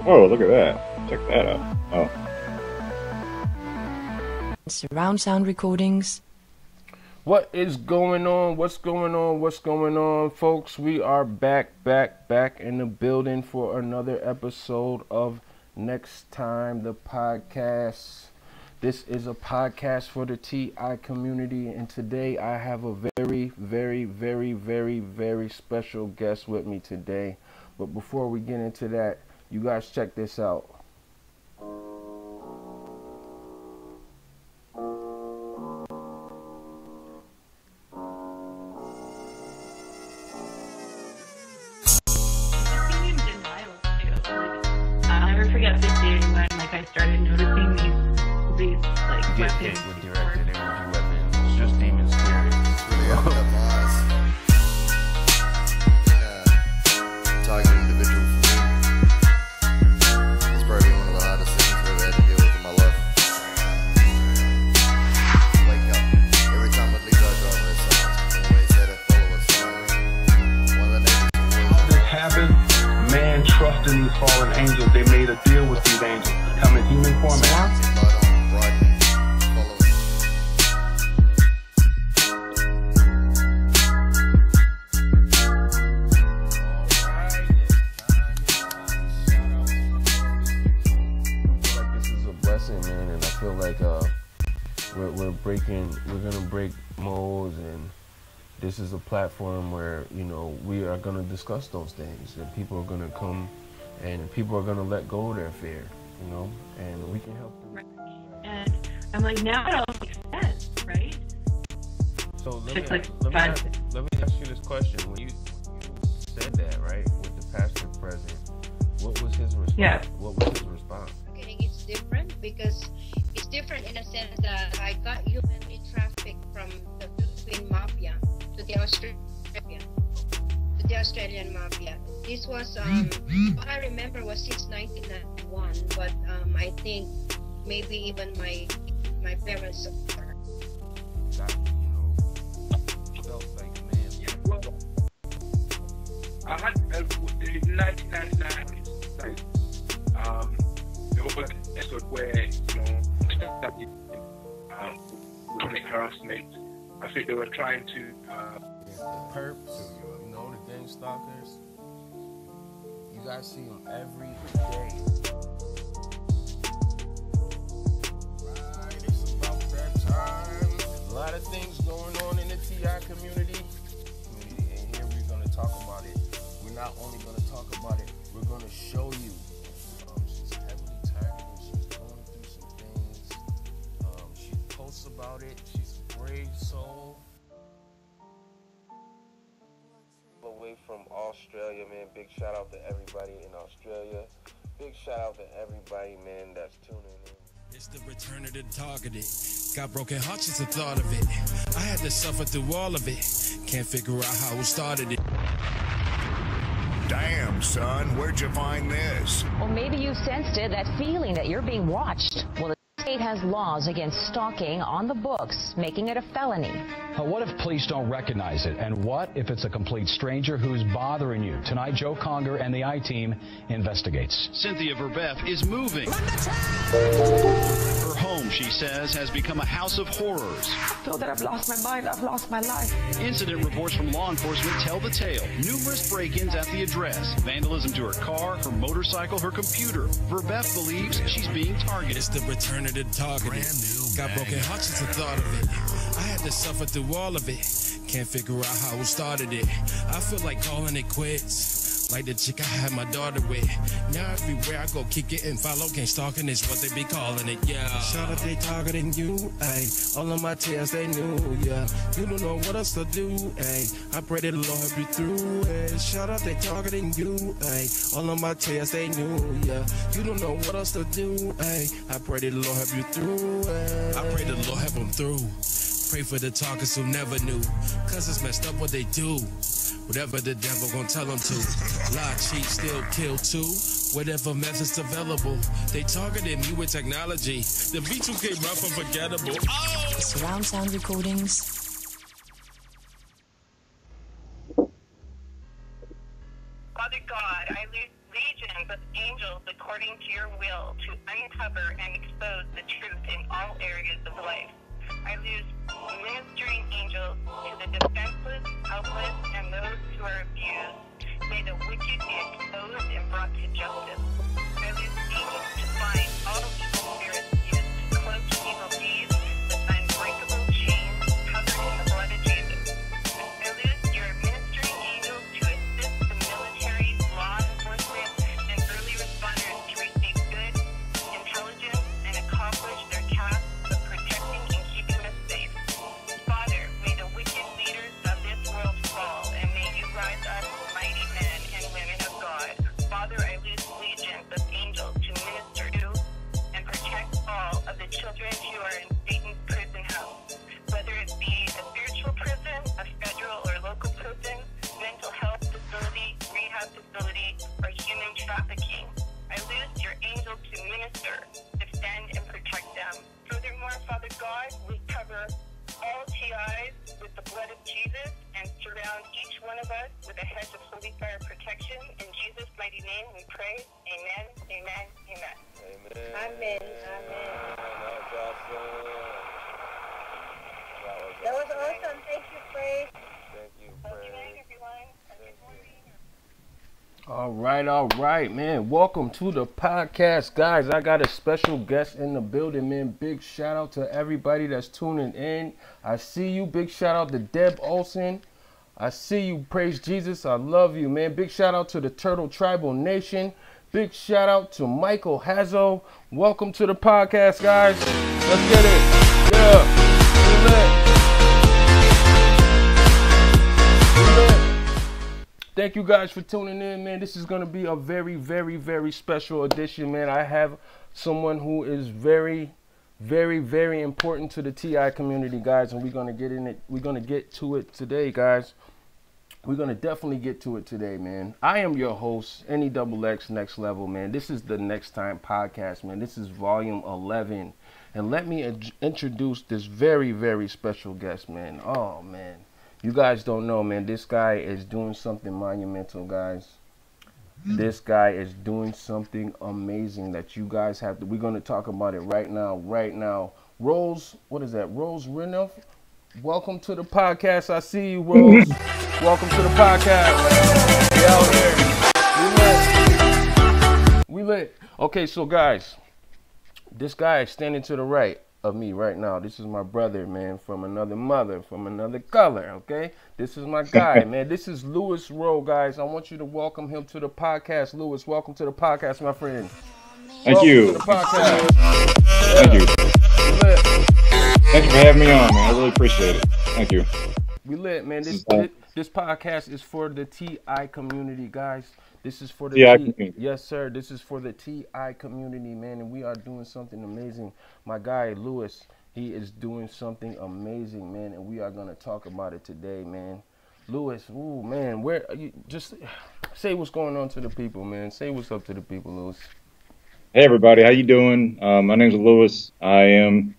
Oh, look at that. Check that out. Oh. Surround sound recordings. What is going on? What's going on? What's going on, folks? We are back in the building for another episode of NEXXTIME, the podcast. This is a podcast for the TI community, and today I have a very special guest with me today. But before we get into that, you guys check this out. I'll never forget this day when I started noticing these Get hit with directed energy weapons. It's just demon spirit. It's really up laws. Target individual for me. It's probably one of the hardest things I've ever had to deal with in my life. Wake up. Every time I leave our driveway, someone's always there to follow us. You know what I mean? One of the neighbors. How this happened? Man trusted these fallen angels. They made a deal with these angels. Come in human format. Man, and I feel like we're gonna break molds, and this is a platform where, you know, we are gonna discuss those things, and people are gonna come and people are gonna let go of their fear, you know, and we can help them. Right. And I'm like, now it all makes sense, right? So let me ask you this question. When you said that, right, with the pastor present, what was his response? Yeah. What was his response? It's different because it's different in a sense that I got humanly trafficked from the Philippine mafia to the Australian mafia. This was what I remember was since 1991, but I think maybe even my parents were. That, you know, felt like, man. Yeah, well, I had in 1999. There was an episode where, you know, that commit harassment. I think they were trying to perps, you know, the gang stalkers. You guys see them every day. Right, it's about that time. A lot of things going on in the TI community. And here we're gonna talk about it. We're not only gonna talk about it, we're gonna show you. She's heavily targeted. She's going through some things. She posts about it. She's a brave soul. Away from Australia, man. Big shout out to everybody in Australia. Big shout out to everybody, man, that's tuning in. It's the return of the targeted. Got broken hearts just the thought of it. I had to suffer through all of it. Can't figure out how it started it. Damn, son, where'd you find this? Or maybe you sensed it, that feeling that you're being watched. Well, the state has laws against stalking on the books, making it a felony. What if police don't recognize it? And what if it's a complete stranger who's bothering you? Tonight, Joe Conger and the I-Team investigates. Cynthia Verbeff is moving. Her home, she says, has become a house of horrors. I feel that I've lost my mind, I've lost my life. Incident reports from law enforcement tell the tale. Numerous break-ins at the address. Vandalism to her car, her motorcycle, her computer. Verbeff believes she's being targeted. It's the return of the targeted. Got broken hearts just the thought of it. I had to suffer through all of it. Can't figure out how it started it. I feel like calling it quits. Like the chick I had my daughter with. Now everywhere I go, kick it and follow. Can't stalking is what they be calling it, yeah. Shout out, they targeting you, ayy. All of my tears, they knew, yeah. You don't know what else to do, ayy. I pray that the Lord help you through, ayy. Shout out, they targeting you, ayy. All of my tears, they knew, yeah. You don't know what else to do, ayy. I pray that the Lord help you through, ayy. I pray that the Lord help them through. Pray for the talkers who never knew, cause it's messed up what they do. Whatever the devil gon' tell them to. Lie, cheat, steal, kill too. Whatever methods available. They targeted me with technology. The V2K rough unforgettable. Oh! Surround sound recordings. Father God, I lift legions of angels according to your will to uncover and expose the truth in all areas of life. I lose ministering angels to the defenseless, helpless, and those who are abused. May the wicked be exposed and brought to justice. I lose angels to find all evil spirits used to cloak evil deeds with unbreakable chains covered in the blood of Jesus. I lose your ministering angels to assist the military, law enforcement, and early responders to receive good intelligence and accomplish their task of protecting and keeping us safe. Father, may the wicked leaders of this world fall, and may you rise up mighty men and women of God. Father, I lose legions of angels to minister to and protect all of the children who are in Satan's prison house, whether it be a spiritual prison, a federal or local prison, mental health facility, rehab facility, or human trafficking. I lose your angels to minister, defend, and protect them. Furthermore, Father God, we cover all TIs with the blood of Jesus and surround each one of us with a hedge of holy fire protection. In Jesus' mighty name we pray. Amen, amen, amen. Amen. Amen. Amen. That's awesome. That was awesome. Thank you, Praise. Thank you, Good night, Praise. everyone. All right, man. Welcome to the podcast, guys. I got a special guest in the building, man. Big shout out to everybody that's tuning in. I see you. Big shout out to Deb Olson. I see you. Praise Jesus. I love you, man. Big shout out to the Turtle Tribal Nation. Big shout out to Michael Hazo. Welcome to the podcast, guys. Let's get it. Yeah. Thank you guys for tuning in, man. This is going to be a very, very, very special edition, man. I have someone who is very, very, very important to the TI community, guys, and we're going to get in it. We're going to get to it today, guys. We're going to definitely get to it today, man. I am your host, NEXX Next Level, man. This is the NEXXTIME podcast, man. This is volume 11. And let me introduce this very, very special guest, man. Oh, man. You guys don't know, man. This guy is doing something monumental, guys. This guy is doing something amazing that you guys have to. We're going to talk about it right now. Right now. Rose, what is that? Rose Renoff. Welcome to the podcast. I see you, Rose. Welcome to the podcast. We out here. We lit. Okay, so guys, this guy is standing to the right of me right now. This is my brother, man, from another mother, from another color, okay? This is my guy, man. This is Lewis Rowe, guys. I want you to welcome him to the podcast. Lewis, welcome to the podcast, my friend. Thank you. To the podcast. Thank you. Thank you for having me on, man. I really appreciate it. Thank you. We lit, man. This podcast is for the TI community, guys. This is for the TI community. Yes, sir. This is for the TI community, man, and we are doing something amazing. My guy, Lewis, he is doing something amazing, man, and we are going to talk about it today, man. Lewis, ooh, man, where are you? Just say what's going on to the people, man. Say what's up to the people, Lewis. Hey, everybody. How you doing? My name's Lewis. I am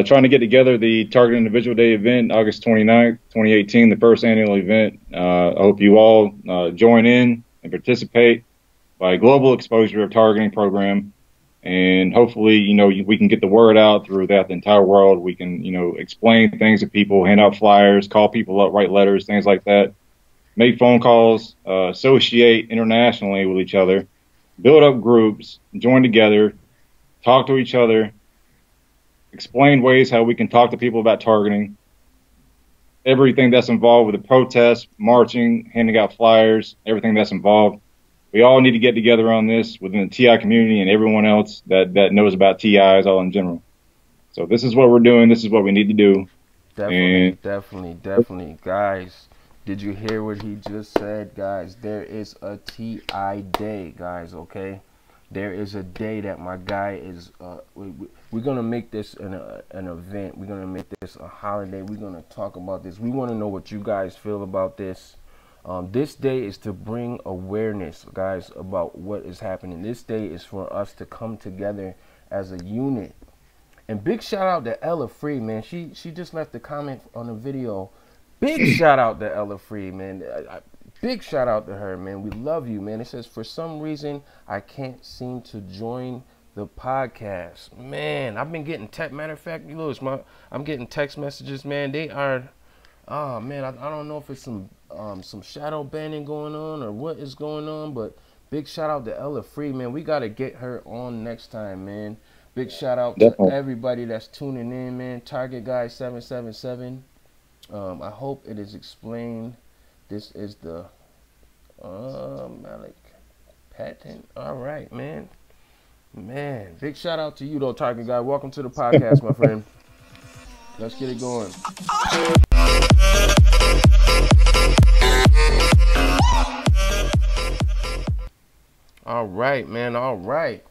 trying to get together the Target Individual Day event, August 29th, 2018, the first annual event. I hope you all join in and participate by global exposure of targeting program. And hopefully, you know, we can get the word out throughout the entire world. We can, you know, explain things to people, hand out flyers, call people up, write letters, things like that, make phone calls, associate internationally with each other, build up groups, join together, talk to each other, explain ways how we can talk to people about targeting, everything that's involved with the protests, marching, handing out flyers, everything that's involved. We all need to get together on this within the TI community and everyone else that knows about TIs all in general. So this is what we're doing. This is what we need to do. Definitely. Guys, did you hear what he just said, guys? There is a TI day, guys, okay? There is a day that my guy is, we're going to make this an event. We're going to make this a holiday. We're going to talk about this. We want to know what you guys feel about this. This day is to bring awareness, guys, about what is happening. This day is for us to come together as a unit. And big shout out to Ella Free, man. She just left a comment on the video. Big shout out to Ella Free, man. Big shout out to her, man. We love you, man. It says, for some reason, I can't seem to join the podcast. Man, I've been getting matter of fact, Lewis, I'm getting text messages, man. They are, oh man, I don't know if it's some shadow banning going on or what is going on, but big shout out to Ella Free, man. We got to get her on next time, man. Big shout out to everybody that's tuning in, man. Target Guy 777. I hope it is explained. This is the Malik patent. All right, man. Man, big shout out to you though, Target Guy. Welcome to the podcast, my friend. Let's get it going. All right, man. All right.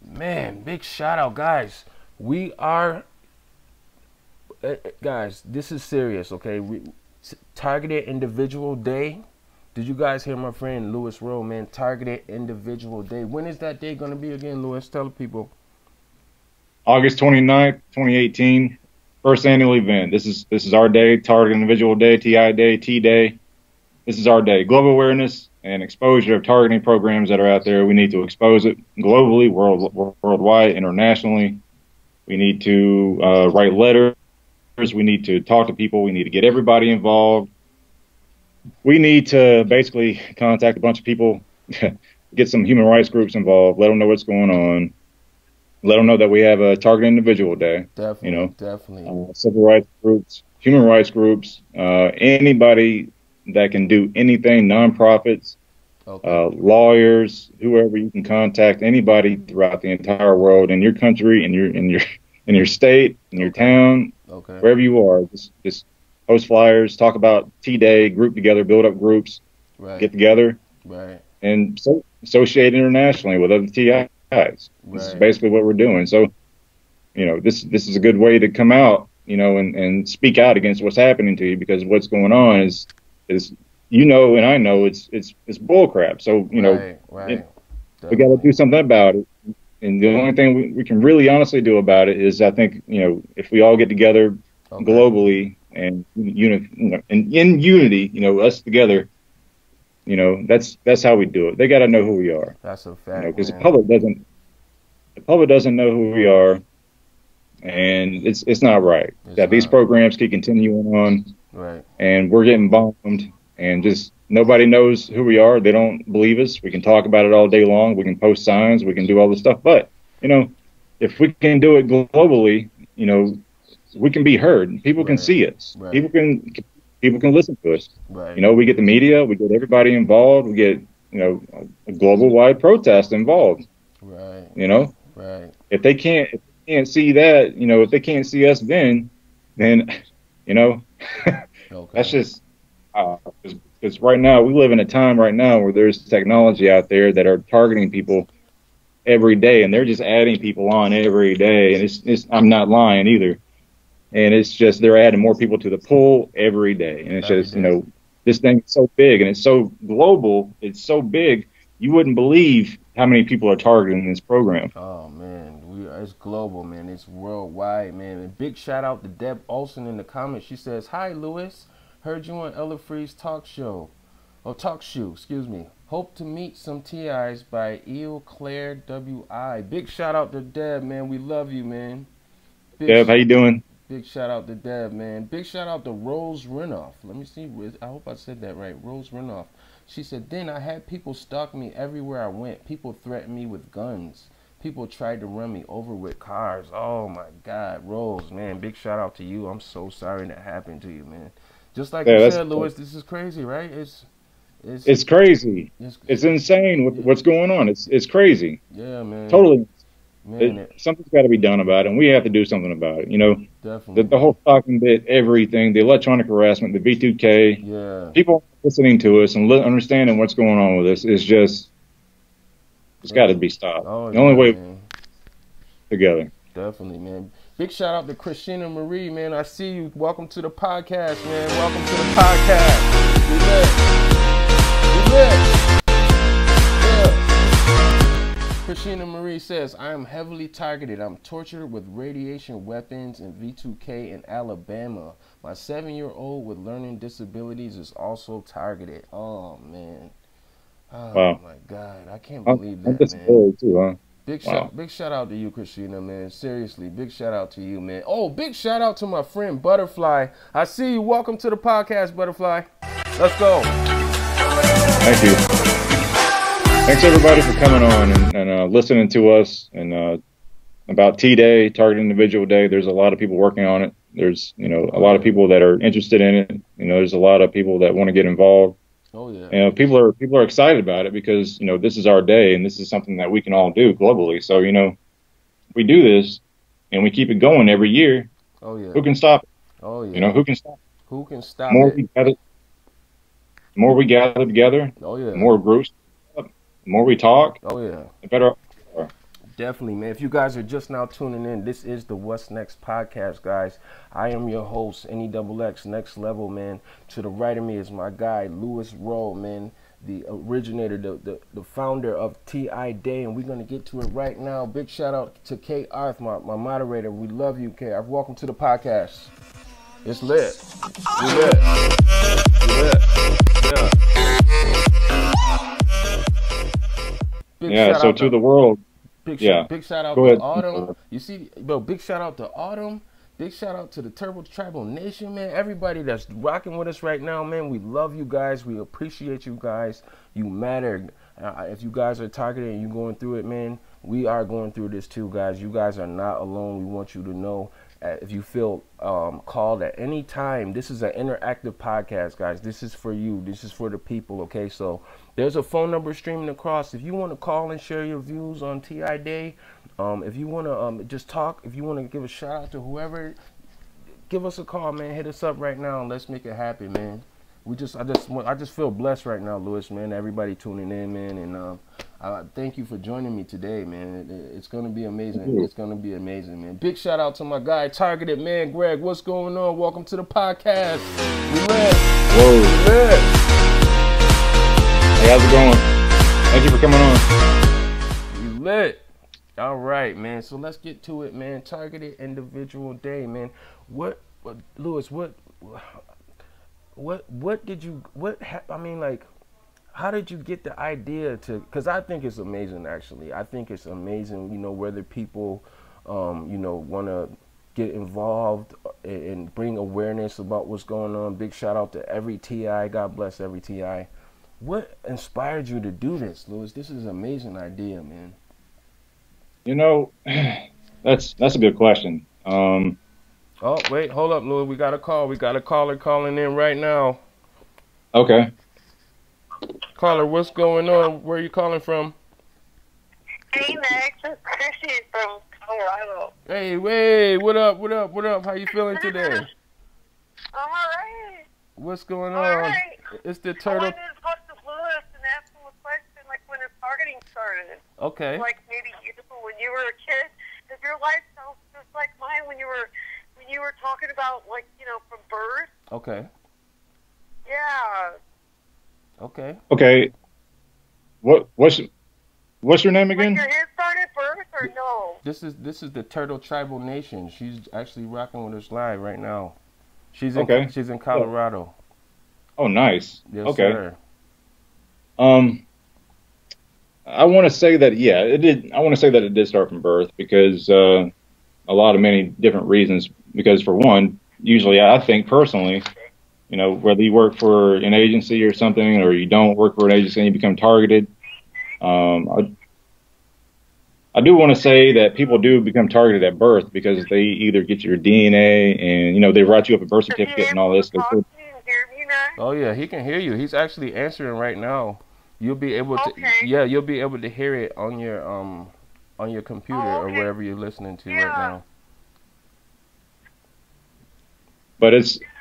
Man, big shout out, guys. We are guys, this is serious, okay? Targeted Individual Day. Did you guys hear my friend Lewis Rowe, man? Targeted Individual Day. When is that day going to be again, Lewis? Tell the people. August 29th, 2018. First annual event. This is our day. Targeted Individual Day, TI Day, T Day. This is our day. Global awareness and exposure of targeting programs that are out there. We need to expose it globally, worldwide, internationally. We need to write letters. We need to talk to people. We need to get everybody involved. We need to basically contact a bunch of people, get some human rights groups involved, let them know what's going on, let them know that we have a Targeted Individual Day. Definitely, you know, definitely. Civil rights groups, human rights groups, anybody that can do anything, nonprofits, lawyers, whoever you can contact, anybody throughout the entire world, in your country, in your state, in your town, wherever you are, just post flyers, talk about T-Day, group together, build up groups, get together, and associate internationally with other TIs. This is basically what we're doing. So, you know, this is a good way to come out, you know, and speak out against what's happening to you, because what's going on is you know, and I know it's bull crap. So, you know, we got to do something about it. And the only thing we can really honestly do about it is, I think, you know, if we all get together globally and in unity, you know, us together, you know, that's how we do it. They got to know who we are. That's a fact. Because the public doesn't know who we are, and it's not right that these programs keep continuing on, and we're getting bombed, and just nobody knows who we are. They don't believe us. We can talk about it all day long. We can post signs. We can do all this stuff. But, you know, if we can do it globally, you know, we can be heard. People can see us. People can listen to us. You know, we get the media. We get everybody involved. We get, you know, a global wide protest involved. You know. If they can't see that, you know, if they can't see us, then you know, that's just. Because right now we live in a time right now where there's technology out there that are targeting people every day, and they're just adding people on every day, and it's I'm not lying either, and it's just they're adding more people to the pool every day, and it's just, you know, this thing is so big and it's so global, it's so big, you wouldn't believe how many people are targeting this program. Oh man, it's global, man. It's worldwide, man. And big shout out to Deb Olson in the comments. She says, "Hi, Lewis. Heard you on Ella Free's talk show. Excuse me. Hope to meet some TIs by Eel Claire WI." Big shout out to Deb, man. We love you, man. Deb, how you doing? Big shout out to Deb, man. Big shout out to Rose Renoff. Let me see. I hope I said that right. Rose Renoff. She said, "Then I had people stalk me everywhere I went. People threatened me with guns. People tried to run me over with cars." Oh my God, Rose, man. Big shout out to you. I'm so sorry that happened to you, man. Just like you said, Lewis, this is crazy, right? It's crazy. It's insane what's going on. It's crazy. Yeah, man. Totally. Man, something's got to be done about it, and we have to do something about it. You know, definitely. The whole talking bit, everything, the electronic harassment, the V2K. Yeah. People listening to us and understanding what's going on with us is just, it's got to be stopped. Oh, the only way, together. Definitely, man. Big shout out to Christina Marie, man. I see you. Welcome to the podcast, man. Welcome to the podcast. We lit. Yeah. Christina Marie says, I am heavily targeted. I'm tortured with radiation weapons and V2K in Alabama. My 7-year-old with learning disabilities is also targeted. Oh, man. Oh, wow. my God. I can't believe I'm that, man. too, huh? Big shout out to you, Christina, man. Seriously, big shout out to you, man. Oh, big shout out to my friend Butterfly. I see you. Welcome to the podcast, Butterfly. Let's go. Thank you. Thanks everybody for coming on and listening to us and about T-Day, Targeted Individual Day. There's a lot of people working on it. There's a lot of people that are interested in it. There's a lot of people that want to get involved. Oh yeah. People are excited about it because this is our day and this is something that we can all do globally. So we do this and we keep it going every year. Oh yeah. Who can stop it? Oh yeah. Who can stop it? Who can stop it? The more we gather together. Oh yeah. The more groups. The more we talk. Oh yeah. The better. Definitely, man. If you guys are just now tuning in, this is the What's Next podcast, guys. I am your host, NEXX, Next Level, man. To the right of me is my guy, Rowe, man, the originator, the founder of TI Day, and we're going to get to it right now. Big shout out to K. Arth, my moderator. We love you, K. Arth. Welcome to the podcast. It's lit. We lit. We lit. Yeah. So to the world. Big shout out to Autumn. You see, bro, big shout out to Autumn. Big shout out to the Turbo Tribal Nation, man. Everybody that's rocking with us right now, man. We love you guys. We appreciate you guys. You matter. If you guys are targeted and you're going through it, man, we are going through this too, guys. You guys are not alone. We want you to know. If you feel called at any time, this is an interactive podcast, guys. This is for you. This is for the people, okay? So there's a phone number streaming across. If you want to call and share your views on TI Day, if you want to just talk, if you want to give a shout out to whoever, give us a call, man. Hit us up right now and let's make it happen, man. I just feel blessed right now, Lewis, man. Everybody tuning in, man, and thank you for joining me today, man. It's gonna be amazing. It's gonna be amazing, man. Big shout out to my guy, Targeted Man, Greg. What's going on? Welcome to the podcast. We lit. Whoa. We lit. Hey, how's it going? Thank you for coming on. We lit. All right, man. So let's get to it, man. Targeted Individual Day, man. Lewis? How did you get the idea to, because I think it's amazing, actually. I think it's amazing, whether people, want to get involved and bring awareness about what's going on. Big shout out to every TI. God bless every TI. What inspired you to do this, Lewis? This is an amazing idea, man. That's a good question. Oh, wait, hold up, Louis. We got a call. We got a caller calling in right now. Okay. Caller, what's going on? Where are you calling from? Hey, Nexx. It's Chrissy from Colorado. Hey, what up? How you feeling today? I'm all right. What's going all on? Right. It's the Turtle. I wanted to talk to Lewis and ask him a question, like when his targeting started. Okay. Like maybe when you were a kid. Because your life sounds just like mine when you were talking about, like, from birth. Okay. Yeah. Okay. Okay. What's your name again? Like your hair started birth or no? This is the Turtle Tribal Nation. She's actually rocking with us live right now. She's in Colorado. Oh, nice. Yes, okay. Sir. I want to say that it did. I want to say that it did start from birth because many different reasons. Because for one, usually I think personally, whether you work for an agency or something, or you don't work for an agency and you become targeted, I do want to say that people do become targeted at birth because they either get your DNA and, they write you up a birth certificate and all this. Oh yeah, he can hear you. He's actually answering right now. You'll be able to, you'll be able to hear it on your computer or wherever you're listening to right now. But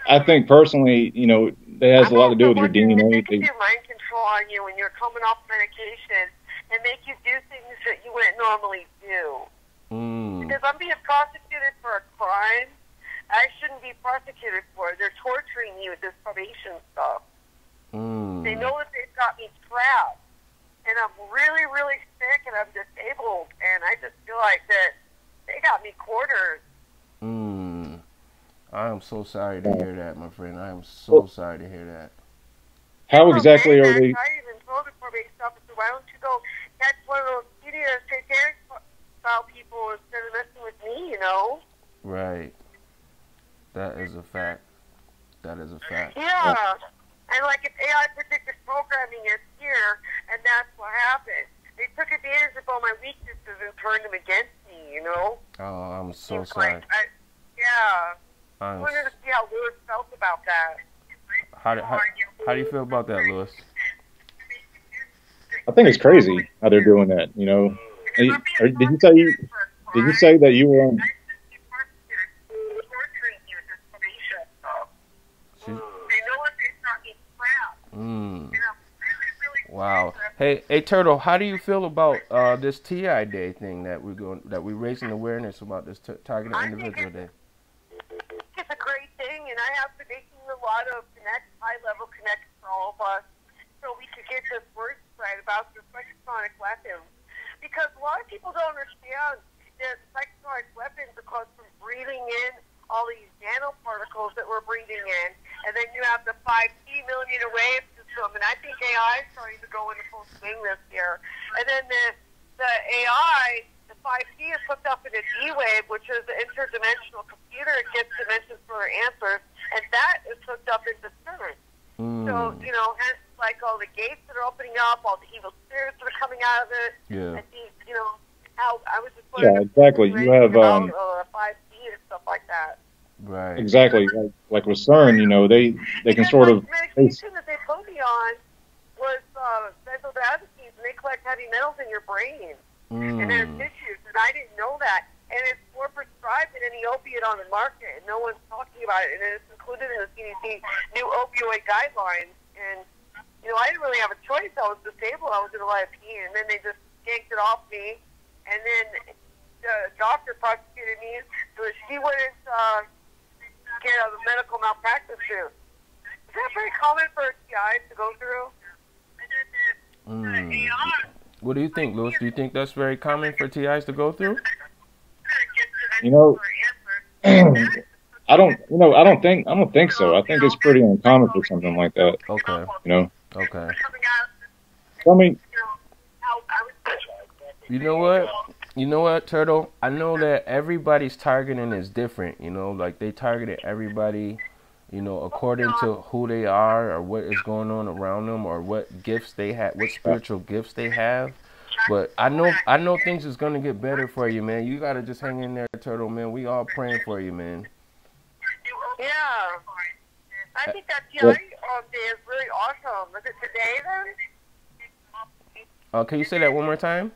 I think personally, it has a lot to do with your DNA. They can do mind control on you when you're coming off medication and make you do things that you wouldn't normally do. Because I'm being prosecuted for a crime I shouldn't be prosecuted for. They're torturing me with this probation stuff. They know that they've got me trapped. And I'm really, really sick, and I'm disabled, and I just feel like that they got me quartered. I am so sorry to hear that, my friend. I am so sorry to hear that. How exactly are they? I even told him for myself, I said, why don't you go catch one of those studios, take care about people instead of messing with me, you know? Right. That is a fact. That is a fact. Yeah. And like if AI predictive programming is here, and that's what happened. They took advantage of all my weaknesses and turned them against me, you know? Oh, I'm so sorry. Yeah. I wanted to see how Lewis felt about that. How do you feel about that, Lewis? I think it's crazy how they're doing that. You know, did you say that you were on? Wow. Hey, Turtle, how do you feel about this TI Day thing that we're raising awareness about this targeted individual day? It's a great thing, and I have been making a lot of high-level connects for all of us, so we could get this word spread about the psychosonic weapons. Because a lot of people don't understand that psychosonic weapons are caused from breathing in all these nanoparticles that we're breathing in, and then you have the 5G millimeter wave system, and I think AI is starting to go into full swing this year. And then the AI, the 5G is hooked up in a D-wave, which is an interdimensional computer. It gets dimensions for answers, and that is hooked up into CERN. So, you know, hence, like, all the gates that are opening up, all the evil spirits that are coming out of it. Yeah. I think, you know, how I was just wondering Exactly. You have 5G and stuff like that. Right. Exactly. Like with CERN, you know, they can sort of. Medication that they put me on was benzodiazepines, and they collect heavy metals in your brain and their tissues, and I didn't know that. And it's more prescribed than any opiate on the market, and no one's talking about it. And it's included in the CDC new opioid guidelines. And you know, I didn't really have a choice. I was disabled. I was in a lot of pain, and then they just yanked it off me. And then the doctor prosecuted me, so she wouldn't get a medical malpractice suit. Is that very common for TIs to go through? What do you think, Lewis? Do you think that's very common for TIs to go through? You know, I don't think so. I think it's pretty uncommon for something like that. Okay. You know. Okay. I mean, you know what, Turtle? I know that everybody's targeting is different. You know, like they targeted everybody, you know, according to who they are or what is going on around them or what gifts they have, what spiritual gifts they have. But I know things is gonna get better for you, man. You gotta just hang in there, Turtle, man. We all praying for you, man. Yeah. I think that TI day is really awesome. Is it today then? Can you say that one more time?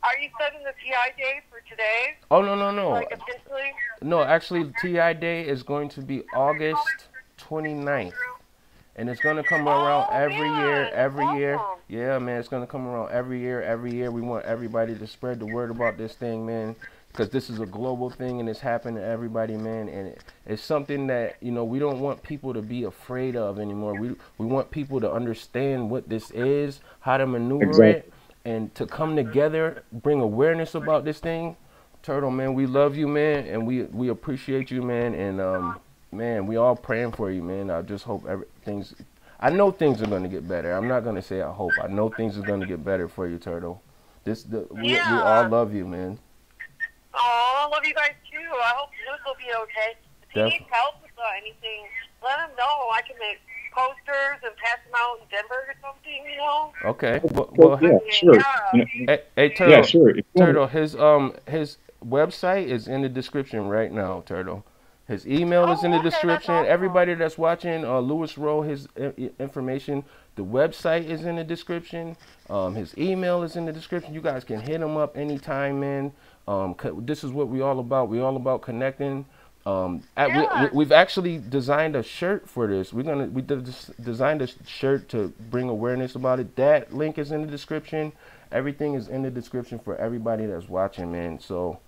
Are you setting the TI day for today? Oh, no. Like officially? No, actually, TI Day is going to be August 29th. And it's going to come around every year. Yeah, man, it's going to come around every year. We want everybody to spread the word about this thing, man. Because this is a global thing and it's happening to everybody, man. And it's something that, you know, we don't want people to be afraid of anymore. We want people to understand what this is, how to maneuver it, and to come together, bring awareness about this thing. Turtle, man, we love you, man, and we appreciate you, man. And, man, we all praying for you, man. I just hope I know things are going to get better. I'm not going to say I hope. I know things are going to get better for you, Turtle. We all love you, man. Oh, I love you guys too. I hope Luke will be okay. If he needs help with anything, let him know. I can make posters and pass them out in Denver or something, you know? Okay. Well, yeah, sure. Hey, Turtle. Yeah, sure. Turtle, his website is in the description right now, Turtle. His email is in the description. Awesome. Everybody that's watching, Lewis Rowe, his information, the website is in the description. His email is in the description. You guys can hit him up anytime, man. This is what we all about. We all about connecting. We've actually designed a shirt for this. We designed a shirt to bring awareness about it. That link is in the description. Everything is in the description for everybody that's watching, man. So,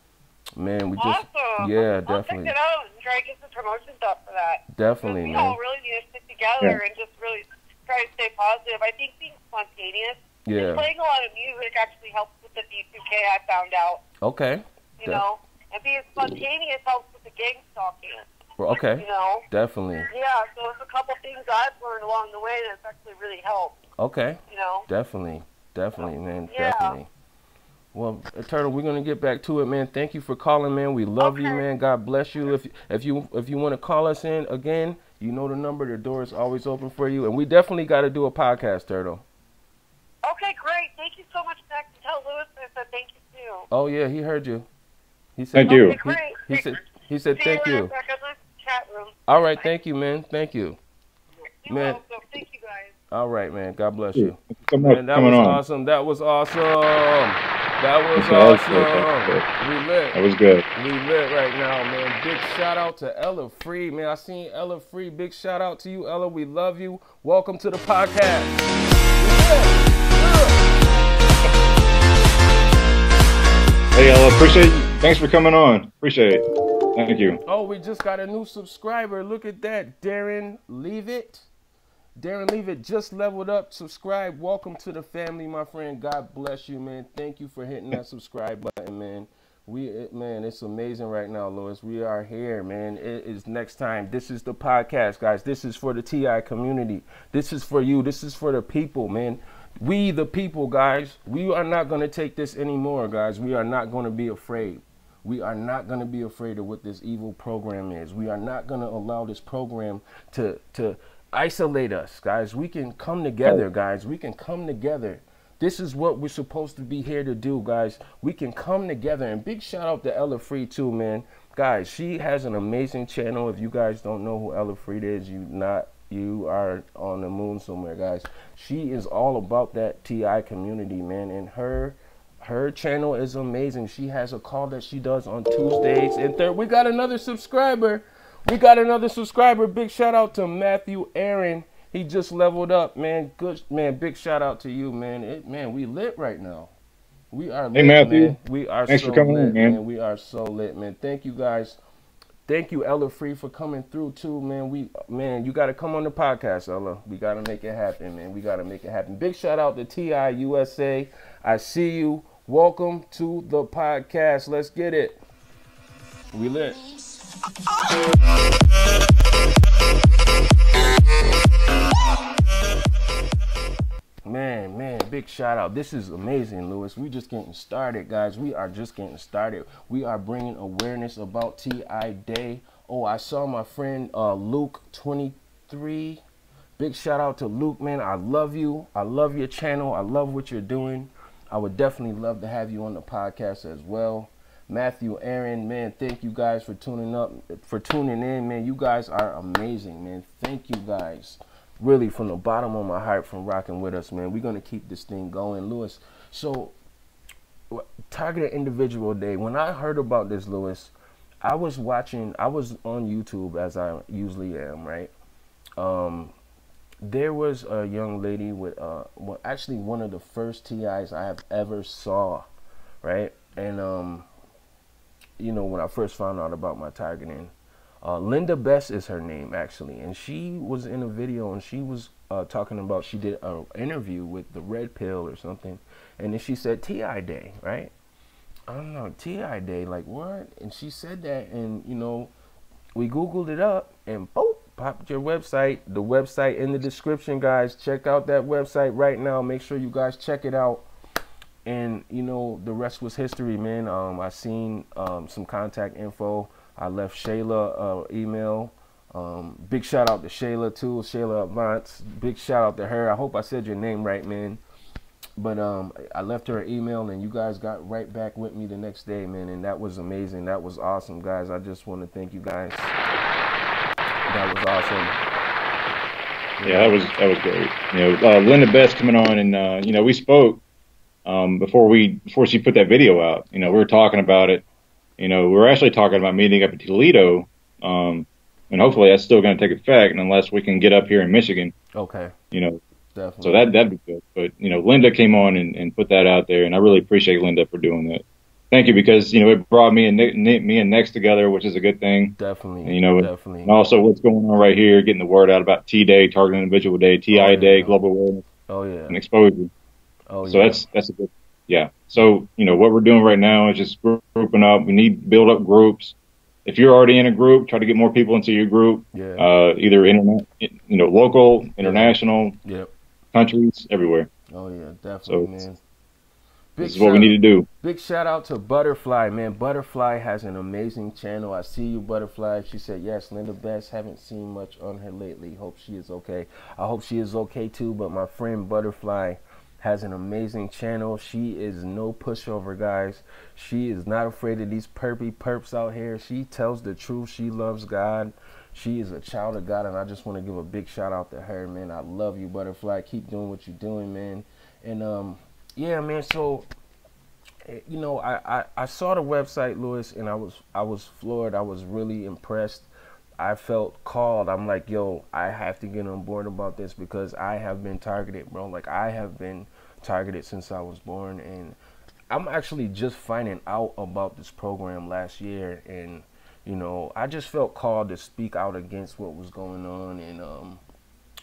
man, we just yeah, definitely. I'll check it out and try to get some promotions up for that. Definitely, we man. all really need to stick together and just really try to stay positive. I think being spontaneous Yeah. Playing a lot of music actually helps with the B2K, I found out. Okay. You know? And being spontaneous helps with the gang stalking. Well, okay. You know? Definitely. Yeah, so there's a couple things I've learned along the way that's actually really helped. Okay. You know? Definitely, man. Yeah. Definitely. Well, Turtle, we're gonna get back to it, man. Thank you for calling, man. We love you, man. God bless you. If you want to call us in again, you know the number. The door is always open for you, and we definitely got to do a podcast, Turtle. Okay, great. Thank you so much, Nexx. Tell Lewis I said thank you too. Oh yeah, he heard you. He said thank you. He said thank you. Back in the chat room. All right, thank you, man. Thank you. You're Man. welcome. Thank you guys. All right, man. God bless you. Man, that was awesome. That was awesome. That was awesome. We lit. That was good. We lit right now, man. Big shout out to Ella Free, man. I seen Ella Free. Big shout out to you, Ella. We love you. Welcome to the podcast. Hey, Ella, appreciate you. Thanks for coming on. Appreciate it. Thank you. Oh, we just got a new subscriber. Look at that. Darren Leave It. Darren Leave It just leveled up. Subscribe. Welcome to the family, my friend. God bless you, man. Thank you for hitting that subscribe button, man. Man, it's amazing right now, Lewis. We are here, man. It is NEXXTIME. This is the podcast, guys. This is for the TI community. This is for you. This is for the people, man. We, the people, guys, we are not going to take this anymore, guys. We are not going to be afraid. We are not going to be afraid of what this evil program is. We are not going to allow this program to isolate us, guys. We can come together, guys. We can come together. This is what we're supposed to be here to do, guys. We can come together. And big shout out to Ella Free too, man. Guys, she has an amazing channel. If you guys don't know who Ella Free is, you are on the moon somewhere, guys. She is all about that TI community, man. And her channel is amazing. She has a call that she does on Tuesdays and Thursdays. We got another subscriber. Big shout out to Matthew Aaron. He just leveled up, man. Good, man. Big shout out to you, man. Man, we lit right now. We are lit, hey, Matthew. Man. We are Thanks so for coming lit, in, man. We are so lit, man. Thank you, guys. Thank you, Ella Free, for coming through too, man. You got to come on the podcast, Ella. We got to make it happen, man. We got to make it happen. Big shout out to TI USA. I see you. Welcome to the podcast. Let's get it. We lit. Man, big shout out. This is amazing, Lewis. We just getting started, guys. We are just getting started. We are bringing awareness about TI Day. Oh, I saw my friend Luke 23. Big shout out to Luke, man. I love you. I love your channel. I love what you're doing. I would definitely love to have you on the podcast as well. Matthew, Aaron, man, thank you guys for tuning in, man. You guys are amazing, man. Thank you guys. Really, from the bottom of my heart, from rocking with us, man. We're going to keep this thing going, Lewis. So, Targeted Individual Day. When I heard about this, Lewis, I was on YouTube, as I usually am, right? There was a young lady with, actually one of the first TIs I have ever saw, right? And, you know, when I first found out about my targeting, Linda Best is her name, actually, and she was in a video, and she was talking about, she did an interview with the Red Pill or something, and then she said TI Day, right? I don't know, TI Day, like what? And she said that, and you know, we Googled it up, and boop, popped your website, the website in the description, guys. Check out that website right now. Make sure you guys check it out. And you know, the rest was history, man. I seen some contact info. I left Shayla email. Big shout out to Shayla too, Shayla Avance. Big shout out to her. I hope I said your name right, man. But I left her an email, and you guys got right back with me the next day, man. And that was amazing. That was awesome, guys. I just want to thank you guys. That was awesome. Yeah, that was great. You know, Linda Best coming on, and you know, we spoke before she put that video out. You know, we were talking about it. You know, we were actually talking about meeting up in Toledo, and hopefully that's still going to take effect, and unless we can get up here in Michigan. Okay. You know, definitely. So that'd be good. But you know, Linda came on and put that out there, and I really appreciate Linda for doing that. Thank you, because you know, it brought me and Nexx together, which is a good thing. Definitely. And, you know, definitely. And also what's going on right here, getting the word out about T Day, Targeted Individual Day, TI Day, Global Awareness. Oh yeah. And exposure. Oh, So yeah. that's a good, yeah. So, you know, what we're doing right now is just grouping up. We need to build up groups. If you're already in a group, try to get more people into your group. Yeah. Either internet, you know, local, international, Yep. countries, everywhere. Oh yeah, definitely, So man. this is what we need to do. Big shout out to Butterfly, man. Butterfly has an amazing channel. I see you, Butterfly. She said, yes, Linda Best. Haven't seen much on her lately. Hope she is okay. I hope she is okay too, but my friend Butterfly has an amazing channel. She is no pushover, guys. She is not afraid of these perps out here. She tells the truth. She loves God. She is a child of God, and I just want to give a big shout out to her, man. I love you, Butterfly. Keep doing what you're doing, man. And yeah, man. So, you know, I saw the website, Lewis, and I was floored. I was really impressed. I felt called. I'm like, yo, I have to get on board about this because I have been targeted, bro. Like, I have been targeted since I was born, and I'm actually just finding out about this program last year, and you know, I just felt called to speak out against what was going on, and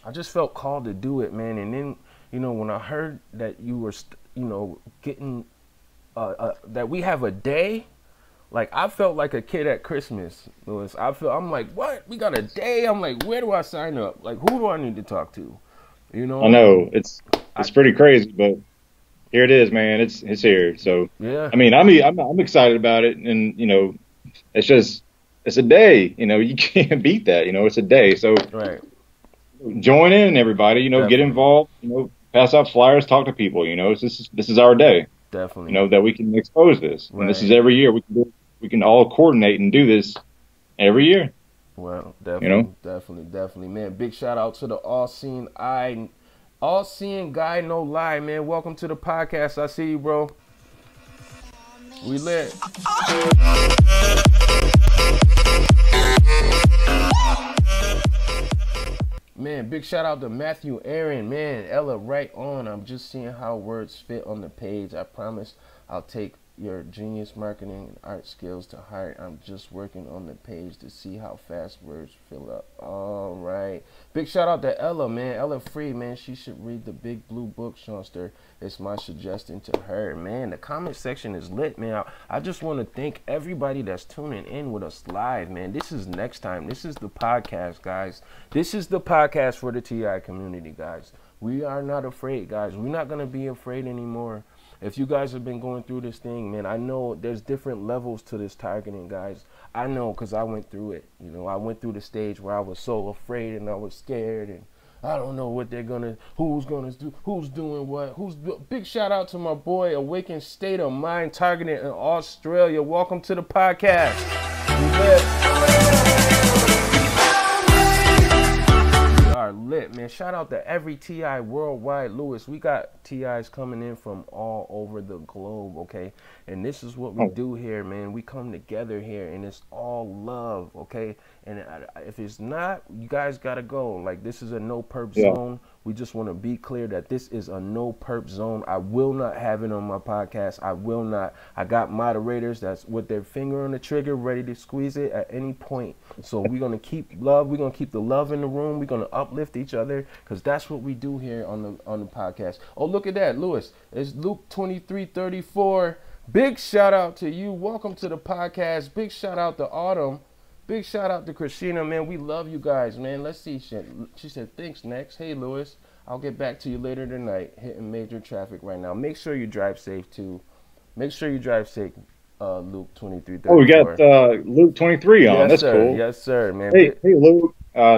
I just felt called to do it, man. And then, you know, when I heard that you were, you know, getting that we have a day. Like, I felt like a kid at Christmas, Lewis. I'm like, what? We got a day? I'm like, where do I sign up? Like, who do I need to talk to? You know? I know it's pretty crazy, but here it is, man. It's here. So yeah. I mean, I'm excited about it, and you know, it's a day. You know, you can't beat that. You know, it's a day. So right. Join in, everybody. You know, Definitely. Get involved. You know, pass out flyers, talk to people. You know, this is our day. Definitely. You know, that we can expose this, right. And this is every year. We can all coordinate and do this every year. Well, definitely, you know? definitely, man. Big shout out to the all-seeing guy, no lie, man. Welcome to the podcast. I see you, bro. We lit. Man, big shout out to Matthew Aaron, man. Ella, right on. I'm just seeing how words fit on the page. I promise I'll take your genius marketing and art skills to heart. I'm just working on the page to see how fast words fill up. All right. Big shout out to Ella, man. Ella Free, man. She should read the Big Blue Book, Seanster. It's my suggestion to her, man. The comment section is lit, man. I just want to thank everybody that's tuning in with us live, man. This is NEXXTIME. This is the podcast, guys. This is the podcast for the TI community, guys. We are not afraid, guys. We're not going to be afraid anymore. If you guys have been going through this thing, man, I know there's different levels to this targeting, guys. I know because I went through it. You know, I went through the stage where I was so afraid and I was scared and I don't know what they're going to, who's going to do, who's doing what. Big shout out to my boy, Awakened State of Mind, targeting in Australia. Welcome to the podcast. Are lit, man. Shout out to every TI worldwide. Lewis, we got TIs coming in from all over the globe, okay? And this is what we do here, man. We come together here and it's all love, okay? And if it's not, you guys gotta go. Like, this is a no perp zone. We just want to be clear that this is a no perp zone. I will not have it on my podcast. I will not. I got moderators that's with their finger on the trigger ready to squeeze it at any point. So we're going to keep love. We're going to keep the love in the room. We're going to uplift each other because that's what we do here on the podcast. Oh, look at that, Lewis. It's Luke 23:34. Big shout out to you. Welcome to the podcast. Big shout out to Autumn. Big shout out to Christina, man. We love you guys, man. Let's see. She said, thanks, Nexx. Hey, Lewis. I'll get back to you later tonight. Hitting major traffic right now. Make sure you drive safe, too. Make sure you drive safe, Luke 23:34. Oh, we got Luke 23 on. Yes, That's sir. cool. Yes, sir, man. Hey, Luke.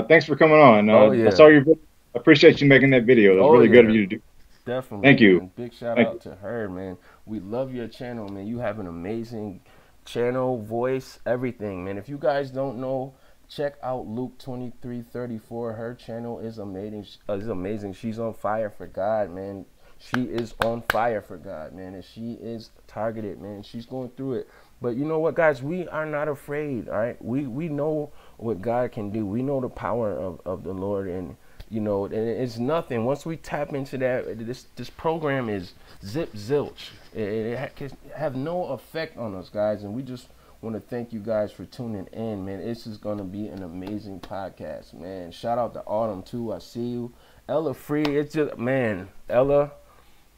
Thanks for coming on. Oh, yeah. I saw your video. I appreciate you making that video. That was really good of you to do. Definitely. Thank you. Man. Big shout out to her, man. We love your channel, man. You have an amazing channel, voice, everything, man. If you guys don't know, check out Luke 23:34. Her channel is amazing. She's on fire for God, man. She is on fire for God, man, and she is targeted, man. She's going through it. But you know what, guys? We are not afraid, all right? We know what God can do. We know the power of the Lord, and you know, and it's nothing. Once we tap into that, this program is zip zilch. It can have no effect on us, guys, and we just want to thank you guys for tuning in, man. This is going to be an amazing podcast, man. Shout out to Autumn, too. I see you. Ella Free, it's just, man, Ella,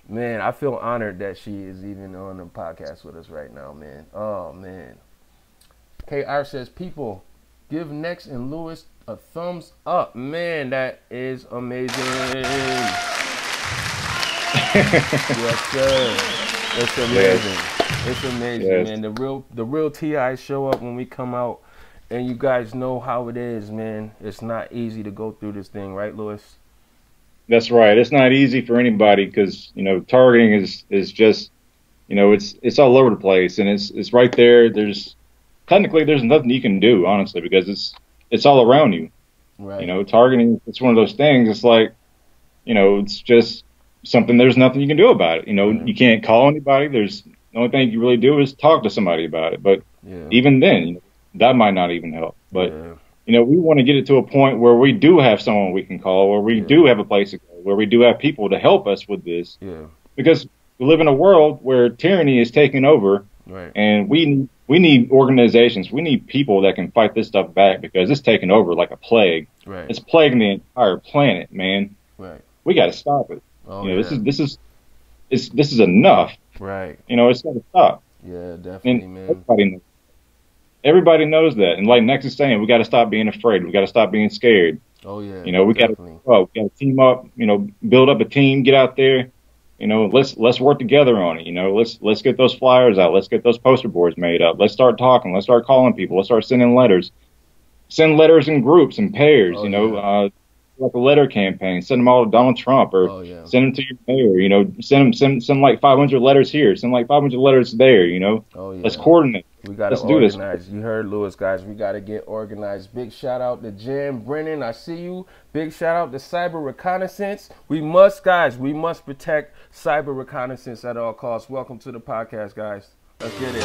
Man, I feel honored that she is even on the podcast with us right now, man. Oh, man. KR says, people, give Nexx and Lewis a thumbs up. Man, that is amazing. Yes, sir. It's amazing. Yes. It's amazing, yes. Man. The real TI show up when we come out, and you guys know how it is, man. It's not easy to go through this thing, right, Lewis? That's right. It's not easy for anybody because, you know, targeting is just, you know, it's all over the place, and it's right there. Technically there's nothing you can do, honestly, because it's all around you. Right. You know, targeting, it's one of those things. It's like, you know, it's just something, there's nothing you can do about it. You know, you can't call anybody. The only thing you really do is talk to somebody about it. But even then, you know, that might not even help. But, you know, we want to get it to a point where we do have someone we can call, where we do have a place to go, where we do have people to help us with this. Yeah. Because we live in a world where tyranny is taking over. Right. And we need organizations. We need people that can fight this stuff back because it's taking over like a plague. Right. It's plaguing the entire planet, man. Right. We got to stop it. Oh, you know, this is enough. Right. You know, it's got to stop. Yeah, definitely, and man. Everybody knows that. And like Nexx is saying, we got to stop being afraid. We got to stop being scared. Oh yeah. You know, we got to team up. You know, build up a team. Get out there. You know, let's work together on it. You know, let's get those flyers out. Let's get those poster boards made up. Let's start talking. Let's start calling people. Let's start sending letters. Send letters in groups and pairs. You know, like a letter campaign. Send them all to Donald Trump, or send them to your mayor. You know, send like 500 letters here. Send like 500 letters there. You know, let's coordinate. We got to organize. You heard Lewis, guys. We got to get organized. Big shout out to Jim Brennan. I see you. Big shout out to Cyber Reconnaissance. We must protect cyber reconnaissance at all costs. Welcome to the podcast, guys. Let's get it.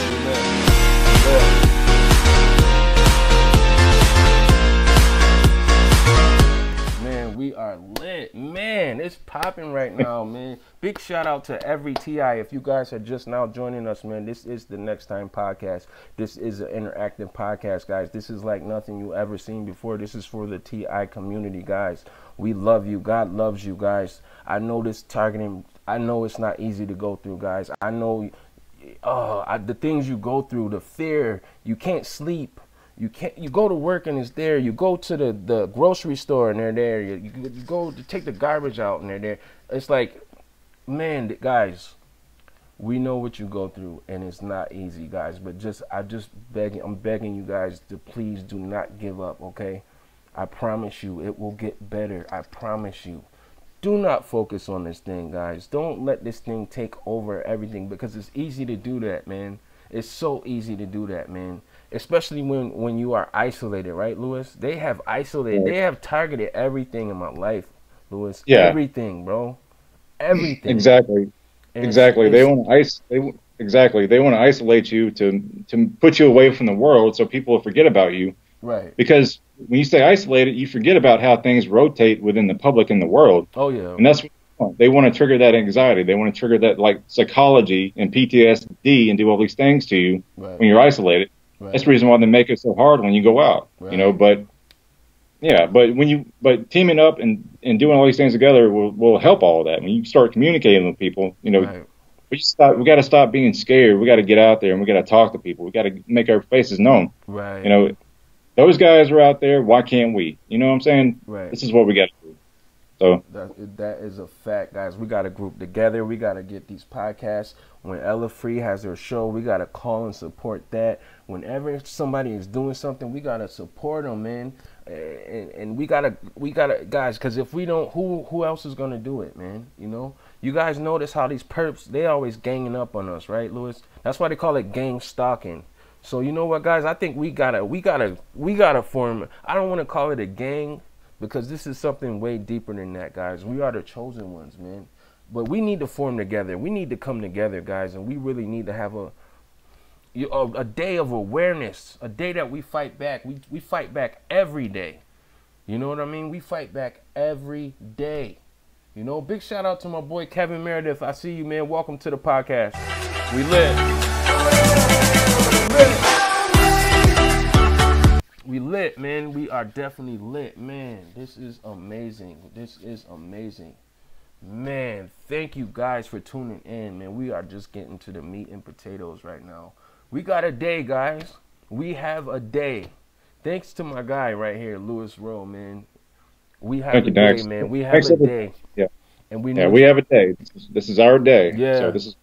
Man, we are lit. Man, it's popping right now, man. Big shout out to every TI. If you guys are just now joining us, man, this is the NEXXTIME podcast. This is an interactive podcast, guys. This is like nothing you ever seen before. This is for the TI community, guys. We love you. God loves you, guys. I know this targeting, I know it's not easy to go through, guys. I know the things you go through, the fear, you can't sleep. You go to work and it's there. You go to the grocery store and they're there. You go to take the garbage out and they're there. It's like, man, guys, we know what you go through and it's not easy, guys. But I'm begging you guys to please do not give up, okay? I promise you it will get better. I promise you. Do not focus on this thing, guys. Don't let this thing take over everything, because it's easy to do that, man. It's so easy to do that, man. Especially when you are isolated, right, Lewis? They have isolated. They have targeted everything in my life, Lewis. Yeah. Everything, bro. Everything. Exactly. And exactly. They want to isolate you to put you away from the world so people will forget about you. Right. Because when you stay isolated, you forget about how things rotate within the public and the world. Oh yeah. And that's what they want to trigger that anxiety. They want to trigger that like psychology and PTSD and do all these things to you when you're isolated. Right. That's the reason why they make it so hard when you go out, you know, but but teaming up and doing all these things together will help all of that. When you start communicating with people, you know, we got to stop being scared. We got to get out there and we got to talk to people. We got to make our faces known. Right. You know, those guys are out there. Why can't we? You know what I'm saying? Right. This is what we got to do. So that is a fact, guys. We got to group together. We got to get these podcasts. When Ella Free has her show, we got to call and support that. Whenever somebody is doing something, we got to support them, man. And we gotta, guys, because if we don't, who else is going to do it, man? You know, you guys notice how these perps, they always ganging up on us, right, Lewis? That's why they call it gang stalking. So you know what, guys? I think we gotta form, I don't want to call it a gang, because this is something way deeper than that, guys. We are the chosen ones, man. But we need to form together. We need to come together, guys, and we really need to have a day of awareness, a day that we fight back. We fight back every day. You know what I mean? We fight back every day. You know, big shout out to my boy Kevin Meredith. I see you, man. Welcome to the podcast. We lit. We lit, man. We are definitely lit, man. This is amazing. This is amazing. Man, thank you guys for tuning in, man. We are just getting to the meat and potatoes right now. We got a day, guys. We have a day. Thanks to my guy right here, Rowe, man. We have a day, man. We have a day. Yeah. And we we have a day. This is our day. Yeah. So this is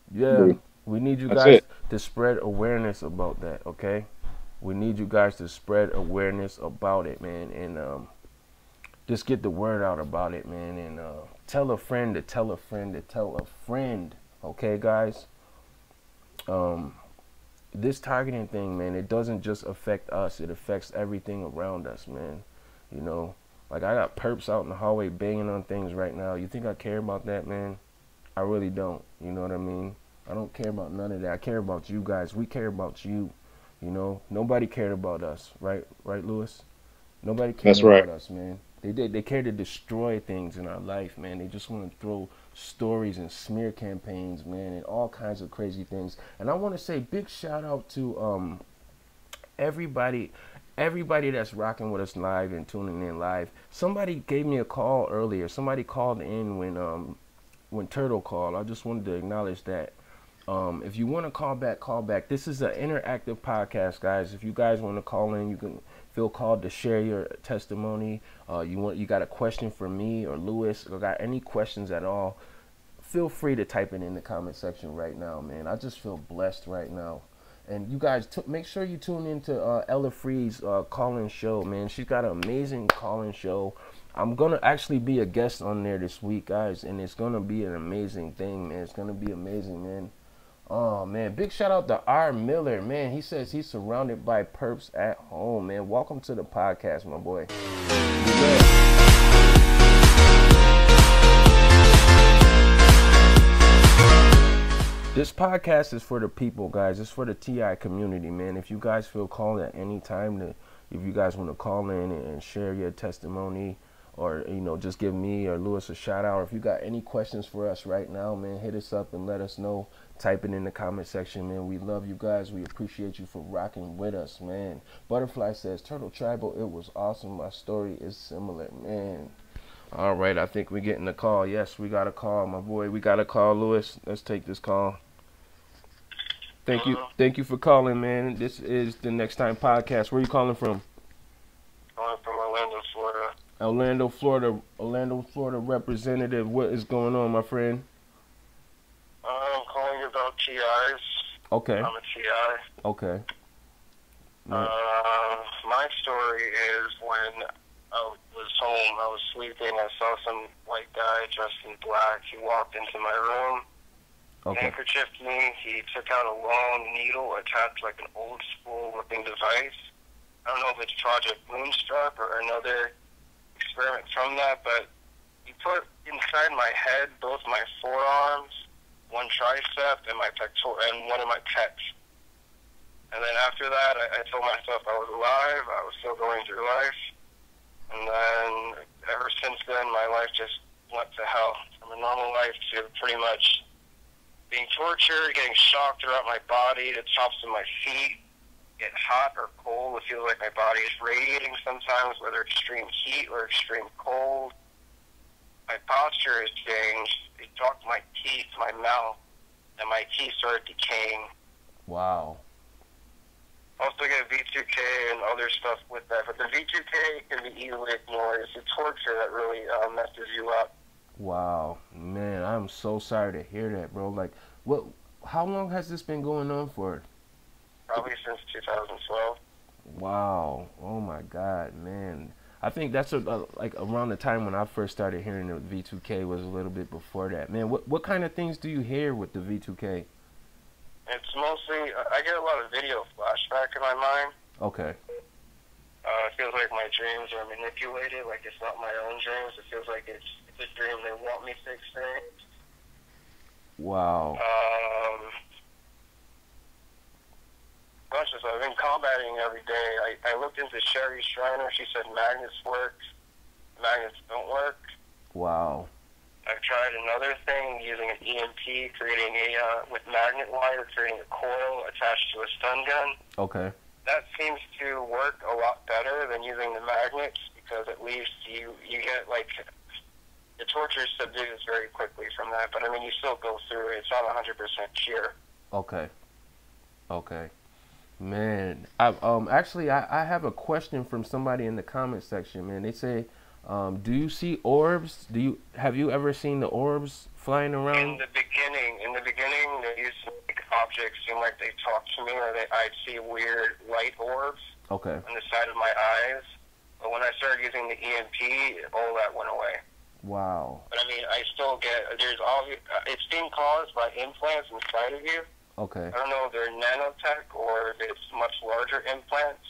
we need you That's guys it. to spread awareness about that, okay? We need you guys to spread awareness about it, man, and just get the word out about it, man, and tell a friend to tell a friend to tell a friend, okay, guys? This targeting thing, man, it doesn't just affect us, it affects everything around us, man. You know, like I got perps out in the hallway banging on things right now. You think I care about that, man? I really don't. You know what I mean? I don't care about none of that. I care about you guys. We care about you. You know, nobody cared about us, right, Lewis? Nobody cared about us, man. They care to destroy things in our life, man. They just want to throw stories and smear campaigns, man, and all kinds of crazy things. And I want to say big shout out to everybody that's rocking with us live and tuning in live. Somebody gave me a call earlier. Somebody called in when Turtle called. I just wanted to acknowledge that. If you want to call back. This is an interactive podcast, guys. If you guys want to call in, you can feel called to share your testimony. You got a question for me or Lewis, or got any questions at all, feel free to type it in the comment section right now, man. I just feel blessed right now. And you guys, make sure you tune into Ella Free's call-in show, man. She's got an amazing call-in show. I'm going to actually be a guest on there this week, guys, and it's going to be an amazing thing, man. It's going to be amazing, man. Oh, man, big shout out to R. Miller, man. He says he's surrounded by perps at home, man. Welcome to the podcast, my boy. This podcast is for the people, guys. It's for the TI community, man. If you guys feel called at any time, if you guys want to call in and share your testimony, or, you know, just give me or Lewis a shout out. Or if you got any questions for us right now, man, hit us up and let us know. Type it in the comment section, man. We love you guys. We appreciate you for rocking with us, man. Butterfly says, Turtle Tribal, it was awesome. My story is similar, man. All right, I think we're getting a call. Yes, we got a call, my boy. We got a call, Lewis. Let's take this call. Thank you for calling, man. This is the Next Time podcast. Where are you calling from? Calling from Orlando, Florida. Orlando, Florida representative. What is going on, my friend? I'm calling about TIs. Okay. I'm a TI. Okay. My story is when I was home, I was sleeping, I saw some white guy dressed in black. He walked into my room, handkerchiefed me. He took out a long needle attached like an old school looking device. I don't know if it's Project Moonstruck or another experiment from that, but he put inside my head both my forearms, one tricep, and my pectoral, and one of my pecs. And then after that, I told myself I was alive, I was still going through life. And then ever since then, my life just went to hell. From a normal life to pretty much being tortured, getting shocked throughout my body, the tops of my feet get hot or cold. It feels like my body is radiating sometimes, whether extreme heat or extreme cold. My posture has changed. They dropped my teeth, my mouth, and my teeth started decaying. Wow. Also get V2K and other stuff with that, but the V2K can be easily ignored. It's the torture that really messes you up. Wow, man, I'm so sorry to hear that, bro. Like, how long has this been going on for? Probably since 2012. Wow. Oh my God, man. I think that's like around the time when I first started hearing the V2K was a little bit before that. Man, what kind of things do you hear with the V2K? It's mostly, I get a lot of video flashback in my mind. Okay. It feels like my dreams are manipulated, like it's not my own dreams. It feels like it's a dream they want me to experience. Wow. Bunch of stuff. I've been combating every day. I looked into Sherry Shriner. She said magnets work. Magnets don't work. Wow. I've tried another thing using an EMP, creating with magnet wire, creating a coil attached to a stun gun. Okay. That seems to work a lot better than using the magnets, because at least you get like the torture subdues very quickly from that. But I mean, you still go through it. It's not 100% cure. Okay. Okay. Man, I have a question from somebody in the comment section, man. They say, do you see orbs? Have you ever seen the orbs flying around? In the beginning, they used to make objects seem like they talked to me, or I'd see weird light orbs Okay. on the side of my eyes. But when I started using the EMP, all that went away. Wow. But I mean, I still get, it's being caused by implants inside of you. Okay. I don't know if they're nanotech or if it's much larger implants.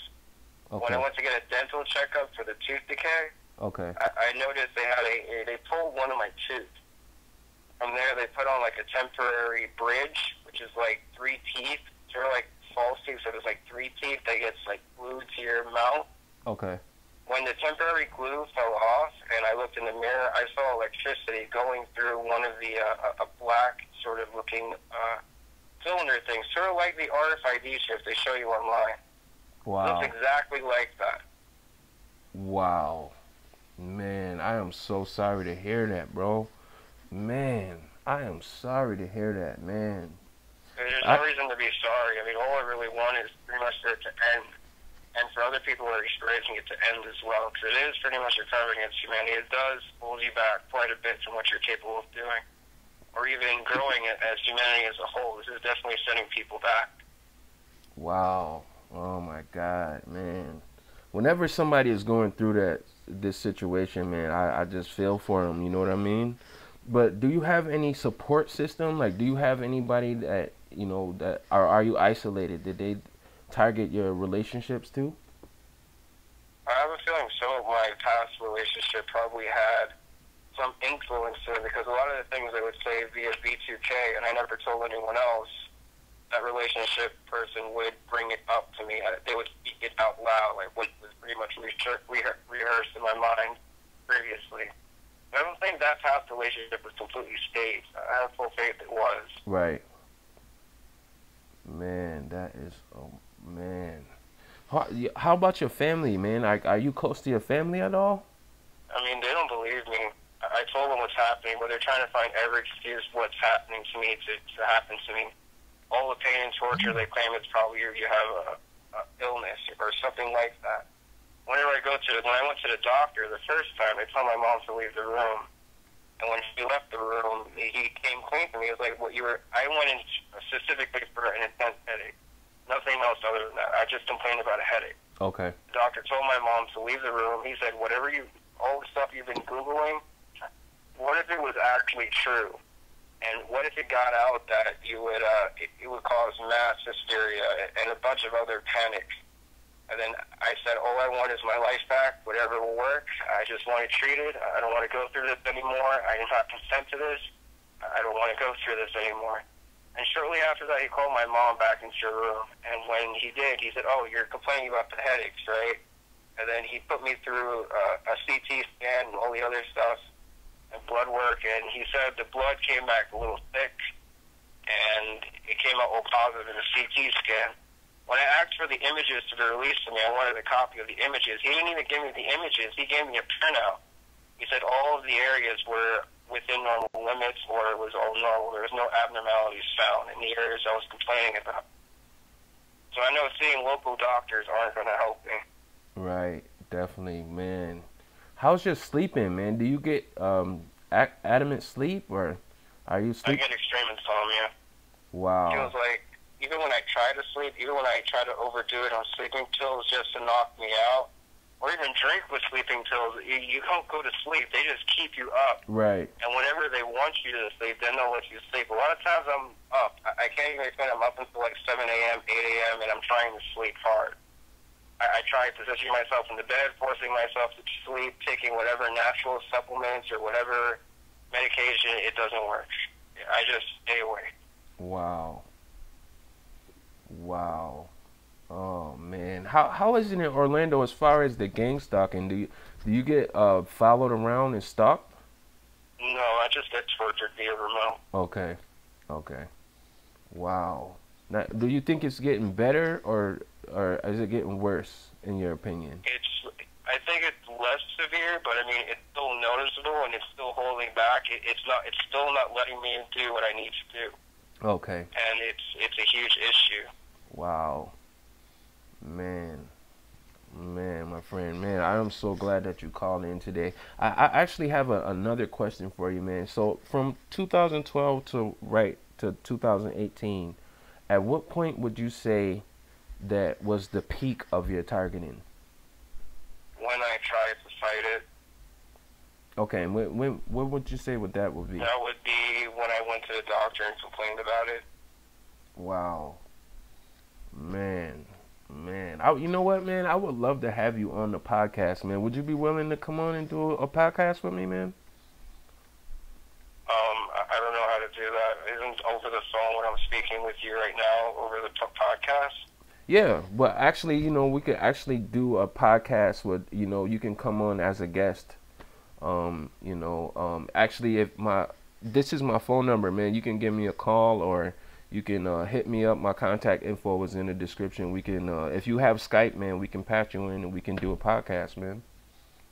Okay. When I went to get a dental checkup for the tooth decay, Okay. I noticed they pulled one of my tooth. From there, they put on like a temporary bridge, which is like 3 teeth. Sort of like false teeth, so there's like 3 teeth that gets like glued to your mouth. Okay. When the temporary glue fell off, and I looked in the mirror, I saw electricity going through one of the a black sort of looking cylinder thing, sort of like the RFID chip they show you online. Wow. It looks exactly like that. Wow. Man, I am so sorry to hear that, bro. Man, I am sorry to hear that, man. There's no reason to be sorry. I mean, all I really want is pretty much for it to end. And for other people who are experiencing it to end as well. Because it is pretty much a crime against humanity. It does hold you back quite a bit from what you're capable of doing. Or even growing it as humanity as a whole. This is definitely setting people back. Wow. Oh my God, man. Whenever somebody is going through this situation, man, I just feel for them, you know what I mean? But do you have any support system? Like, do you have anybody that, you know, that are you isolated? Did they target your relationships too? I have a feeling some of my past relationship probably had some influence in it, because a lot of the things I would say via B2K, and I never told anyone else, that relationship person would bring it up to me. They would speak it out loud, like what was pretty much rehearsed in my mind previously. I don't think that past relationship was completely staged. I have full faith it was. Right. Man, that is, oh man. How about your family, man? Like, are you close to your family at all? I mean, they don't believe me. I told them what's happening, but they're trying to find every excuse what's happening to me to happen to me. All the pain and torture, they claim it's probably you have a illness or something like that. When I went to the doctor the first time, they told my mom to leave the room. And when she left the room, he came clean to me. He was like, I went in specifically for an intense headache. Nothing else other than that. I just complained about a headache. Okay. The doctor told my mom to leave the room. He said, all the stuff you've been Googling, what if it was actually true? And what if it got out that it would cause mass hysteria and a bunch of other panic? And then I said, all I want is my life back, whatever will work. I just want it treated. I don't want to go through this anymore. I didn't have consent to this. I don't want to go through this anymore. And shortly after that, he called my mom back into her room. And when he did, he said, oh, you're complaining about the headaches, right? And then he put me through a CT scan and all the other stuff and blood work. And he said the blood came back a little thick, and it came out all positive in the CT scan. When I asked for the images to be released to me, I wanted a copy of the images. He didn't even give me the images. He gave me a printout. He said all of the areas were within normal limits, or it was all normal. There was no abnormalities found in the areas I was complaining about. So I know seeing local doctors aren't going to help me. Right, definitely, man. How's your sleeping, man? Do you get adamant sleep, or are you sleep? I get extreme insomnia. Wow. It feels like even when I try to sleep, even when I try to overdo it on sleeping pills just to knock me out, or even drink with sleeping pills, you don't go to sleep. They just keep you up. Right. And whenever they want you to sleep, then they'll let you sleep. A lot of times I'm up. I can't even explain. I'm up until like 7 a.m., 8 a.m., and I'm trying to sleep hard. I try positioning myself in the bed, forcing myself to sleep, taking whatever natural supplements or whatever medication. It doesn't work. I just stay awake. Wow. Wow. Oh man. How is it in Orlando as far as the gang stalking? Do you get followed around and stalked? No, I just get tortured via remote. Okay. Okay. Wow. Now, do you think it's getting better or is it getting worse in your opinion? I think it's less severe, but I mean, it's still noticeable and it's still holding back. It's still not letting me do what I need to do. Okay. And it's a huge issue. Wow. Man, my friend, man, I am so glad that you called in today. I actually have another question for you, man. So from 2012 to 2018, at what point would you say that was the peak of your targeting? When I tried to fight it. Okay, and what would you say that would be? That would be when I went to the doctor and complained about it. Wow. Man. You know what, man? I would love to have you on the podcast, man. Would you be willing to come on and do a podcast with me, man? I don't know how to do that. Isn't over the phone when I'm speaking with you right now over the podcast? Yeah, but actually, you know, we could actually do a podcast with, you know, you can come on as a guest. Actually, this is my phone number, man. You can give me a call or you can hit me up. My contact info is in the description. We can, if you have Skype, man, we can patch you in and we can do a podcast, man.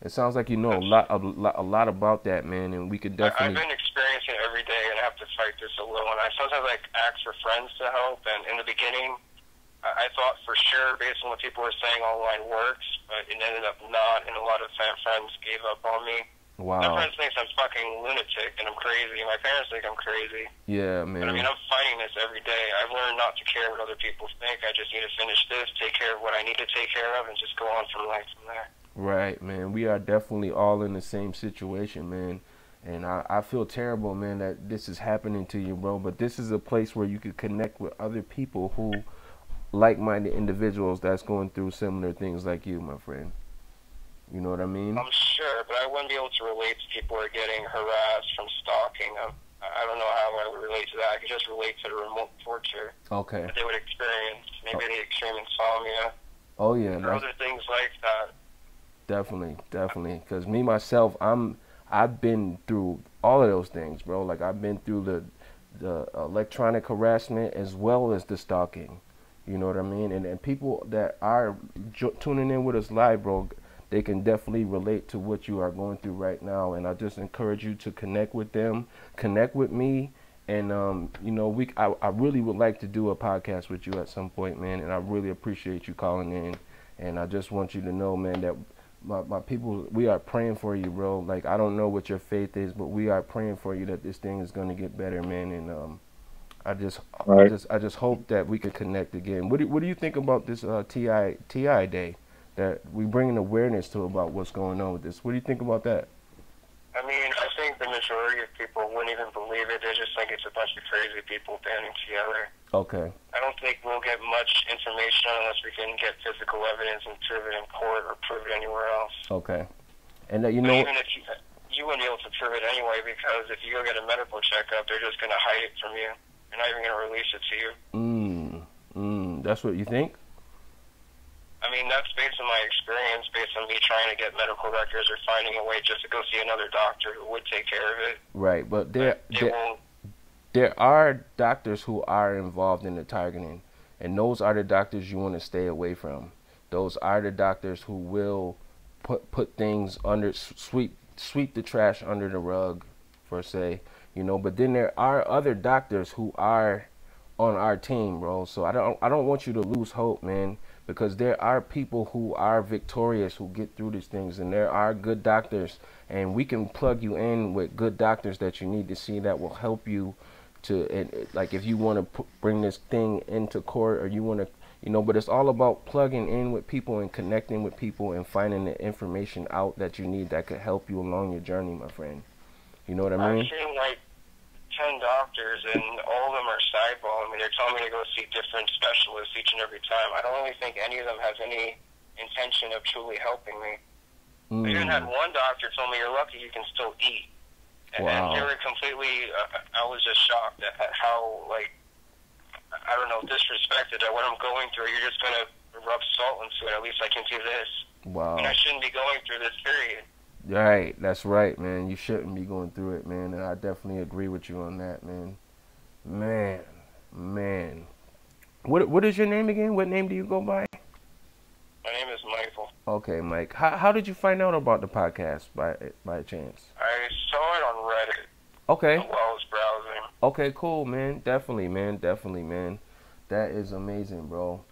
It sounds like you know a lot about that, man, and we could definitely. I've been experiencing it every day, and I have to fight this alone. I sometimes ask for friends to help, and in the beginning, I thought for sure, based on what people were saying, online works, but it ended up not, and a lot of friends gave up on me. Wow. My friends think I'm fucking lunatic and I'm crazy. My parents think I'm crazy. Yeah, man. But I mean, I'm fighting this every day. I've learned not to care what other people think. I just need to finish this, take care of what I need to take care of, and just go on from life from there. Right, man. We are definitely all in the same situation, man. And I feel terrible, man, that this is happening to you, bro. But this is a place where you could connect with other people who, like-minded individuals that's going through similar things like you, my friend. You know what I mean? I'm sure, but I wouldn't be able to relate to people who are getting harassed from stalking. I don't know how I would relate to that. I could just relate to the remote torture Okay. that they would experience. Maybe the extreme insomnia. Oh, yeah. Or other things like that. Definitely. Because me, myself, I've been through all of those things, bro. Like, I've been through the electronic harassment as well as the stalking. You know what I mean? And people that are tuning in with us live, bro, they can definitely relate to what you are going through right now. And I just encourage you to connect with them, connect with me. And, you know, I really would like to do a podcast with you at some point, man. And I really appreciate you calling in. And I just want you to know, man, that my people, we are praying for you, bro. Like, I don't know what your faith is, but we are praying for you that this thing is going to get better, man. And I just hope that we could connect again. What do you think about this TI Day that we bringing awareness to about what's going on with this? What do you think about that? I mean, I think the majority of people wouldn't even believe it. They just think it's a bunch of crazy people banding together. Okay. I don't think we'll get much information unless we can get physical evidence and prove it in court or prove it anywhere else. Okay. And that, you know, even if you wouldn't be able to prove it anyway, because if you go get a medical checkup, they're just going to hide it from you. They're not even going to release it to you. That's what you think? I mean, that's based on my experience, based on me trying to get medical records or finding a way just to go see another doctor who would take care of it. Right, but there are doctors who are involved in the targeting, and those are the doctors you want to stay away from. Those are the doctors who will put things under, sweep the trash under the rug, per se, you know. But then there are other doctors who are on our team, bro. So I don't want you to lose hope, man, because there are people who are victorious, who get through these things, and there are good doctors, and we can plug you in with good doctors that you need to see that will help you to, like, if you want to bring this thing into court, or you want to, you know. But it's all about plugging in with people and connecting with people and finding the information out that you need that could help you along your journey, my friend. You know what I mean? I've seen like 10 doctors, and all of them are sideball. I mean, they're telling me to go see different specialists each and every time. I don't really think any of them has any intention of truly helping me. I even had one doctor tell me, "You're lucky you can still eat." And they were completely, I was just shocked at how, like, I don't know, disrespected at what I'm going through. You're just going to rub salt into it. At least I can do this. Wow. And I shouldn't be going through this period. Right, that's right, man. You shouldn't be going through it, man. And I definitely agree with you on that, man. Man. What is your name again? What name do you go by? My name is Michael. Okay, Mike. How did you find out about the podcast by chance? I saw it on Reddit. Okay. While I was browsing. Okay, cool, man. Definitely, man. That is amazing, bro.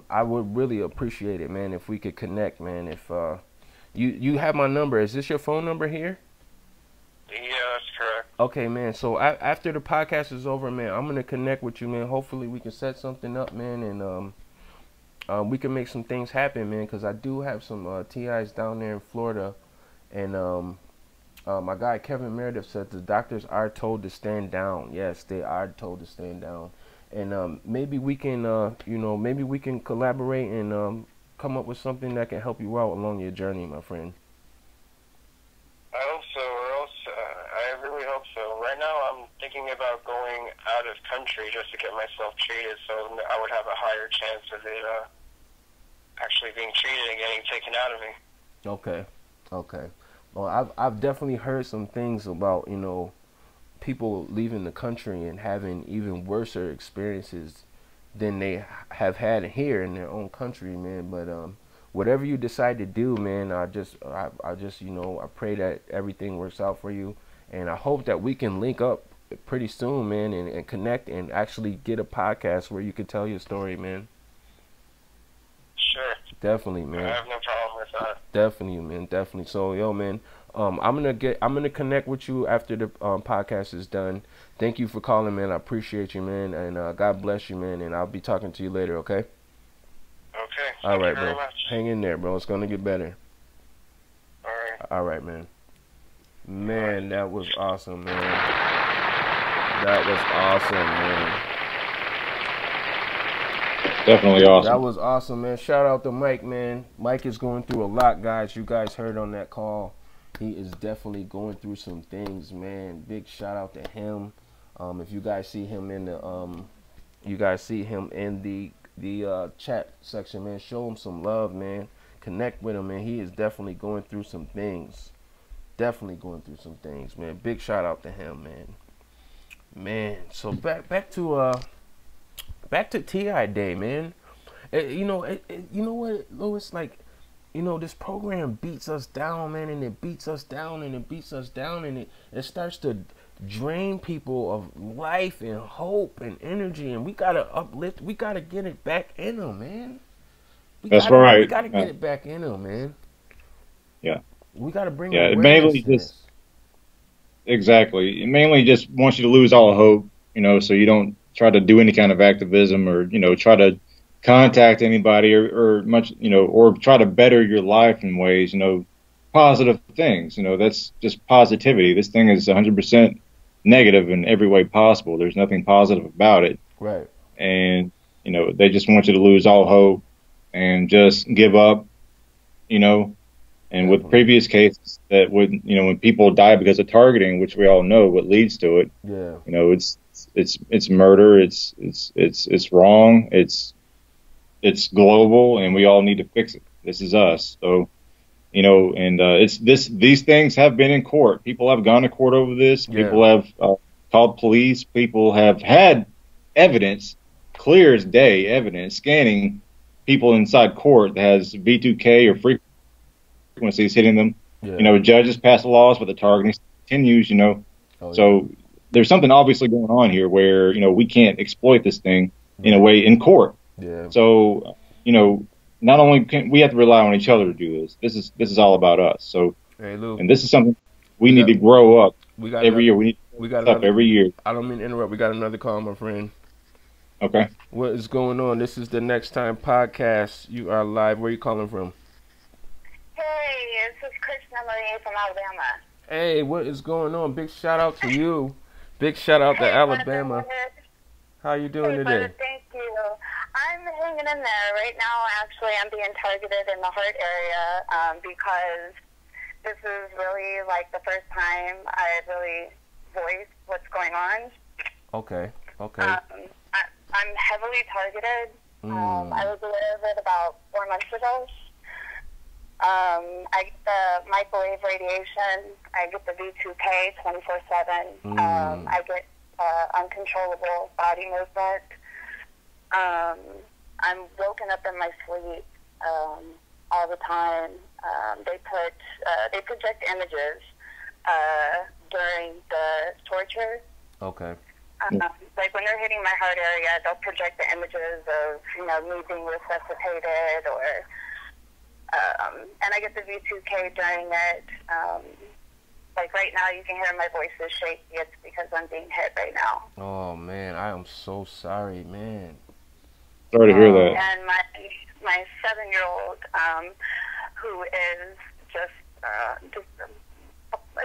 I would really appreciate it, man, if we could connect, man. If you have my number. Is this your phone number here? Yeah, that's correct. Okay, man. So after the podcast is over, man, I'm gonna connect with you, man. Hopefully we can set something up, man, and we can make some things happen, man. Cause I do have some TIs down there in Florida, and my guy Kevin Meredith said the doctors are told to stand down. Yes, they are told to stand down, and maybe we can, maybe we can collaborate and come up with something that can help you out along your journey, my friend. I hope so, or else I really hope so. Right now, I'm thinking about going out of country just to get myself treated, so I would have a higher chance of it actually being treated and getting taken out of me. Okay. Well, I've definitely heard some things about, people leaving the country and having even worse experiences than they have had here in their own country, man. But whatever you decide to do, man, I just I pray that everything works out for you, and I hope that we can link up pretty soon, man, and connect and actually get a podcast where you can tell your story, man. Sure. Definitely, man. I have no problem with that. Definitely, man. Definitely. So, yo, man, I'm gonna connect with you after the podcast is done. Thank you for calling, man. I appreciate you, man, and God bless you, man. And I'll be talking to you later, okay? Okay. All right, Thank you very bro. much. Hang in there, bro. It's gonna get better. All right. All right, man. Man, that was awesome, man. That was awesome, man. Definitely awesome. That was awesome, man. Shout out to Mike, man. Mike is going through a lot, guys. You guys heard on that call. He is definitely going through some things, man. Big shout out to him. If you guys see him in the chat section, man, show him some love, man. Connect with him, man. He is definitely going through some things. Definitely going through some things, man. Big shout out to him, man. Man, so back to TI Day, man. You know what, Louis? Like, this program beats us down, man, and it beats us down, and it beats us down, and it starts to drain people of life and hope and energy, and we gotta uplift. We gotta get it back in them, man. That's right. We gotta get it back in them, man. Yeah. We gotta bring. Yeah, it mainly just exactly. It mainly just wants you to lose all hope, so you don't try to do any kind of activism or try to contact anybody or much, or try to better your life in ways, positive things. That's just positivity. This thing is 100% negative in every way possible. There's nothing positive about it. Right. And, they just want you to lose all hope and just give up, and with previous cases that would, when people die because of targeting, which we all know what leads to it, yeah, it's murder. It's wrong. It's global, and we all need to fix it. This is us. So, these things have been in court. People have gone to court over this. Yeah. People have called police. People have had evidence, clear as day evidence, scanning people inside court that has V2K or frequencies hitting them. Yeah. Judges pass laws, but the targeting continues, So there's something obviously going on here where, we can't exploit this thing in a way in court. Yeah. So, not only can we have to rely on each other to do this. This is all about us. So, hey, Lou, and this is something we need to grow up every year. We got up every year. I don't mean to interrupt. We got another call, my friend. Okay. What is going on? This is the Next Time podcast. You are live. Where are you calling from? Hey, this is Krishna Marie from Alabama. Hey, what is going on? Big shout out to you. Big shout out to Alabama. How you doing today? Thank you. I'm hanging in there. Right now, actually, I'm being targeted in the heart area because this is really like the first time I really voiced what's going on. Okay. I'm heavily targeted. I was aware of it about 4 months ago. I get the microwave radiation. I get the V2K 24/7. I get uncontrollable body movement. I'm woken up in my sleep all the time. They project images during the torture. Okay. Like when they're hitting my heart area, they'll project the images of, you know, me being resuscitated, or and I get the V2K during it. Like right now, you can hear my voice is shaky. It's because I'm being hit right now. Oh man, I am so sorry, man. Sorry to hear that. And my 7-year-old, who is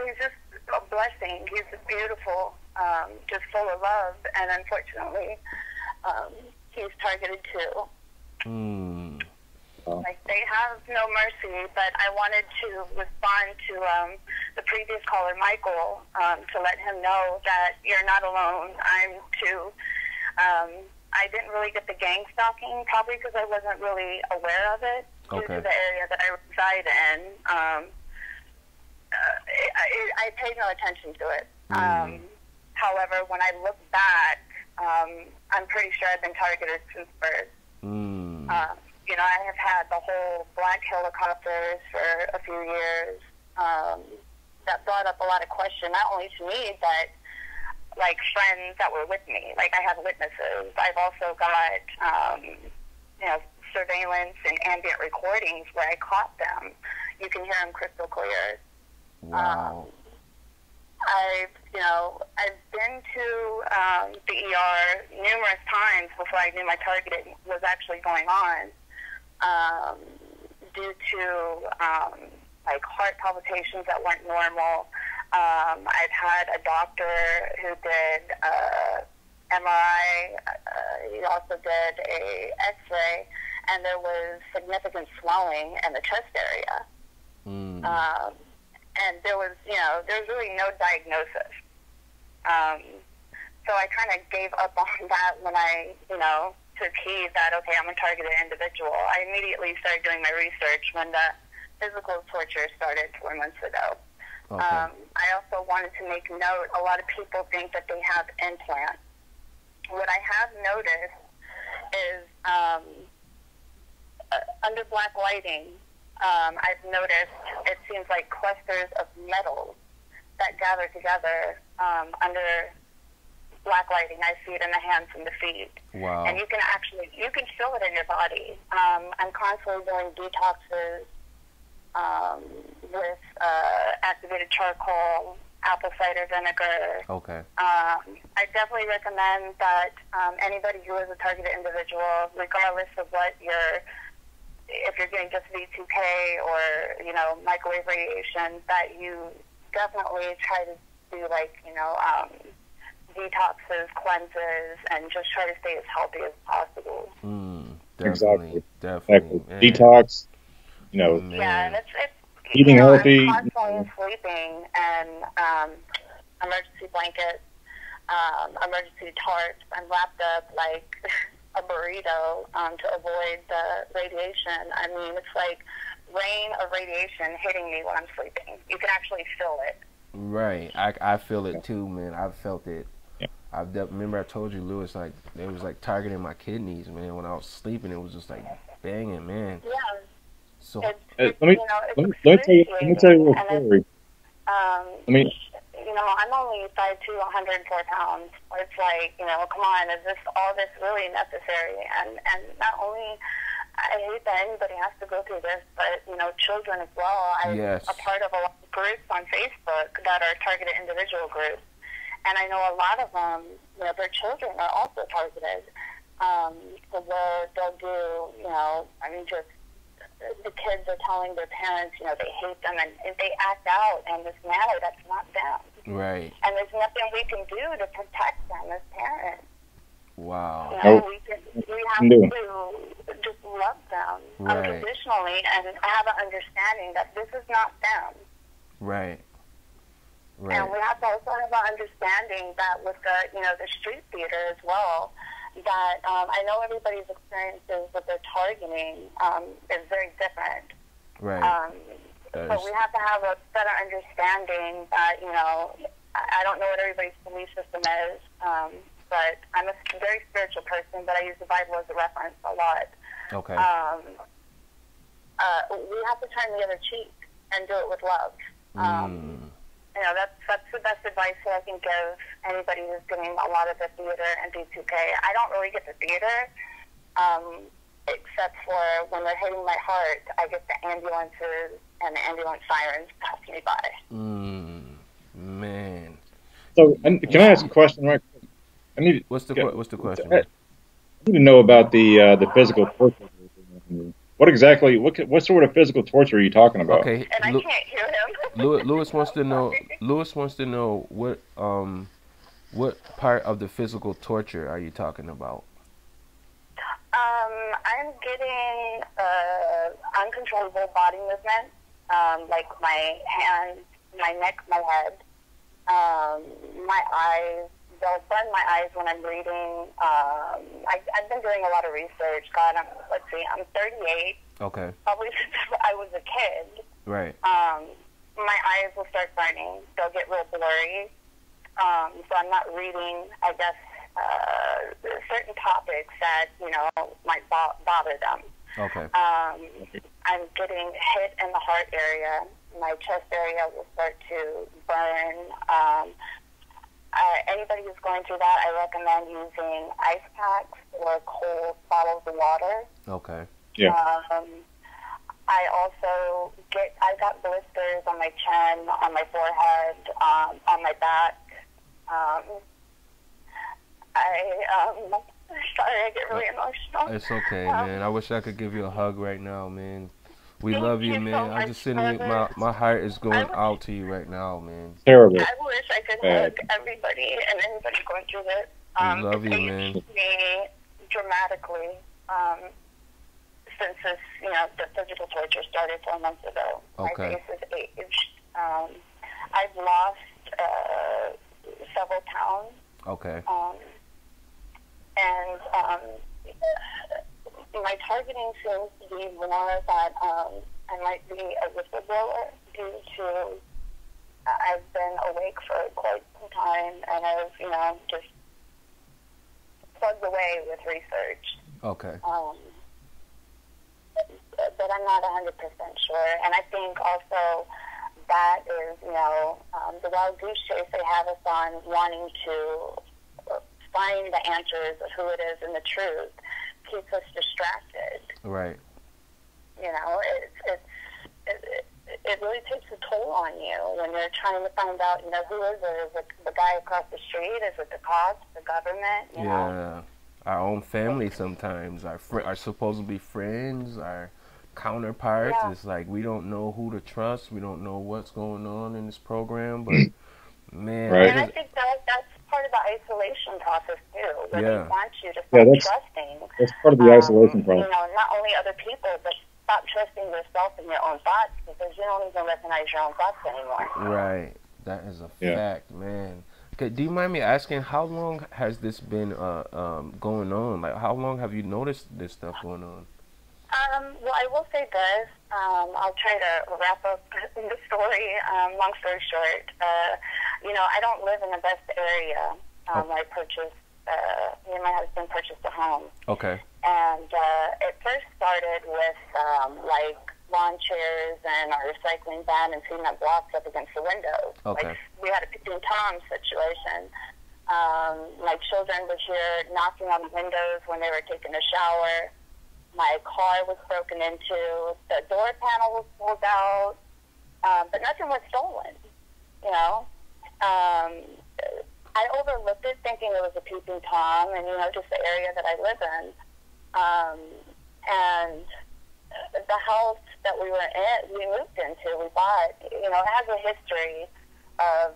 he's just a blessing. He's beautiful, just full of love, and unfortunately, he's targeted too. Like, they have no mercy, but I wanted to respond to the previous caller, Michael, to let him know that you're not alone. I'm too. I didn't really get the gang stalking, probably because I wasn't really aware of it due to the area that I reside in. I paid no attention to it. However, when I look back, I'm pretty sure I've been targeted since birth. You know, I have had the whole black helicopters for a few years. That brought up a lot of questions, not only to me, but like friends that were with me. Like, I have witnesses. I've also got, you know, surveillance and ambient recordings where I caught them. You can hear them crystal clear. Wow. I've been to the ER numerous times before I knew my targeting was actually going on, due to like heart palpitations that weren't normal. I've had a doctor who did MRI. He also did a X-ray, and there was significant swelling in the chest area. And there was, there's really no diagnosis. So I kind of gave up on that when I, took heed that, okay, I'm a targeted individual. I immediately started doing my research when the physical torture started 4 months ago. Okay. I also wanted to make note, a lot of people think that they have implants. What I have noticed is under black lighting, I've noticed it seems like clusters of metals that gather together under black lighting. I see it in the hands and the feet. Wow. And you can feel it in your body. I'm constantly doing detoxes with activated charcoal, apple cider vinegar. Okay. I definitely recommend that anybody who is a targeted individual, regardless of what if you're getting just V2K or, microwave radiation, that you definitely try to do detoxes, cleanses, and just try to stay as healthy as possible. Definitely. Detox, Yeah, and it's eating healthy. I'm constantly sleeping, and emergency blankets, emergency tarps. I'm wrapped up like a burrito to avoid the radiation. I mean, it's like rain of radiation hitting me when I'm sleeping. You can actually feel it. Right. I feel it too, man. I've felt it. Yeah. Remember I told you, Lewis, like, they was like targeting my kidneys, man. When I was sleeping, it was just like banging, man. Yeah. So let me tell you a little story. I'm only 5'2", 104 pounds. It's like, come on, is all this really necessary? And not only, I hate that anybody has to go through this, but, children as well. I'm a part of a lot of groups on Facebook that are targeted individual groups. And I know a lot of them, their children are also targeted. Where they'll do, just the kids are telling their parents, they hate them, and they act out in this manner that's not them. Right. And there's nothing we can do to protect them as parents. Wow. We have to just love them unconditionally and have an understanding that this is not them. Right. And we have to also have an understanding that with the street theater as well, that I know everybody's experiences with their targeting is very different. Right. But we have to have a better understanding that, I don't know what everybody's belief system is, but I'm a very spiritual person, but I use the Bible as a reference a lot. Okay. we have to turn the other cheek and do it with love. You know, that's the best advice that I can give anybody who's doing a lot of the theater and B2K. I don't really get the theater, except for when they're hitting my heart, I get the ambulances and the ambulance sirens pass me by. Man. So, can I ask a question right quick? What's the question? I need to know about the physical torture. What sort of physical torture are you talking about? Okay. And I can't hear him. Lewis wants to know. Lewis wants to know what part of the physical torture are you talking about? I'm getting uncontrollable body movement, like my hands, my neck, my head, my eyes. They'll burn my eyes when I'm reading. I've been doing a lot of research. God, I'm 38. Okay. Probably since I was a kid. Right. My eyes will start burning. They'll get real blurry. So I'm not reading, I guess, certain topics that, you know, might bother them. Okay. I'm getting hit in the heart area. My chest area will start to burn. Anybody who's going through that, I recommend using ice packs or cold bottles of water. Okay. Yeah. I also I got blisters on my chin, on my forehead, on my back. Sorry, I get really emotional. It's okay, man. I wish I could give you a hug right now, man. We love you, man. So I'm just sitting here. My heart is going out to you right now, man. Terrible. I wish I could hug everybody and anybody going through this. We love you, man. It aged me dramatically since this, you know, the physical torture started 4 months ago. Okay. My face is aged. I've lost several pounds. Okay. And my targeting seems to be more that I might be a whistleblower due to I've been awake for quite some time and I've, you know, just plugged away with research. Okay. But I'm not 100% sure. And I think also that is, you know, the wild goose chase they have us on wanting to find the answers of who it is and the truth keeps us distracted. Right. You know, it really takes a toll on you when you're trying to find out, you know, who is it? Is it the guy across the street? Is it the cops, the government? You know? Our own family sometimes, our supposedly friends, our counterparts. Yeah. It's like we don't know who to trust. We don't know what's going on in this program, but man. Right. And I think that's part of the isolation process too, where Yeah. they want you to stop trusting. That's part of the isolation You process. know, not only other people, but stop trusting yourself and your own thoughts because you don't even recognize your own thoughts anymore. Right. That is a fact, man. Okay, do you mind me asking, how long has this been going on? Like, how long have you noticed this stuff going on? Well, I will say this. I'll try to wrap up the story. Long story short, you know, I don't live in the best area. I purchased, me and my husband purchased a home. Okay. And it first started with, like, lawn chairs and our recycling bin and cement blocks up against the windows. Okay. Like, we had a Peeping Tom situation. My children were here knocking on the windows when they were taking a shower. My car was broken into. The door panel was pulled out. But nothing was stolen, you know. I overlooked it thinking it was a Peeping Tom and, you know, just the area that I live in. And the house that we moved into, we bought, you know, it has a history of,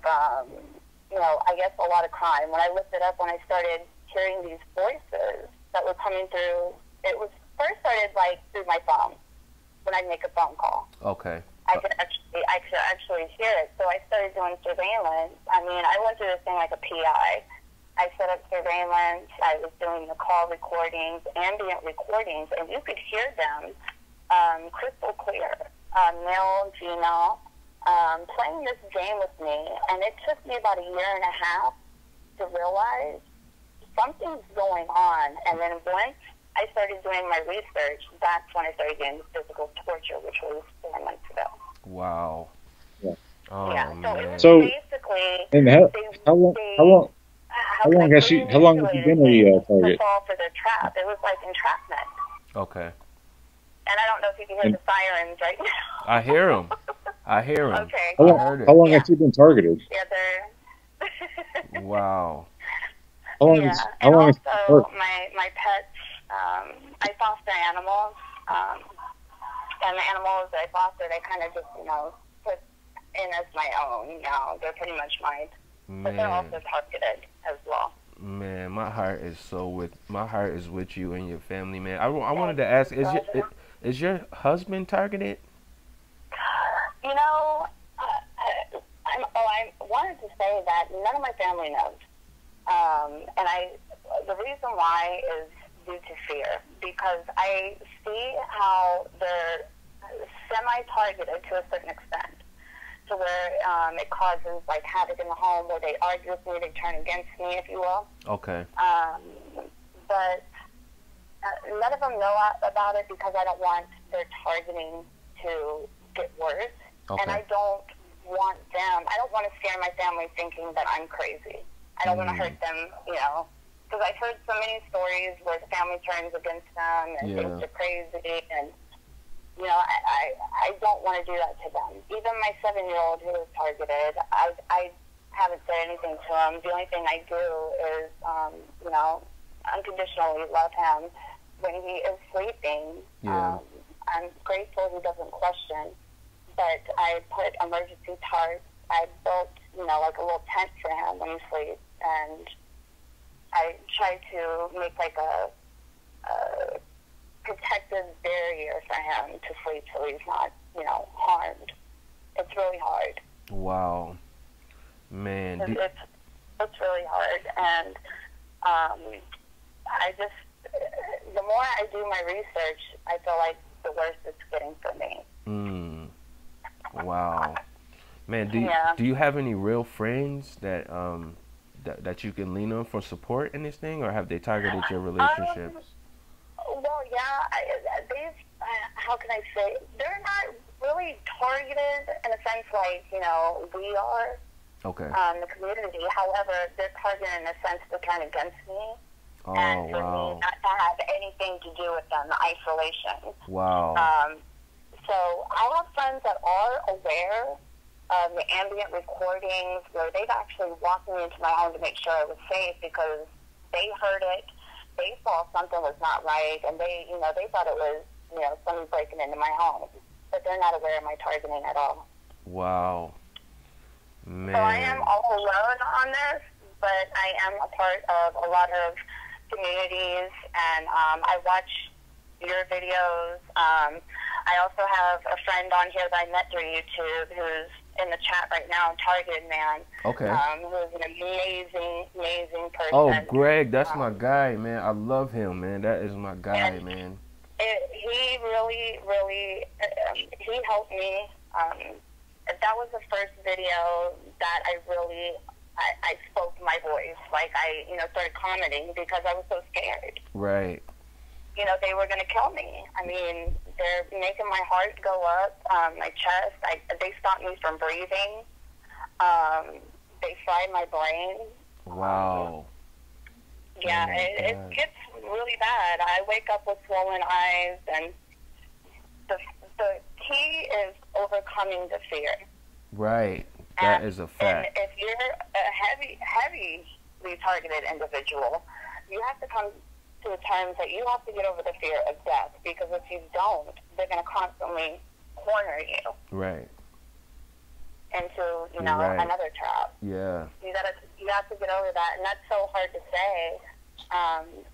you know, I guess a lot of crime. When I looked it up, when I started hearing these voices that were coming through, it was first started like through my phone when I make a phone call. Okay. I could actually hear it. So I started doing surveillance. I mean, I went through this thing like a PI. I set up surveillance. I was doing the call recordings, ambient recordings, and you could hear them crystal clear, male and female, playing this game with me. And it took me about a year and a half to realize something's going on. And then once I started doing my research, that's when I started getting physical torture, which was 4 months ago. Wow. Yeah. Oh, yeah, so man. it was So, basically and how long has you been a target? to fall for their trap. It was like entrapment. Okay. And I don't know if you can hear the sirens right now. I hear them. I hear them. Okay. I heard it. How long has you been targeted? Yeah, they're... Wow. How long yeah, how and long also my pets, I foster animals, and the animals I fostered, I kind of just, put in as my own, they're pretty much mine. But they're also targeted as well. Man, my heart is with you and your family, man. I wanted to ask, is your husband targeted? I wanted to say that none of my family knows. The reason why is due to fear, because I see how they're semi-targeted to a certain extent, to where it causes like havoc in the home, where they argue with me, they turn against me, if you will. Okay. But none of them know about it because I don't want their targeting to get worse, and I don't want to scare my family thinking that I'm crazy. I don't want to hurt them, because I've heard so many stories where the family turns against them and thinks they're crazy, and I don't want to do that to them. Even my 7-year-old who was targeted, I haven't said anything to him. The only thing I do is, unconditionally love him when he is sleeping. I'm grateful he doesn't question, but I put emergency tarps. I built, like a little tent for him when he sleeps, and I try to make like a protective barrier for him to sleep so he's not, harmed. It's really hard. Wow. Man. It's really hard, and the more I do my research, I feel like the worse it's getting for me. Wow. Man, do you have any real friends that that you can lean on for support in this thing, or have they targeted your relationships? Well, yeah, how can I say, they're not really targeted in a sense like, we are. Okay. The community. However, they're targeted in a sense to turn against me. Oh, and for wow. me not to have anything to do with them, the isolation. Wow. So I have friends that are aware of the ambient recordings where they've actually walked me into my home to make sure I was safe because they heard it. They saw something was not right, and they thought it was, somebody breaking into my home. But they're not aware of my targeting at all. Wow. Man. So I am all alone on this, but I am a part of a lot of communities, and I watch your videos. I also have a friend on here that I met through YouTube who's in the chat right now, Targeted Man. Okay. Who's an amazing person. Oh, Greg, that's my guy, man. I love him, man. That is my guy, man. He really, he helped me. That was the first video that I spoke my voice. Like, I, started commenting because I was so scared. Right. They were going to kill me. I mean, they're making my heart go up, my chest. They stopped me from breathing. They fried my brain. Wow. Yeah, it gets really bad. I wake up with swollen eyes, and the key is overcoming the fear. Right. That is a fact. And if you're a heavily targeted individual, you have to come to the terms that you have to get over the fear of death, because if you don't, they're going to constantly corner you. Right. Into, another trap. Yeah. You have to get over that, and that's so hard to say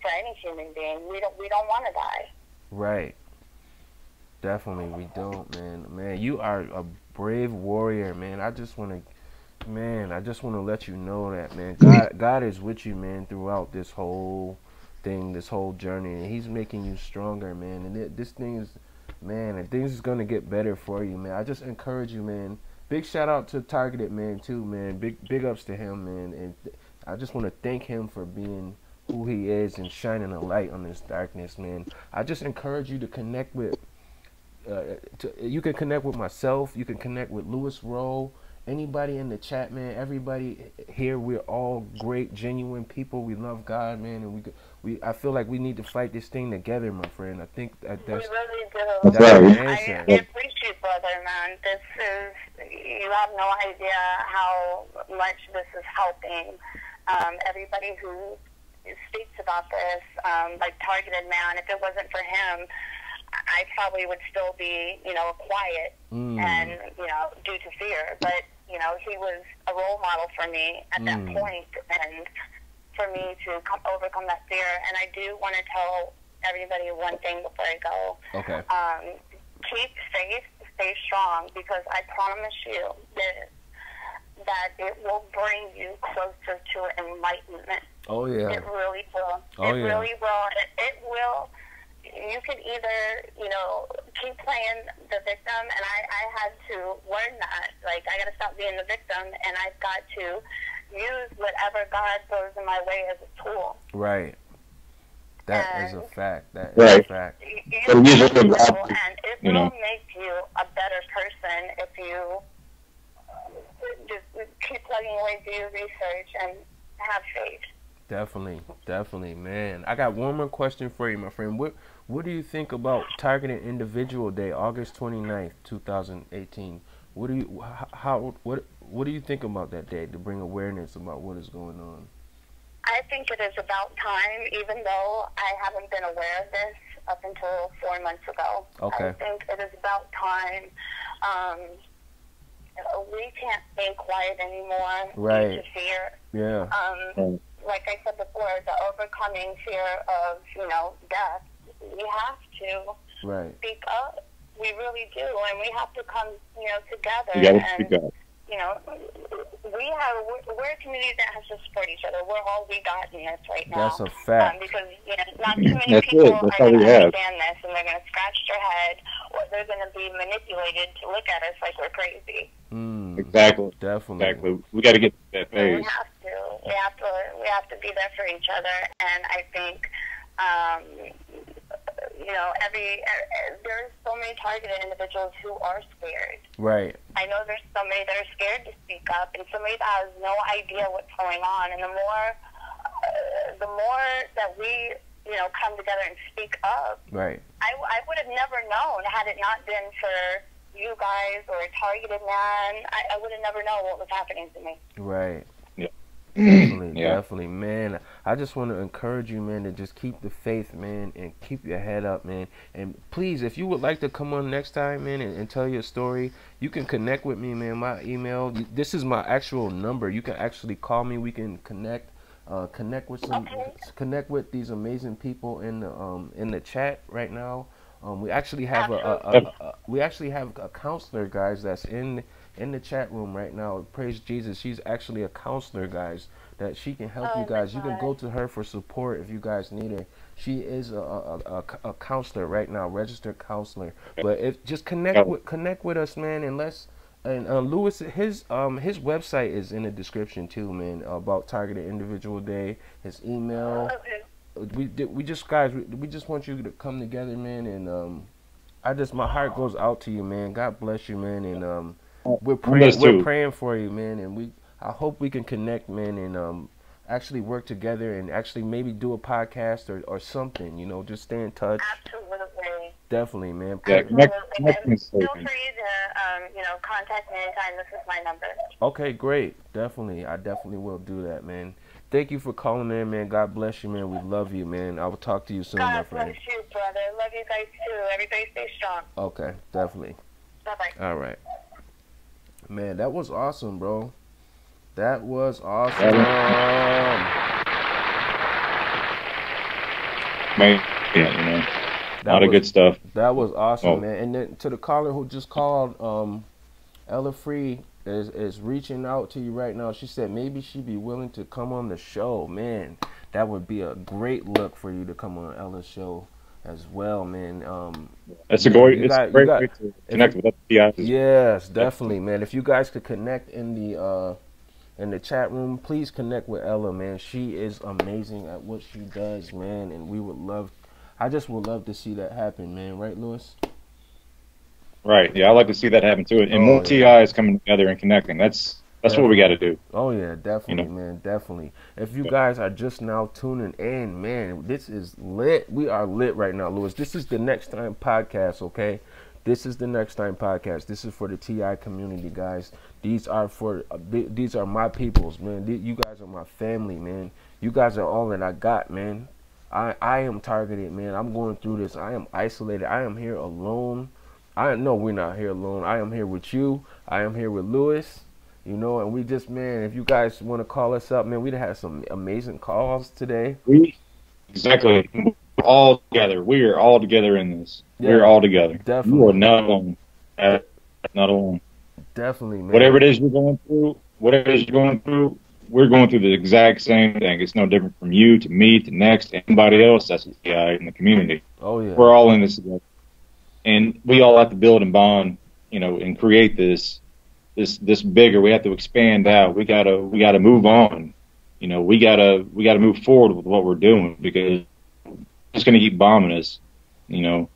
for any human being. We don't want to die. Right. Definitely, we don't, man. Man, you are a brave warrior, man. I just want to let you know that, man. God is with you, man, throughout this whole thing, this whole journey, and He's making you stronger, man. And this thing is, man, and things is gonna get better for you, man. I just encourage you, man. Big shout out to Targeted Man too, man. Big ups to him, man. And I just want to thank him for being who he is and shining a light on this darkness, man. I just encourage you to connect with. You can connect with myself. You can connect with Lewis Rowe. Anybody in the chat, man. Everybody here, we're all great, genuine people. We love God, man, and I feel like we need to fight this thing together, my friend. I think that's we really do. that's the answer. I appreciate you, brother, man. This is, you have no idea how much this is helping everybody who speaks about this. Like Targeted Man, if it wasn't for him, I probably would still be, quiet and, due to fear. But, he was a role model for me at that point, and for me to overcome that fear. And I do want to tell everybody one thing before I go. Okay. Keep faith, stay strong, because I promise you that it will bring you closer to enlightenment. Oh, yeah. It really will. Oh, it yeah. really will. It will. You could either, keep playing the victim, and I had to learn that. Like, I got to stop being the victim, and I've got to use whatever God throws in my way as a tool. Right. That is a fact. That is Right. a fact. And it will make you a better person if you just keep plugging away, do your research, and have faith. Definitely, definitely, man. I got one more question for you, my friend. What do you think about Targeted Individual Day, August 29th, 2018? What do you think about that day to bring awareness about what is going on? I think it is about time, even though I haven't been aware of this up until 4 months ago. Okay. I think it is about time. We can't stay quiet anymore Right. due to fear. Yeah. Like I said before, the overcoming fear of, death, we have to Right. speak up. We really do, and we have to come, together. You gotta and, speak up. We're a community that has to support each other. We're all we got in this right now. That's a fact. Because not too many That's people it. are That's all going we to have. understand this, and they're going to scratch their head, or they're going to be manipulated to look at us like we're crazy. Exactly. Definitely. Exactly. We got to get to that We phase. have to. We have to be there for each other, and I think, there's so many targeted individuals who are scared. Right. I know there's somebody that are scared to speak up, and somebody that has no idea what's going on. And the more that we, come together and speak up, Right. I would have never known had it not been for you guys or Targeted Man. I would have never known what was happening to me. Right. Yeah. Definitely, Yeah. definitely, man. I just want to encourage you, man, to just keep the faith, man, and keep your head up, man. And please, if you would like to come on next time, man, and tell your story, you can connect with me, man. My email, this is my actual number. You can actually call me. We can connect with these amazing people in the chat right now. We actually have a counselor, guys, that's in the chat room right now. Praise Jesus. She's actually a counselor, guys, that she can help you guys. You can go to her for support if you guys need her. She is a counselor right now, registered counselor. But if just connect with us, man, and Lewis, his website is in the description too, man, about Targeted Individual Day, his email. We just want you to come together, man, and my heart goes out to you, man. God bless you, man, and we're praying for you, man, and I hope we can connect, man, and actually work together and actually maybe do a podcast or something, just stay in touch. Absolutely. Definitely, man. Yeah, Feel free to, contact me anytime. This is my number. Okay, great. Definitely. I definitely will do that, man. Thank you for calling in, man. God bless you, man. We love you, man. I will talk to you soon, my friend. God bless you, brother. Love you guys, too. Everybody stay strong. Okay, definitely. Bye-bye. All right. Man, that was awesome, bro. That was awesome. Man, yeah, a lot of good stuff. That was awesome, man. And then to the caller who just called, Ella Free is reaching out to you right now. She said maybe she'd be willing to come on the show. Man, that would be a great look for you to come on Ella's show as well, man. It's a great way to connect with other PIs. Yes, definitely, man. If you guys could connect in in the chat room, please connect with Ella, man. She is amazing at what she does, man, and I just would love to see that happen, man. Right, Lewis? Right. Yeah, I like to see that happen too, and more TIs coming together and connecting. That's what we got to do. Oh yeah, definitely, man, definitely. If you guys are just now tuning in, man, this is lit. We are lit right now, Lewis. This is the NEXXTIME podcast, okay? This is the NEXXTIME podcast. This is for the TI community, guys. These are my peoples, man. You guys are my family, man. You guys are all that I got, man. I am targeted, man. I'm going through this. I am isolated. I am here alone. I know we're not here alone. I am here with you. I am here with Lewis. You know, and we just, man, if you guys want to call us up, man, we'd have some amazing calls today. Exactly. We're all together. We are all together in this. Yeah, we're all together. Definitely. You are not alone. Not alone. Definitely, man. Whatever it is you're going through, we're going through the exact same thing. It's no different from you to me to Nexx to anybody else that's a TI in the community. Oh, yeah. We're all in this together. And we all have to build and bond, you know, and create this bigger. We have to expand out. We gotta move on. You know, we gotta move forward with what we're doing, because it's gonna keep bombing us. You know,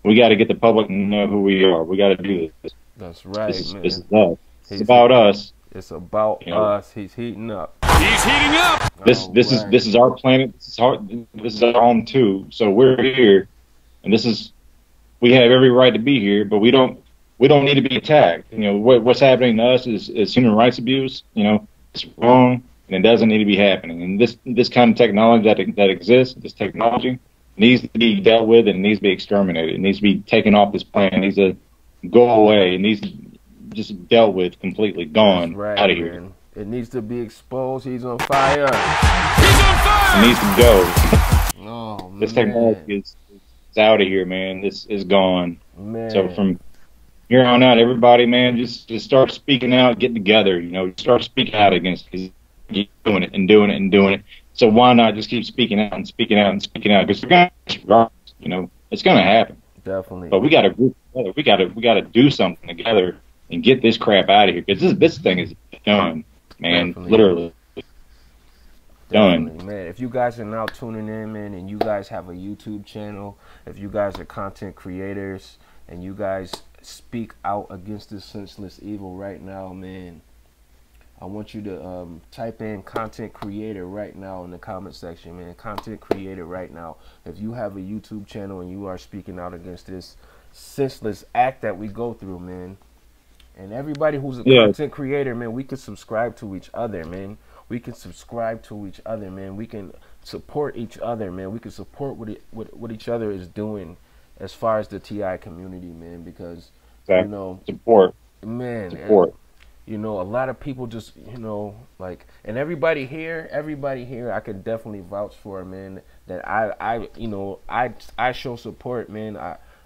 we gotta get the public to know who we are. We gotta do this. That's right, man. This is us. It's about us. It's about us. He's heating up. He's heating up. This is our planet. This is our home too. So we're here, and we have every right to be here, but we don't need to be attacked. You know, what's happening to us is human rights abuse. You know, it's wrong, and it doesn't need to be happening. And this kind of technology that exists, this technology, needs to be dealt with, and it needs to be exterminated. It needs to be taken off this planet. It needs to go away. It needs to just dealt with completely, gone, out of here. Man. It needs to be exposed. He's on fire. He's on fire. It needs to go. Oh, man. This technology is out of here, man. This is gone. Man. So from here on out, everybody, man, just start speaking out, get together. You know, start speaking out against it. Keep doing it and doing it and doing it. So why not just keep speaking out and speaking out and speaking out? Because you know, it's gonna happen. Definitely. But we got to group together. We got to do something together and get this crap out of here, because this thing is done, man. Definitely. Literally done. Definitely, man. If you guys are now tuning in, man, and you guys have a YouTube channel, if you guys are content creators and you guys speak out against this senseless evil right now, man, I want you to type in content creator right now in the comment section, man. Content creator right now. If you have a YouTube channel and you are speaking out against this senseless act that we go through, man, and everybody who's a content creator, man, we can subscribe to each other, man. We can subscribe to each other, man. We can support each other, man. We can support what each other is doing as far as the TI community, man, because, you know, support, man, support. And, you know, a lot of people just, you know, like, and everybody here, I can definitely vouch for, man, that I show support, man.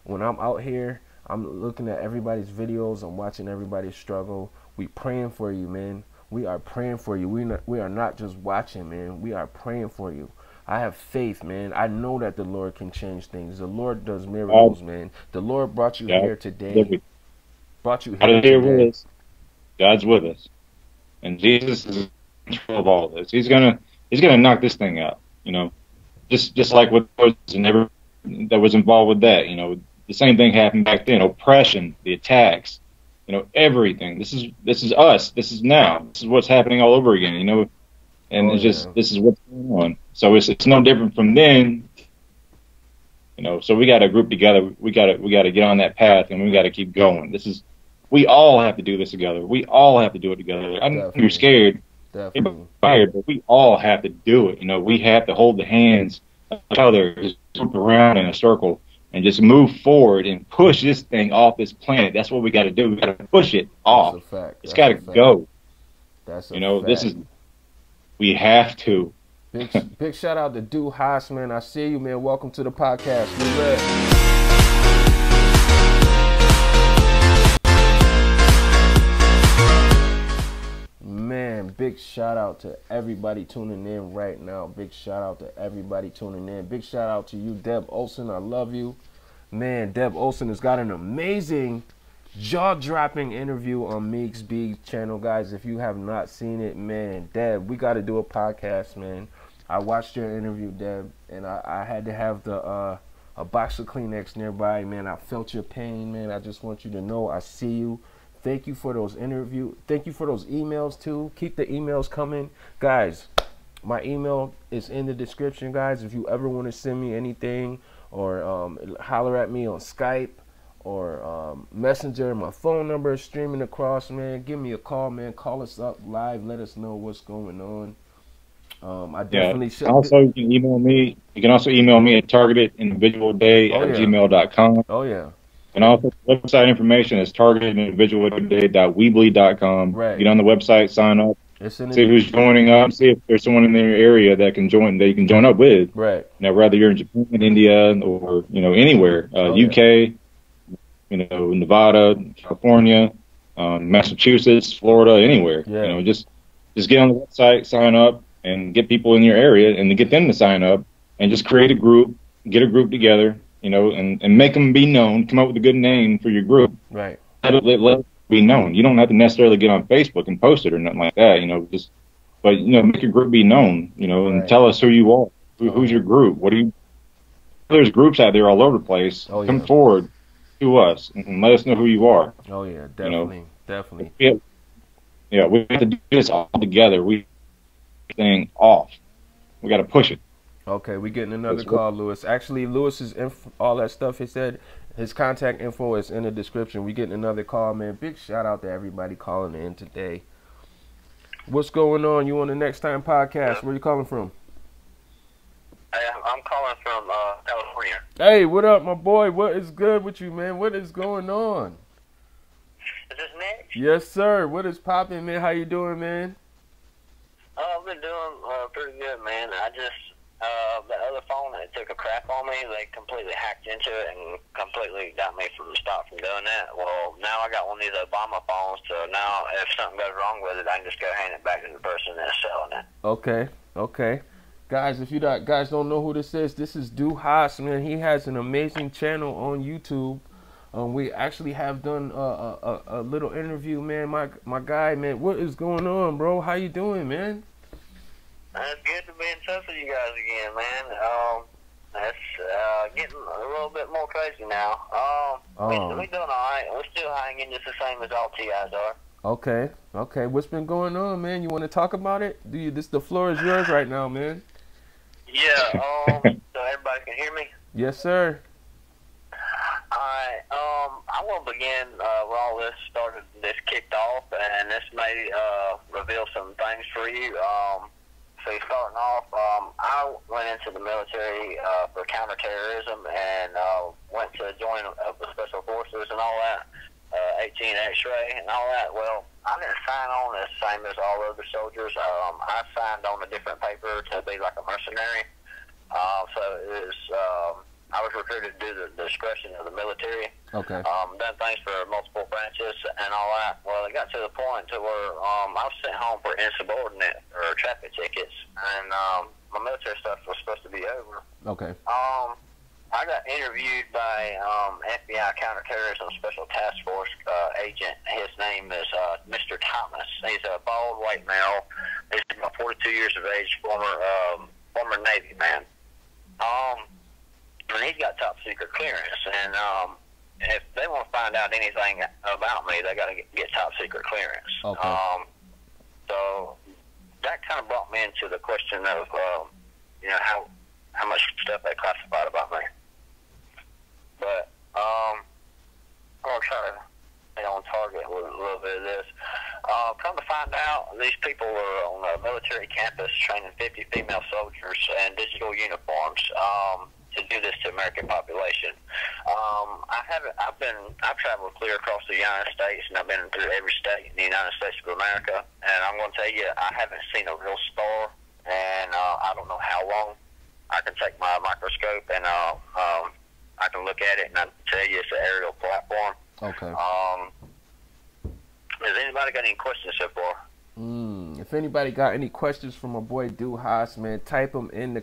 When I'm out here, I'm looking at everybody's videos, I'm watching everybody struggle. We praying for you, man. We are praying for you. We are not just watching, man. We are praying for you. I have faith, man. I know that the Lord can change things. The Lord does miracles, man. The Lord brought you here today. Brought you here today. God's with us, and Jesus is in control of all this. He's gonna knock this thing out. You know, just like what that was involved with that. You know, the same thing happened back then. Oppression, the attacks. You know, everything. This is us. This is now. This is what's happening all over again. You know, and this is what's going on. So it's no different from then. You know, so we got to group together. We got to get on that path, and we got to keep going. We all have to do this together. We all have to do it together. I know you're scared, definitely tired, but we all have to do it. You know, we have to hold the hands of each other, just group around in a circle, and just move forward and push this thing off this planet. That's what we got to do. We got to push it off. That's a fact. It's got to go. That's a you know, fact. We have to. Big shout out to Du Haas, man. I see you, man. Welcome to the podcast. We lit. Man, big shout out to everybody tuning in right now. Big shout out to everybody tuning in. Big shout out to you, Deb Olson. I love you. Man, Deb Olson has got an amazing jaw-dropping interview on Meeks B's channel, guys. If you have not seen it, man, Deb, we got to do a podcast, man. I watched your interview, Deb, and I had to have the a box of Kleenex nearby, man. I felt your pain, man. I just want you to know I see you. Thank you for those Thank you for those emails too. Keep the emails coming, guys. My email is in the description, guys. If you ever want to send me anything or holler at me on Skype or Messenger, my phone number is streaming across, man. Give me a call, man. Call us up live. Let us know what's going on. I definitely should. Also, you can email me. You can also email me at targetindividualday@gmail.com. Oh, yeah. And also, website information is targetindividualday.weebly.com. Right. Get on the website, sign up, see who's joining up, see if there's someone in their area that can join. That you can join up with. Right. Now, whether you're in Japan, India, or anywhere, UK, Nevada, California, Massachusetts, Florida, anywhere. Yeah. Just get on the website, sign up, and get people in your area, and to get them to sign up, and just create a group, get a group together, and make them be known. Come up with a good name for your group. Right. Let it be known. You don't have to necessarily get on Facebook and post it or nothing like that. But make your group be known. And tell us who you are. Who's your group? What do you? There's groups out there all over the place. Come forward to us and let us know who you are. Oh yeah, definitely, definitely. Yeah, we have to do this all together. Thing off. We got to push it. Okay, we getting another call, Lewis. Actually, Lewis's all that stuff he said, his contact info is in the description. We getting another call, man. Big shout out to everybody calling in today. What's going on? You on the Next Time podcast? Where you calling from? I'm calling from California. Hey, what up, my boy? What is good with you, man? What is going on? Is this Nexx? Yes, sir. What is popping, man? How you doing, man? I've been doing pretty good, man. I just, the other phone that took a crap on me, they completely hacked into it and completely got me from doing that. Well, now I got one of these Obama phones, so now if something goes wrong with it, I can just go hand it back to the person that's selling it. Okay, okay. Guys, if you guys don't know who this is Du Haas, man. He has an amazing channel on YouTube. We actually have done a little interview, man. My guy, man. What is going on, bro? How you doing, man? It's good to be in touch with you guys again, man. It's getting a little bit more crazy now. We're doing all right. We're still hanging just the same as all TIs are. Okay, okay. What's been going on, man? You want to talk about it? The floor is yours right now, man. Yeah. So everybody can hear me? Yes, sir. Alright, I want to begin where all this kicked off, and this may reveal some things for you. So starting off, I went into the military for counterterrorism and went to join the Special Forces and all that, 18 X-ray and all that. Well, I didn't sign on the same as all other soldiers. I signed on a different paper to be like a mercenary. So it was... I was recruited to do the discretion of the military. Okay. Done things for multiple branches and all that. Well, it got to the point to where I was sent home for insubordinate or traffic tickets, and my military stuff was supposed to be over. Okay. I got interviewed by FBI Counterterrorism Special Task Force agent. His name is Mr. Thomas. He's a bald white male. He's about 42 years of age, former Navy man. And he's got top secret clearance, and if they want to find out anything about me, they got to get top secret clearance. Okay. So that kind of brought me into the question of, how much stuff they classified about me. But I'm gonna try to stay on target with a little bit of this. Come to find out, these people were on a military campus training 50 female soldiers in digital uniforms. To do this to American population. I've traveled clear across the United States, and I've been through every state in the United States of America, and I'm going to tell you, I haven't seen a real star, and I don't know how long. I can take my microscope, and I can look at it, and I can tell you it's an aerial platform. Okay. Has anybody got any questions so far? If anybody got any questions from my boy Du Haas, man, type them in the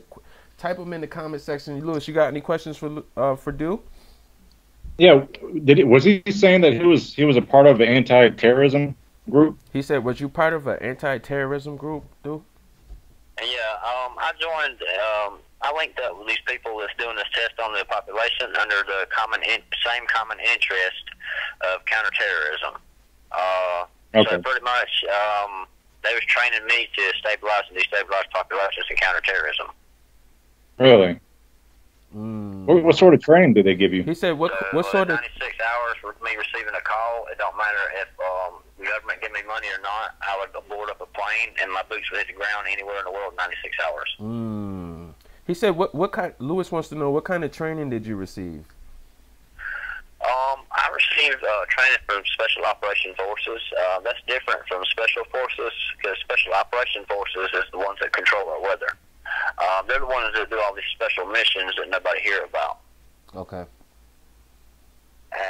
comment section. Lewis, you got any questions for Du? Yeah, was he saying that he was a part of an anti-terrorism group? He said, "Was you part of an anti-terrorism group, dude?" Yeah, I joined. I linked up with these people that's doing this test on the population under the same common interest of counterterrorism. So pretty much, they was training me to stabilize and destabilize populations and counterterrorism. Really? What sort of training did they give you? He said, "What sort of?" 96 hours with me receiving a call. It don't matter if the government give me money or not. I would board up a plane and my boots would hit the ground anywhere in the world in 96 hours. He said, "What kind?" Lewis wants to know what kind of training did you receive? I received training from Special Operation Forces. That's different from Special Forces because Special Operation Forces is the ones that control our weather. They're the ones that do all these special missions that nobody hear about. Okay.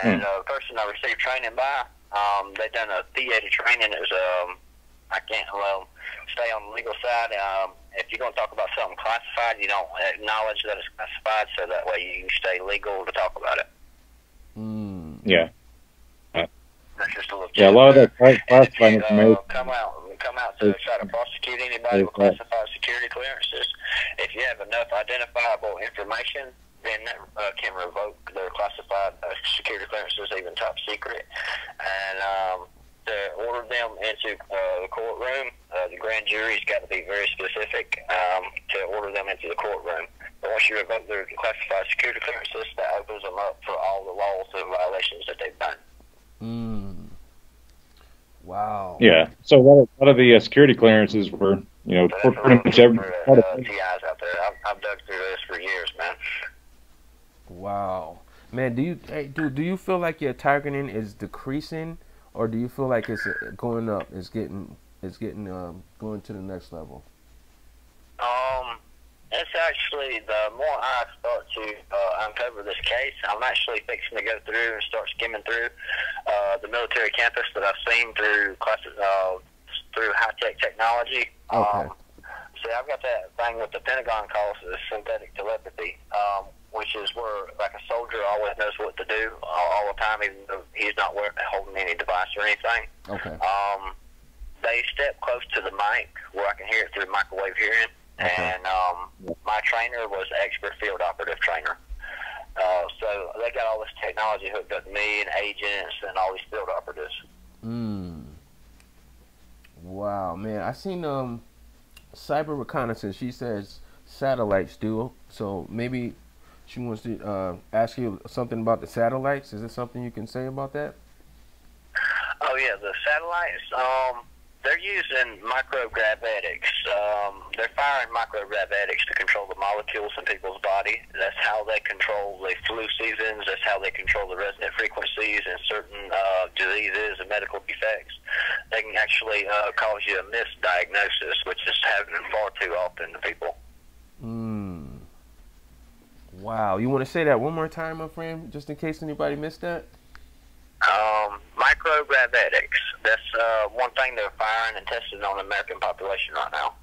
And the person I received training by, they done a theater training. It was I can't stay on the legal side. If you're going to talk about something classified, you don't acknowledge that it's classified, so that way you can stay legal to talk about it. Yeah. That's just a little a lot of that classified information. Come out to try to prosecute anybody with classified security clearances. If you have enough identifiable information, then that can revoke their classified security clearances, even top secret. And to order them into the courtroom, the grand jury's got to be very specific to order them into the courtroom. But once you revoke their classified security clearances, that opens them up for all the laws and violations that they've done. Wow. Yeah. So a lot of the security clearances were, for pretty much every TIs out there. I've dug through this for years, man. Wow, man. Do you feel like your targeting is decreasing, or do you feel like it's going up? It's getting going to the next level. It's actually, the more I start to uncover this case, I'm actually fixing to go through and start skimming through the military campus that I've seen through classes, through high-tech technology. Okay. See, I've got that thing with the Pentagon calls as synthetic telepathy, which is where, like, a soldier always knows what to do all the time, even though he's not holding any device or anything. Okay. They step close to the mic where I can hear it through microwave hearing. Okay. And my trainer was an expert field operative trainer. So they got all this technology hooked up to me and agents and all these field operatives. Wow, man. I seen cyber reconnaissance. She says satellites do. So maybe she wants to ask you something about the satellites. Is there something you can say about that? Oh, yeah. The satellites, they're using microgravitics. They're firing microgravitics to control the molecules in people's body. That's how they control the flu seasons. That's how they control the resonant frequencies and certain diseases and medical defects. They can actually cause you a misdiagnosis, which is happening far too often to people. Wow. You want to say that one more time, my friend, just in case anybody missed that? Microgravitics. That's one thing they're firing and testing on the American population right now.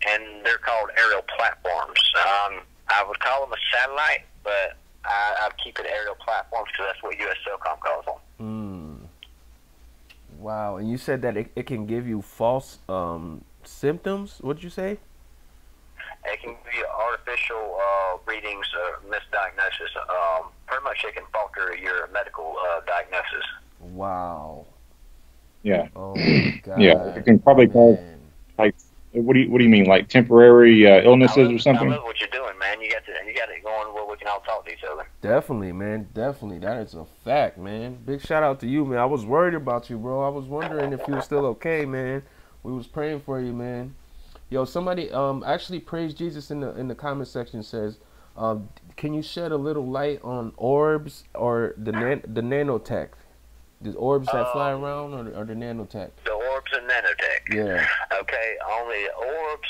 And they're called aerial platforms. I would call them a satellite, but I'd keep it aerial platforms because that's what U.S. SOCOM calls them. Wow. And you said that it can give you false symptoms. What did you say? It can give you artificial readings or misdiagnosis. Pretty much it can falter your medical diagnosis. Wow. Yeah. Oh my God. Yeah, it can probably cause, like, what do you mean, like temporary illnesses or something? I love what you're doing, man. You got it going where we can all talk to each other. Definitely, man. Definitely. That is a fact, man. Big shout out to you, man. I was worried about you, bro. I was wondering if you were still okay, man. We was praying for you, man. Yo, somebody actually praise Jesus in the comment section. Says, can you shed a little light on orbs or the nanotech? The orbs that fly around or the nanotech? The orbs and nanotech. Yeah. Okay, on the orbs,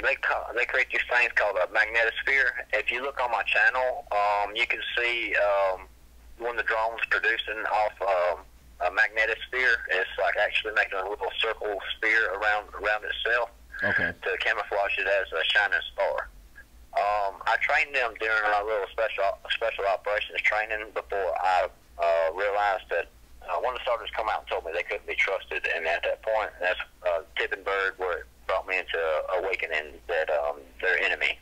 they create these things called a magnetosphere. If you look on my channel, you can see one of the drones producing off a magnetosphere. It's like actually making a little circle sphere around itself. Okay. To camouflage it as a shining star. I trained them during our little special operations training before I realized that one of the sergeants come out and told me they couldn't be trusted, and at that point, that's tipping bird where it brought me into awakening that they're enemy.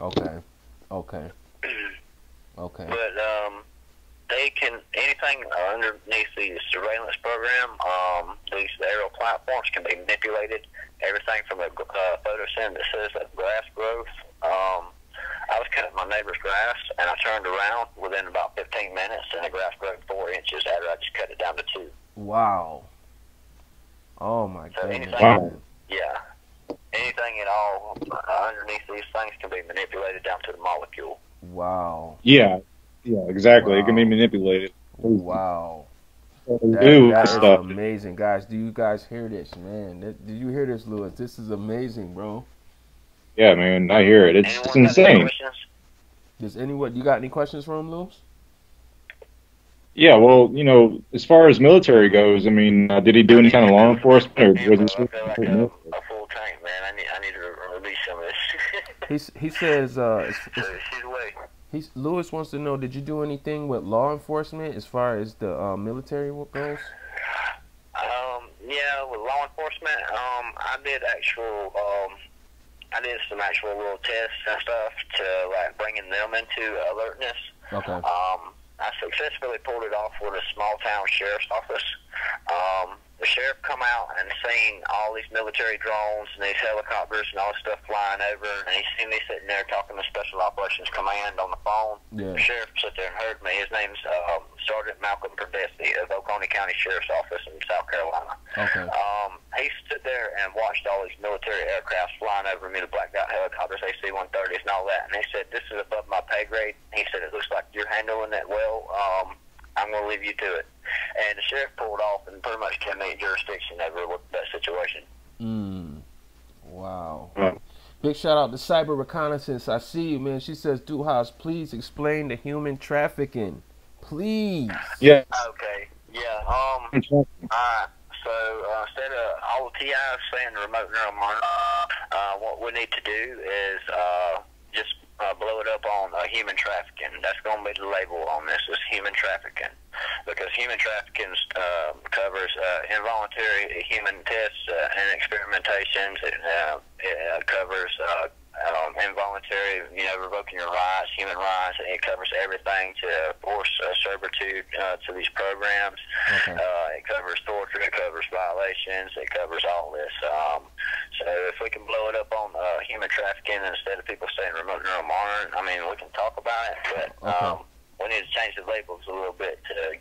Okay. Okay. Okay. But they can, anything underneath the surveillance program, these aerial platforms can be manipulated. Everything from a photosynthesis of grass growth. I was cutting my neighbor's grass, and I turned around within about 15 minutes, and the grass grew 4 inches after I just cut it down to 2. Wow. Oh my goodness. Wow. Yeah. Anything at all underneath these things can be manipulated down to the molecule. Wow. Yeah, exactly. Wow. It can be manipulated. Wow. That is stuff. amazing, guys. Do you guys hear this, man? Do you hear this, Lewis? This is amazing, bro. Yeah, man, I hear it. It's insane. Does anyone? You got any questions for him, Lewis? Yeah, well, you know, as far as military goes, I mean, did he do any kind of law enforcement, or was he? I feel like a full tank, man. I need to release some of this. He says Lewis wants to know, did you do anything with law enforcement as far as the military goes? Yeah, with law enforcement, I did some actual little tests and stuff to like bringing them into alertness. Okay. I successfully pulled it off with a small town sheriff's office. The sheriff come out and seen all these military drones and these helicopters and all this stuff flying over, and he seen me sitting there talking to Special Operations Command on the phone. Yeah. The sheriff sat there and heard me. His name's Sergeant Malcolm Perdesi of Oconee County Sheriff's Office in South Carolina. Okay. He stood there and watched all these military aircraft flying over me, the blacked out helicopters, AC-130s and all that, and he said, this is above my pay grade. He said, it looks like you're handling that well. I'm going to leave you to it. And the sheriff pulled off and pretty much gave me jurisdiction over that situation. Wow. Big shout out to Cyber Reconnaissance. I see you, man. She says, Duhas, please explain the human trafficking. Please. Yeah. Okay. Yeah. Alright. So instead of all the TIs saying remote neural monitor, what we need to do is just blow it up on human trafficking. That's going to be the label on this, is human trafficking. Because human trafficking covers involuntary human tests and experimentations. It covers involuntary, revoking your rights, human rights. It covers everything to force servitude to these programs. Okay. It covers torture. It covers violations. It covers all this. So if we can blow it up on human trafficking instead of people saying remote neural monitoring, I mean, we can talk about it, but we need to change the labels a little bit to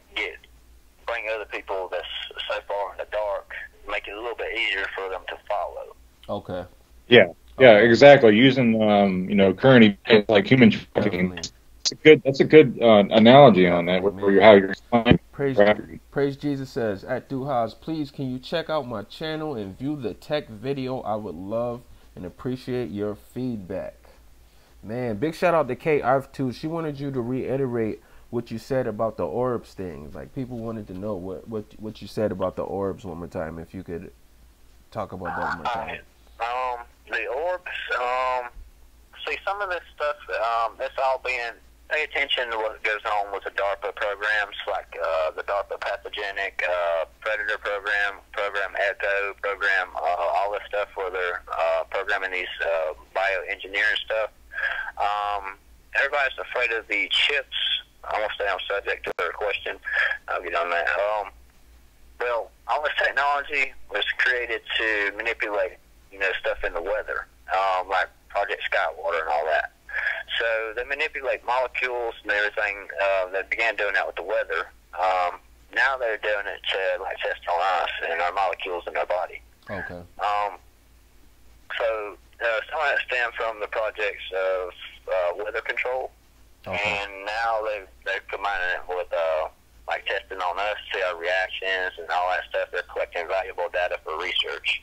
bring other people that's so far in the dark, make it a little bit easier for them to follow. Okay. Yeah, exactly. Using current events like human trafficking. That's a good analogy on that. Where how you're explaining. Praise Jesus says, at Duhas, please can you check out my channel and view the tech video? I would love and appreciate your feedback. Man, big shout out to Kate Arf too. She wanted you to reiterate what you said about the orbs thing. Like, people wanted to know what you said about the orbs one more time. If you could talk about that one more time. The orbs, see, some of this stuff, it's all being, pay attention to what goes on with the DARPA programs, like the DARPA Pathogenic Predator program, Program Echo, program, all this stuff where they're programming these bioengineering stuff. Everybody's afraid of the chips. I'm going to stay on subject to their question. I'll get on that. Well, all this technology was created to manipulate, stuff in the weather, like Project Skywater and all that. So they manipulate molecules and everything. They began doing that with the weather. Now they're doing it to test on us and our molecules in our body. Okay. So some of that stemmed from the projects of weather control, and now they're combining it with testing on us, see our reactions and all that stuff. They're collecting valuable data for research.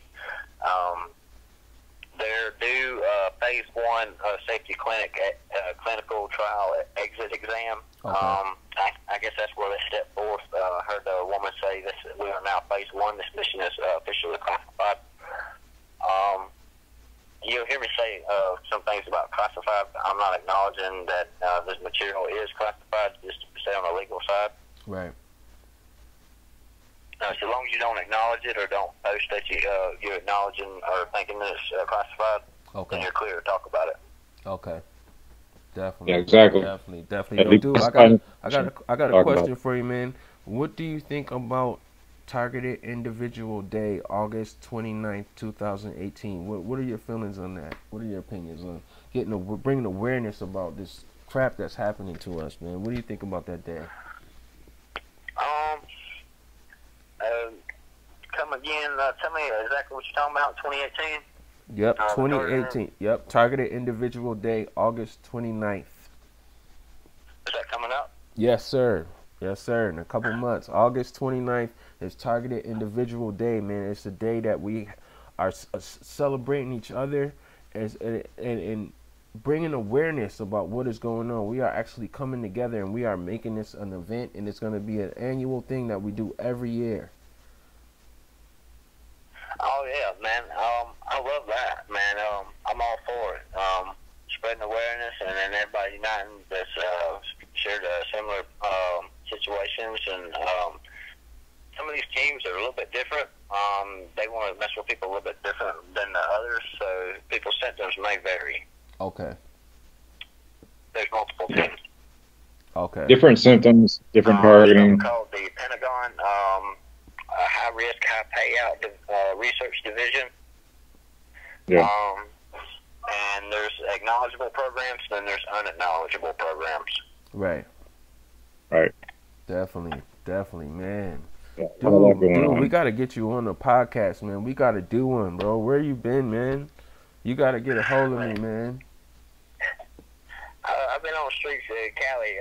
They're due phase 1 safety clinical trial exit exam. I guess that's where they step forth. I heard the woman say this: we are now phase 1. This mission is officially classified. You'll hear me say some things about classified. I'm not acknowledging that this material is classified, just to stay on the legal side. Right. So long as you don't acknowledge it or don't post that you're acknowledging or thinking that it's classified, then you're clear to talk about it. Okay. Definitely. Yeah, exactly. Definitely. Yeah, No, dude, I got a talk question about. for you, man. What do you think about Targeted Individual Day, August 29th, 2018? What are your feelings on that? What are your opinions on bringing awareness about this crap that's happening to us, man? What do you think about that day? Come again. Tell me exactly what you're talking about. 2018. Yep, 2018. Yep, Targeted Individual Day, August 29th. Is that coming up? Yes, sir. Yes, sir. In a couple months, August 29th is Targeted Individual Day, man. It's a day that we are celebrating each other and bringing awareness about what is going on. We are actually coming together and we are making this an event, and it's going to be an annual thing that we do every year. Oh yeah, man. I love that, man. I'm all for it. Spreading awareness and then everybody uniting that's shared similar situations, and some of these teams are a little bit different. They want to mess with people a little bit different than the others, so people's symptoms may vary. Okay. There's multiple teams. Okay. Different symptoms, different targeting. Called the Pentagon High Risk, High Payout Research Division. Yeah. And there's acknowledgeable programs, then there's unacknowledgeable programs. Right. Right. Definitely, man. Yeah, dude, we got to get you on the podcast, man. We got to do one, bro. Where you been, man? You got to get a hold of me, man. I've been on the streets in Cali,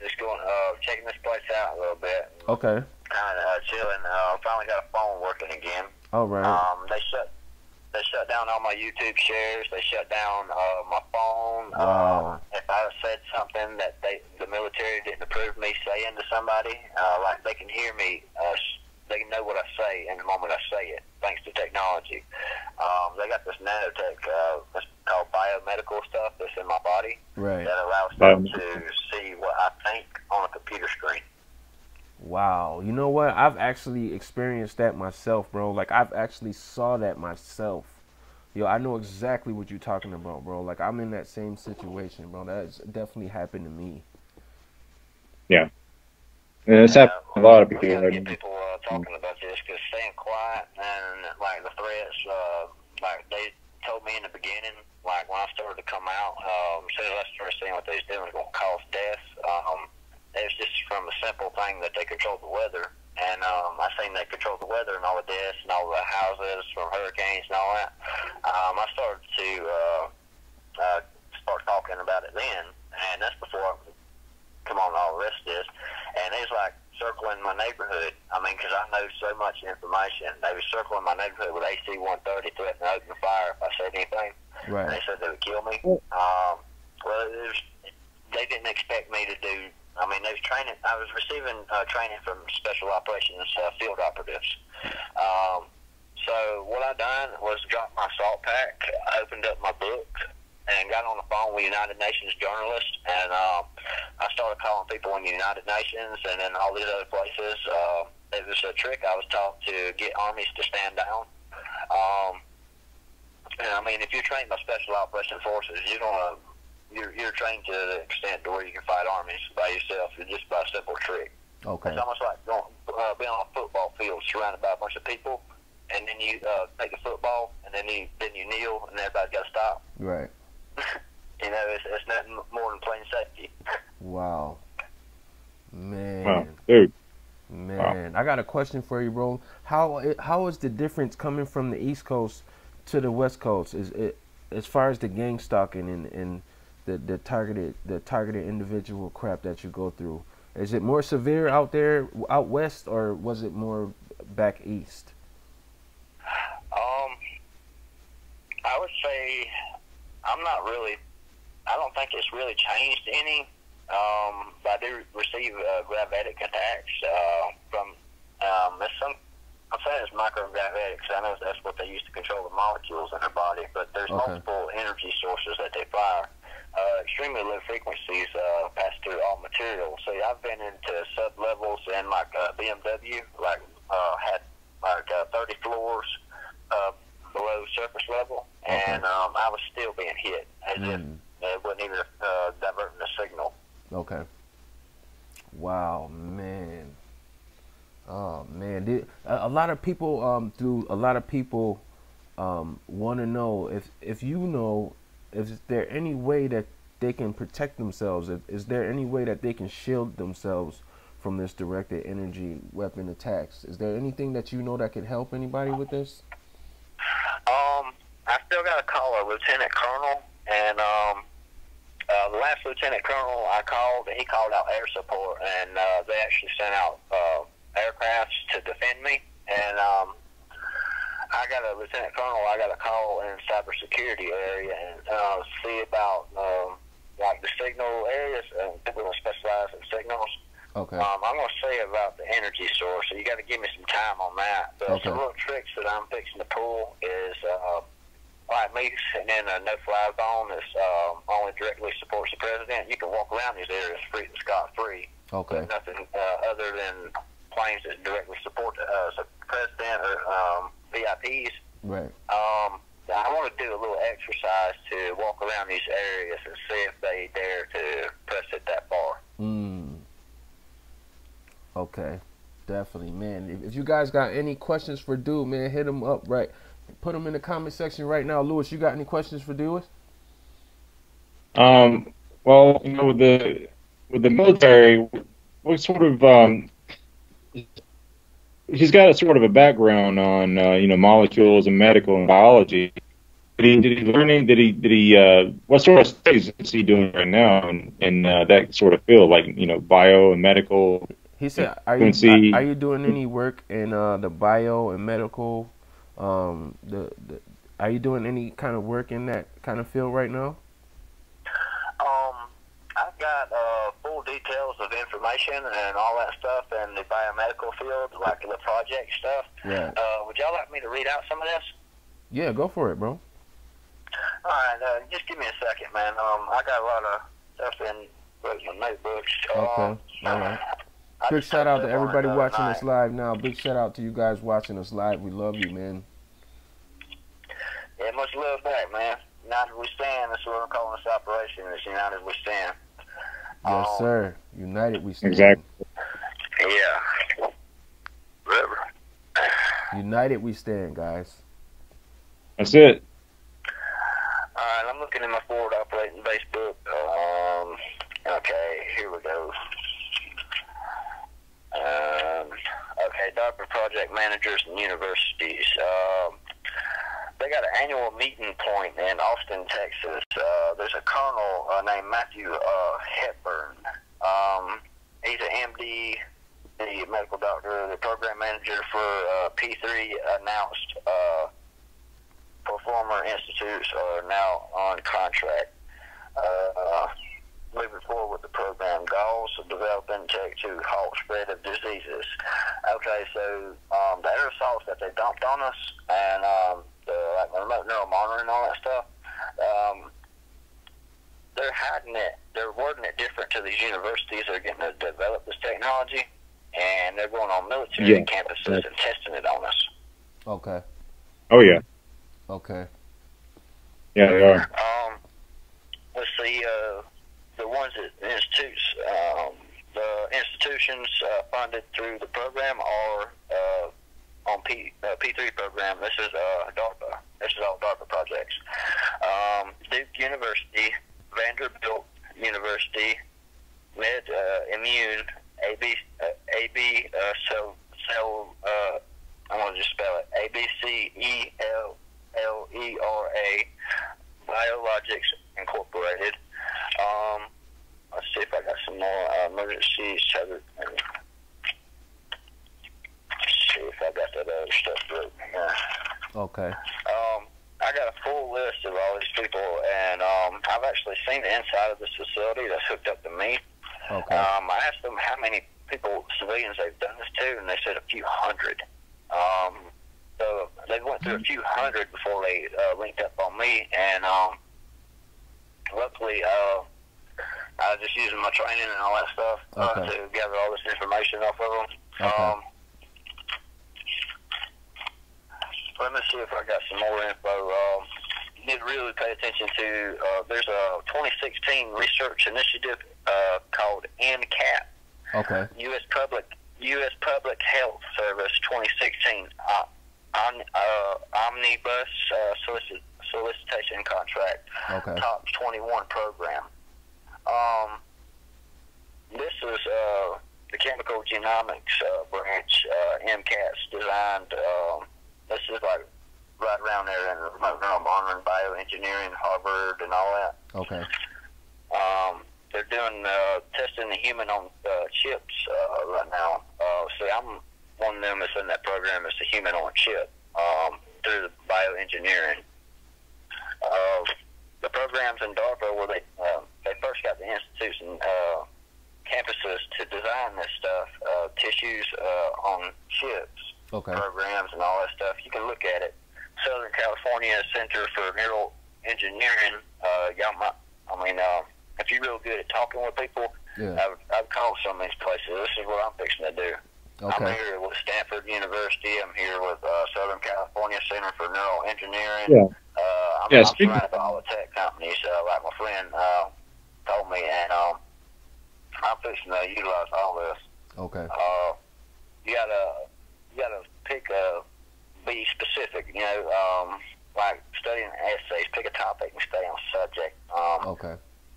just going, checking this place out a little bit. Okay. Kind of chilling. Finally got a phone working again. All right. They shut down all my YouTube shares. They shut down my phone. Wow. If I said something that the military didn't approve me saying to somebody, like they can hear me, they can know what I say in the moment I say it, thanks to technology. They got this nanotech, it's called biomedical stuff that's in my body, right, that allows them to see what I think on a computer screen. Wow. You know what? I've actually experienced that myself, bro. Like, I've actually saw that myself. Yo, I know exactly what you're talking about, bro. Like, I'm in that same situation, bro. That's definitely happened to me. Yeah. And it's happened to a lot of people. We gotta get people talking about this, because staying quiet and, like, the threats, like, they told me in the beginning, like, when I started to come out, as soon as I started seeing what they was doing was going to cause death, it was just from a simple thing that they controlled the weather. And I seen they controlled the weather and all the deaths and all the houses from hurricanes and all that. I started to start talking about it then, and that's before I come on all the rest of this. And it was like circling my neighborhood. I mean, because I know so much information. They were circling my neighborhood with AC-130, threatening to open fire if I said anything. Right. They said they would kill me. Well, they didn't expect me to do. I mean, they was training. I was receiving training from special operations field operatives. So what I done was drop my salt pack, opened up my book, and got on the phone with United Nations journalists, and I started calling people in the United Nations and then all these other places. It was a trick I was taught to get armies to stand down. And I mean, if you're trained by special operation forces, you don't. You're trained to the extent to where you can fight armies by yourself, just by a simple trick. Okay. It's almost like being on a football field surrounded by a bunch of people, and then you take the football, and then you kneel, and everybody's got to stop. Right. You know, it's nothing more than plain safety. Wow. Man. Wow, dude. Man, wow. I got a question for you, bro. How is the difference coming from the East Coast to the West Coast? Is it as far as the gang stalking and the targeted individual crap that you go through? Is it more severe out there, out west, or was it more back east? I would say I don't think it's really changed any. But I do receive gravitic attacks from I'm saying it's microgravitics. I know that's what they use to control the molecules in their body, but there's multiple energy sources that they fire. Extremely low frequencies pass through all materials. So I've been into sub-levels in like BMW, like had like 30 floors below surface level, and I was still being hit as if it wasn't even diverting the signal. Okay. Wow, man. Oh man, a lot of people want to know if you know, is there any way that they can protect themselves? Is there any way that they can shield themselves from this directed energy weapon attacks? Is there anything that you know that could help anybody with this? I still got to call a lieutenant colonel, and the last lieutenant colonel I called, he called out air support, and they actually sent out aircrafts to defend me, and I got a lieutenant colonel I got to call in cybersecurity area and see about like the signal areas, people that specialize in signals. Okay. I'm going to say about the energy source, so you got to give me some time on that. But some little tricks that I'm fixing to pull is like me sitting in a no-fly zone that only directly supports the president. You can walk around these areas free and scot-free. Okay. With nothing other than planes that directly support the president or VIPs. Right. I want to do a little exercise to walk around these areas and see if they dare to press it that far. Okay, definitely, man. If you guys got any questions for Dude, man, hit him up, right? Put them in the comment section right now. Lewis, you got any questions for Dude? Well, you know, with the military, what sort of he's got a sort of a background on you know, molecules and medical and biology. Did he learn any? Did he what sort of studies is he doing right now in that sort of field, like, you know, bio and medical? He said, are you doing any work in the bio and medical? Are you doing any kind of work in that kind of field right now? I've got full details of information and all that stuff in the biomedical field, like the project stuff. Right. Would y'all like me to read out some of this? Yeah, go for it, bro. All right, just give me a second, man. I got a lot of stuff in my notebooks. Okay, all right. Big shout out to everybody watching us live now. Big shout out to you guys watching us live. We love you, man. Yeah, much love back, man. United we stand. That's what we're calling this operation. Is United we stand. Yes, sir. United we stand. Exactly. Yeah. Whatever. United we stand, guys. That's it. All right, I'm looking at my forward operating base book. Okay, here we go. Okay, DARPA project managers and universities. They got an annual meeting point in Austin, Texas. There's a colonel named Matthew Hepburn. He's an MD, the medical doctor, the program manager for P3 announced performer institutes are now on contract. Moving forward with the program, goals of developing tech to halt spread of diseases. Okay, so the aerosols that they dumped on us and like the remote neural monitoring and all that stuff, they're hiding it. They're wording it different to these universities that are getting to develop this technology, and they're going on military campuses and testing it on us. Okay. Oh yeah. Okay. Yeah, they are. Let's see. The ones that the institutions funded through the program are on P3 program. This is DARPA. This is all DARPA projects. Duke University, Vanderbilt University, Immune, I'm going to just spell it, ABCELLERA, Biologics Incorporated. Let's see if I got some more emergencies. Let's see if I got that other stuff through here. Okay. I got a full list of all these people, and I've actually seen the inside of this facility that's hooked up to me. Okay. I asked them how many people, civilians, they've done this to, and they said a few hundred. So they went through a few hundred before they linked up on me, and luckily I was just using my training and all that stuff to gather all this information off of them. Let me see if I got some more info. You need to really pay attention to, there's a 2016 research initiative called NCAP. Okay. U.S. Public Health Service 2016 Omnibus Solicitation Contract. Top 21 program. This is the Chemical Genomics branch, MCAT's designed. This is like right around there in remote neural monitoring, bioengineering, Harvard, and all that. Okay. They're doing testing the human on chips right now. So I'm one of them that's in that program. It's the human on chip through the bioengineering. The programs in DARPA where they first got the institutes and campuses to design this stuff, tissues on chips, programs and all that stuff. You can look at it. Southern California Center for Neural Engineering. If you're real good at talking with people, I've called some of these places. This is what I'm fixing to do. I'm here with Stanford University. I'm here with Southern California Center for Neural Engineering. I'm surrounded by all the tech companies, like my friend told me, and I'm fixing to utilize all this. Okay. You gotta pick be specific. Like studying essays, pick a topic and stay on subject.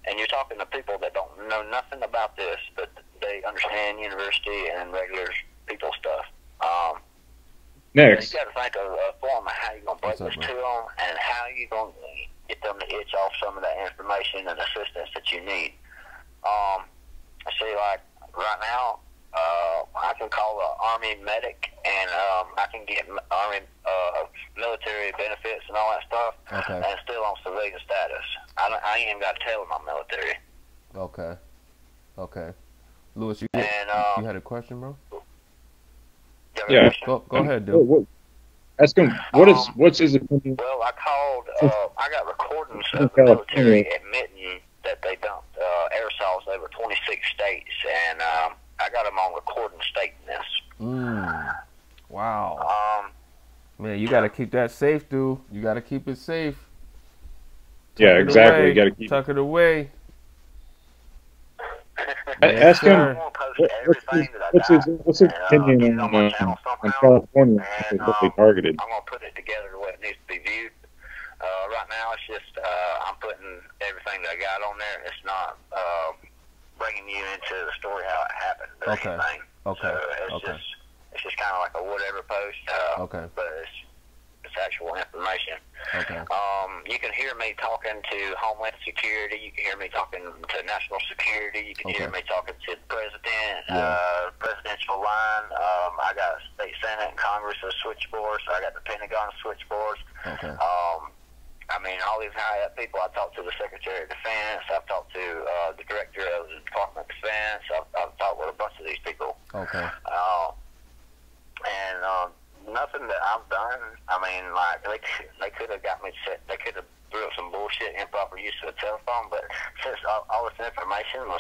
And you're talking to people that don't know nothing about this, but they understand university and regular people stuff. Next. You got to think of a form of how you're going to break this to them and how you're going to get them to itch off some of that information and assistance that you need. See, like right now, I can call the Army medic and I can get Army military benefits and all that stuff, and still on civilian status. I ain't even got to tell them I'm military. Okay. Lewis, you had a question, bro? Yeah. Go ahead, dude. Ask him what's his opinion. Well, I called. I got recordings of the military admitting that they dumped aerosols over 26 states, and I got them on recording stating this. Wow. Man, you got to keep that safe, dude. You got to keep it safe. Yeah, exactly. You got to keep tuck it away. Ask him what's his opinion on California what they targeted. I'm gonna put it together the way it needs to be viewed. Right now, it's just I'm putting everything that I got on there. It's not bringing you into the story how it happened. Or anything. So it's just kind of like a whatever post. But it's actual information. You can hear me talking to Homeland Security. You can hear me talking to National Security. You can hear me talking to the President, presidential line. I got State Senate and Congress as switchboards. I got the Pentagon switchboards. I mean, all these high-up people. I talked to the Secretary of Defense. I've talked to the Director of the Department of Defense. I've talked with a bunch of these people. And nothing that I've done. I mean, like they could have got me set. They could have threw up some bullshit, improper use of a telephone. But since all this information was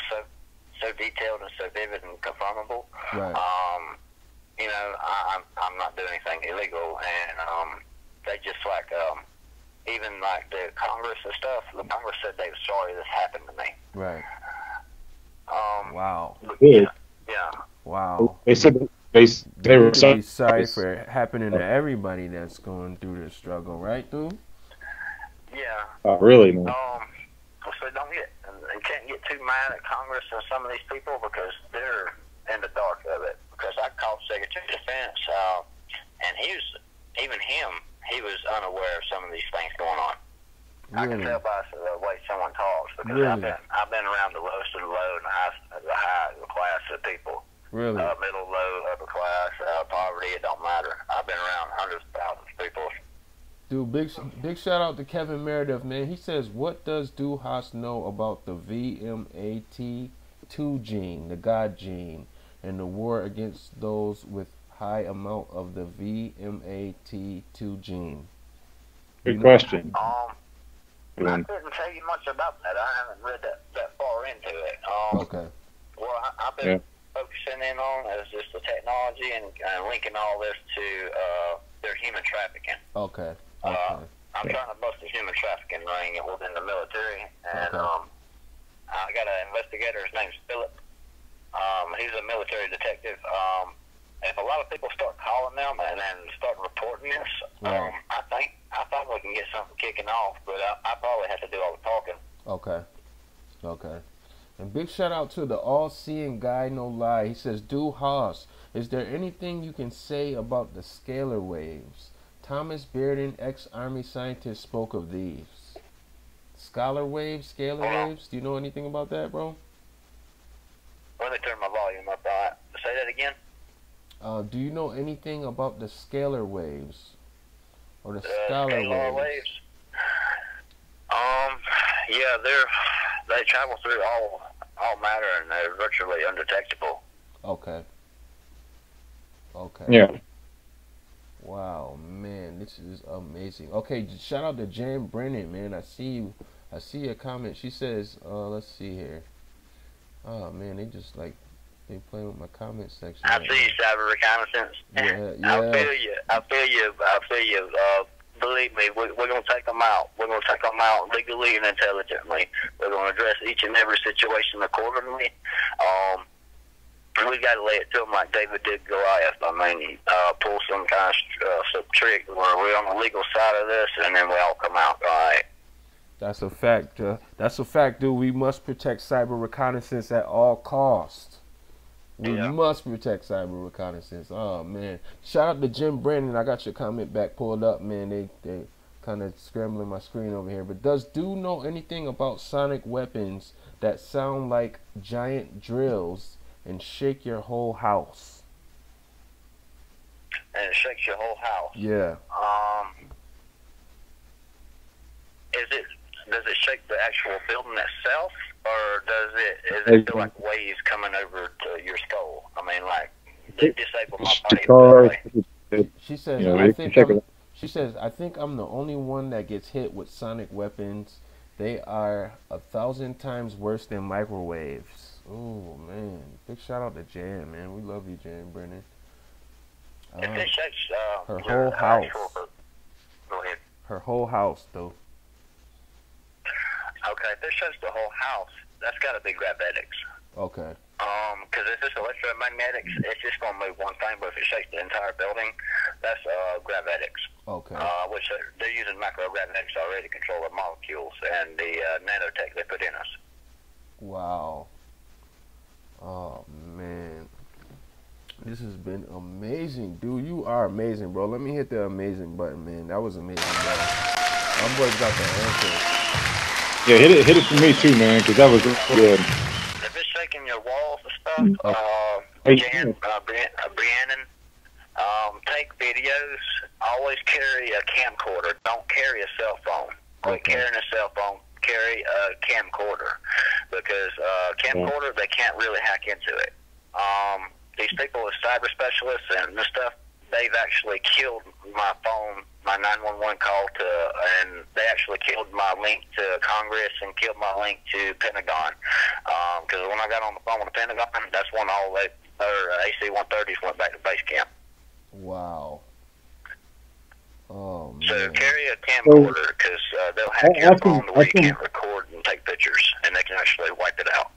so detailed and so vivid and confirmable, I'm not doing anything illegal. And they just like even like the Congress and stuff. The Congress said they were sorry this happened to me. Wow. Wow. They said. They were sorry for it happening to everybody that's going through this struggle, right, dude? Oh, really, man? So don't get, and can't get too mad at Congress and some of these people because they're in the dark of it. Because I called Secretary of Defense, and he was unaware of some of these things going on. I can tell by the way someone talks because I've been around the lowest of the low and the high of the class of people. Middle, low, upper class, poverty, it don't matter. I've been around hundreds of thousands of people. Dude, big shout out to Kevin Meredith, man. He says, what does Duhas know about the VMAT2 gene, the God gene, and the war against those with high amount of the VMAT2 gene? Good question. I couldn't tell you much about that. I haven't read that far into it. Okay. What I've been focusing in on is just the technology and linking all this to their human trafficking. Okay. I'm trying to bust a human trafficking ring within the military, and I got an investigator. His name's Philip. He's a military detective. If a lot of people start calling them and then start reporting this, I think we can get something kicking off. But I probably have to do all the talking. Okay. And big shout out to the all-seeing guy, no lie. He says, "Do Haas, is there anything you can say about the scalar waves? Thomas Bearden, ex-Army scientist, spoke of these." Scalar waves? Do you know anything about that, bro? Let me turn my volume up. Say that again. Do you know anything about the scalar waves? Or the scalar waves? Yeah, they travel through all matter, and they're virtually undetectable. Okay. Yeah. Wow, man, this is amazing. Okay, shout out to Jan Brennan, man. I see a comment. She says, let's see here. Oh man, they playing with my comment section. I see you, cyber reconnaissance. Yeah. I feel you. Believe me, we're going to take them out. We're going to take them out legally and intelligently. We're going to address each and every situation accordingly. We got to lay it to them like David did Goliath. I mean, pull some kind of some trick where we're on the legal side of this, and then we all come out all right. That's a fact. That's a fact, dude. We must protect cyber reconnaissance at all costs. We must protect cyber reconnaissance. Oh man! Shout out to Jim Brandon. I got your comment back pulled up, man. They kind of scrambling my screen over here. But does Dude know anything about sonic weapons that sound like giant drills and shake your whole house? And it shakes your whole house. Yeah. Does it shake the actual building itself, or is it feel like waves coming over to your skull? I mean, like, they disable my body. She says, she says, I think I'm the only one that gets hit with sonic weapons. They are 1,000 times worse than microwaves. Oh man, big shout out to Jan, man. We love you, Jan Brennan. If it shakes her whole house. Go ahead. Her whole house, though. Okay, if it shakes the whole house, that's got to be gravitics. Okay. Because if it's electromagnetics, it's just going to move one thing, but if it shakes the entire building, that's gravitics. Okay. Which they're using microgravitics already to control the molecules and the nanotech they put in us. Wow. Oh, man. This has been amazing, dude. You are amazing, bro. Let me hit the amazing button, man. That was amazing, bro. My boys got the answer. Yeah, hit it for me too, man, because that was good. If it's shaking your walls and stuff, Briannon, take videos. Always carry a camcorder. Don't carry a cell phone. Quit carrying a cell phone. Carry a camcorder, because camcorder, they can't really hack into it. These people with cyber specialists and this stuff, they've actually killed my phone, my 911 call and they actually killed my link to Congress and killed my link to Pentagon. Because when I got on the phone with the Pentagon, that's when all their AC-130s went back to base camp. Wow. Oh, man. So carry a camcorder, because they'll hack your phone to where you can't record and take pictures, and they can actually wipe it out.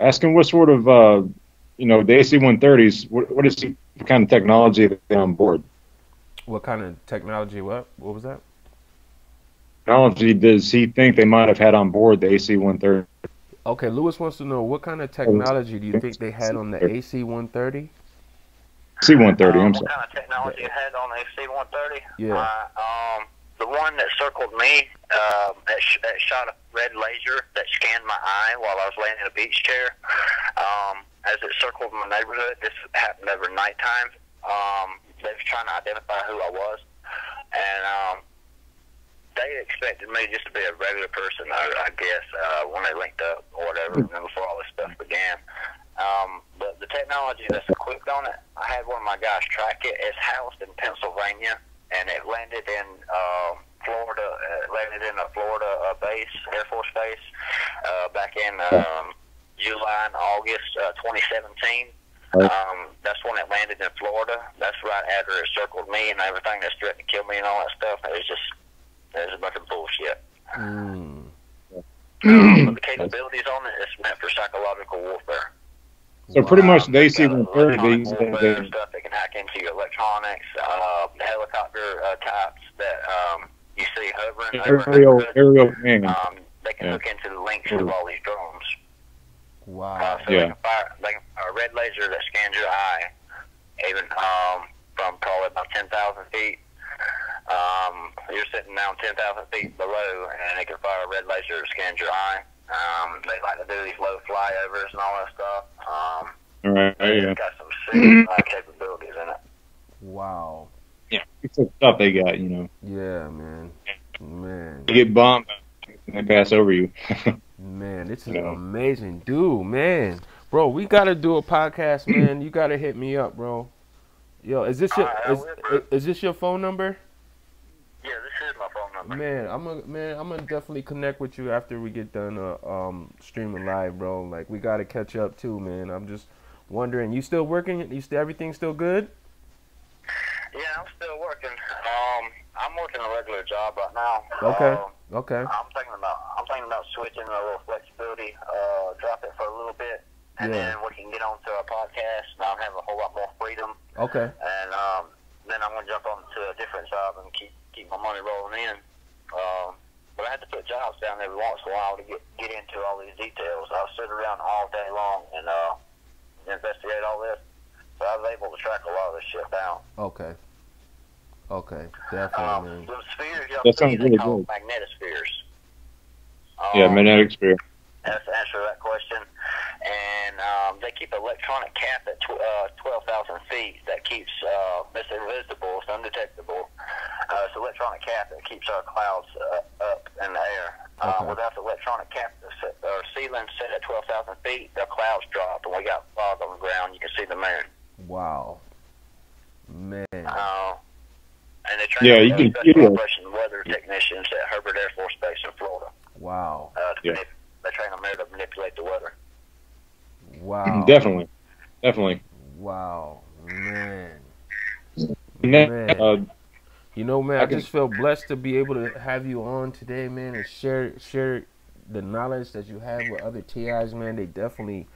Ask him what sort of, the AC-130s, what kind of technology are they on board? What kind of technology? What was that? Technology does he think they might have had on board the AC-130? Okay, Lewis wants to know, what kind of technology do you think they had on the AC-130? C-130, I'm sorry. What kind of technology it had on the AC-130? Yeah. The one that circled me, that shot a red laser that scanned my eye while I was laying in a beach chair. As it circled my neighborhood, this happened over nighttime. They were trying to identify who I was, and they expected me just to be a regular person, I guess, when they linked up or whatever, and then before all this stuff began. But the technology that's equipped on it, I had one of my guys track it. It's housed in Pennsylvania, and it landed in Florida. It landed in a Florida base, Air Force base, back in July and August 2017. That's when it landed in Florida. That's right after it circled me and everything that's threatened to kill me and all that stuff. It was a bunch of bullshit. But the capabilities on it is meant for psychological warfare. So pretty much they see them electronic warfare stuff. They can hack into your electronics, helicopter types that you see hovering over. Aerial man. They can hook into the links of all these drones. Wow. So they can fire a red laser that scans your eye, even from probably about 10,000 feet. You're sitting down 10,000 feet below, and they can fire a red laser that scans your eye. They like to do these low flyovers and all that stuff. It's got some serious capabilities in it. Wow. Yeah, it's the stuff they got, you know. Yeah, man. Man. You get bombed, and they pass over you. Man, this is amazing. Dude, man. Bro, we got to do a podcast, man. You got to hit me up, bro. Yo, is this your phone number? Yeah, this is my phone number. Man, I'm gonna definitely connect with you after we get done streaming live, bro. Like, we gotta catch up too, man. I'm just wondering, you still working? Everything still good? Yeah, I'm still working. I'm working a regular job right now. Okay. I'm thinking about switching a little flexibility, drop it for a little bit, and then we can get onto our podcast, and I'll have a whole lot more freedom. Okay. And then I'm gonna jump onto a different job and keep my money rolling in. But I had to put jobs down every once in a while to get into all these details. I'll sit around all day long and investigate all this. So I was able to track a lot of this shit down. Okay, definitely. The spheres That sounds really call good. magnetospheres. Yeah, magnetic sphere. That's the answer to that question. And they keep an electronic cap at 12,000 feet that keeps it's invisible, it's undetectable. It's an electronic cap that keeps our clouds up in the air. Without the electronic cap or ceiling set at 12,000 feet, the clouds drop and we got fog on the ground. You can see the moon. Wow. Man. And they train you can special operation weather technicians at Herbert Air Force Base in Florida. Wow. They train them there to manipulate the weather. Wow. Definitely. Wow. Man. Man. You know, man, I just feel blessed to be able to have you on today, man, and share the knowledge that you have with other TIs, man. They definitely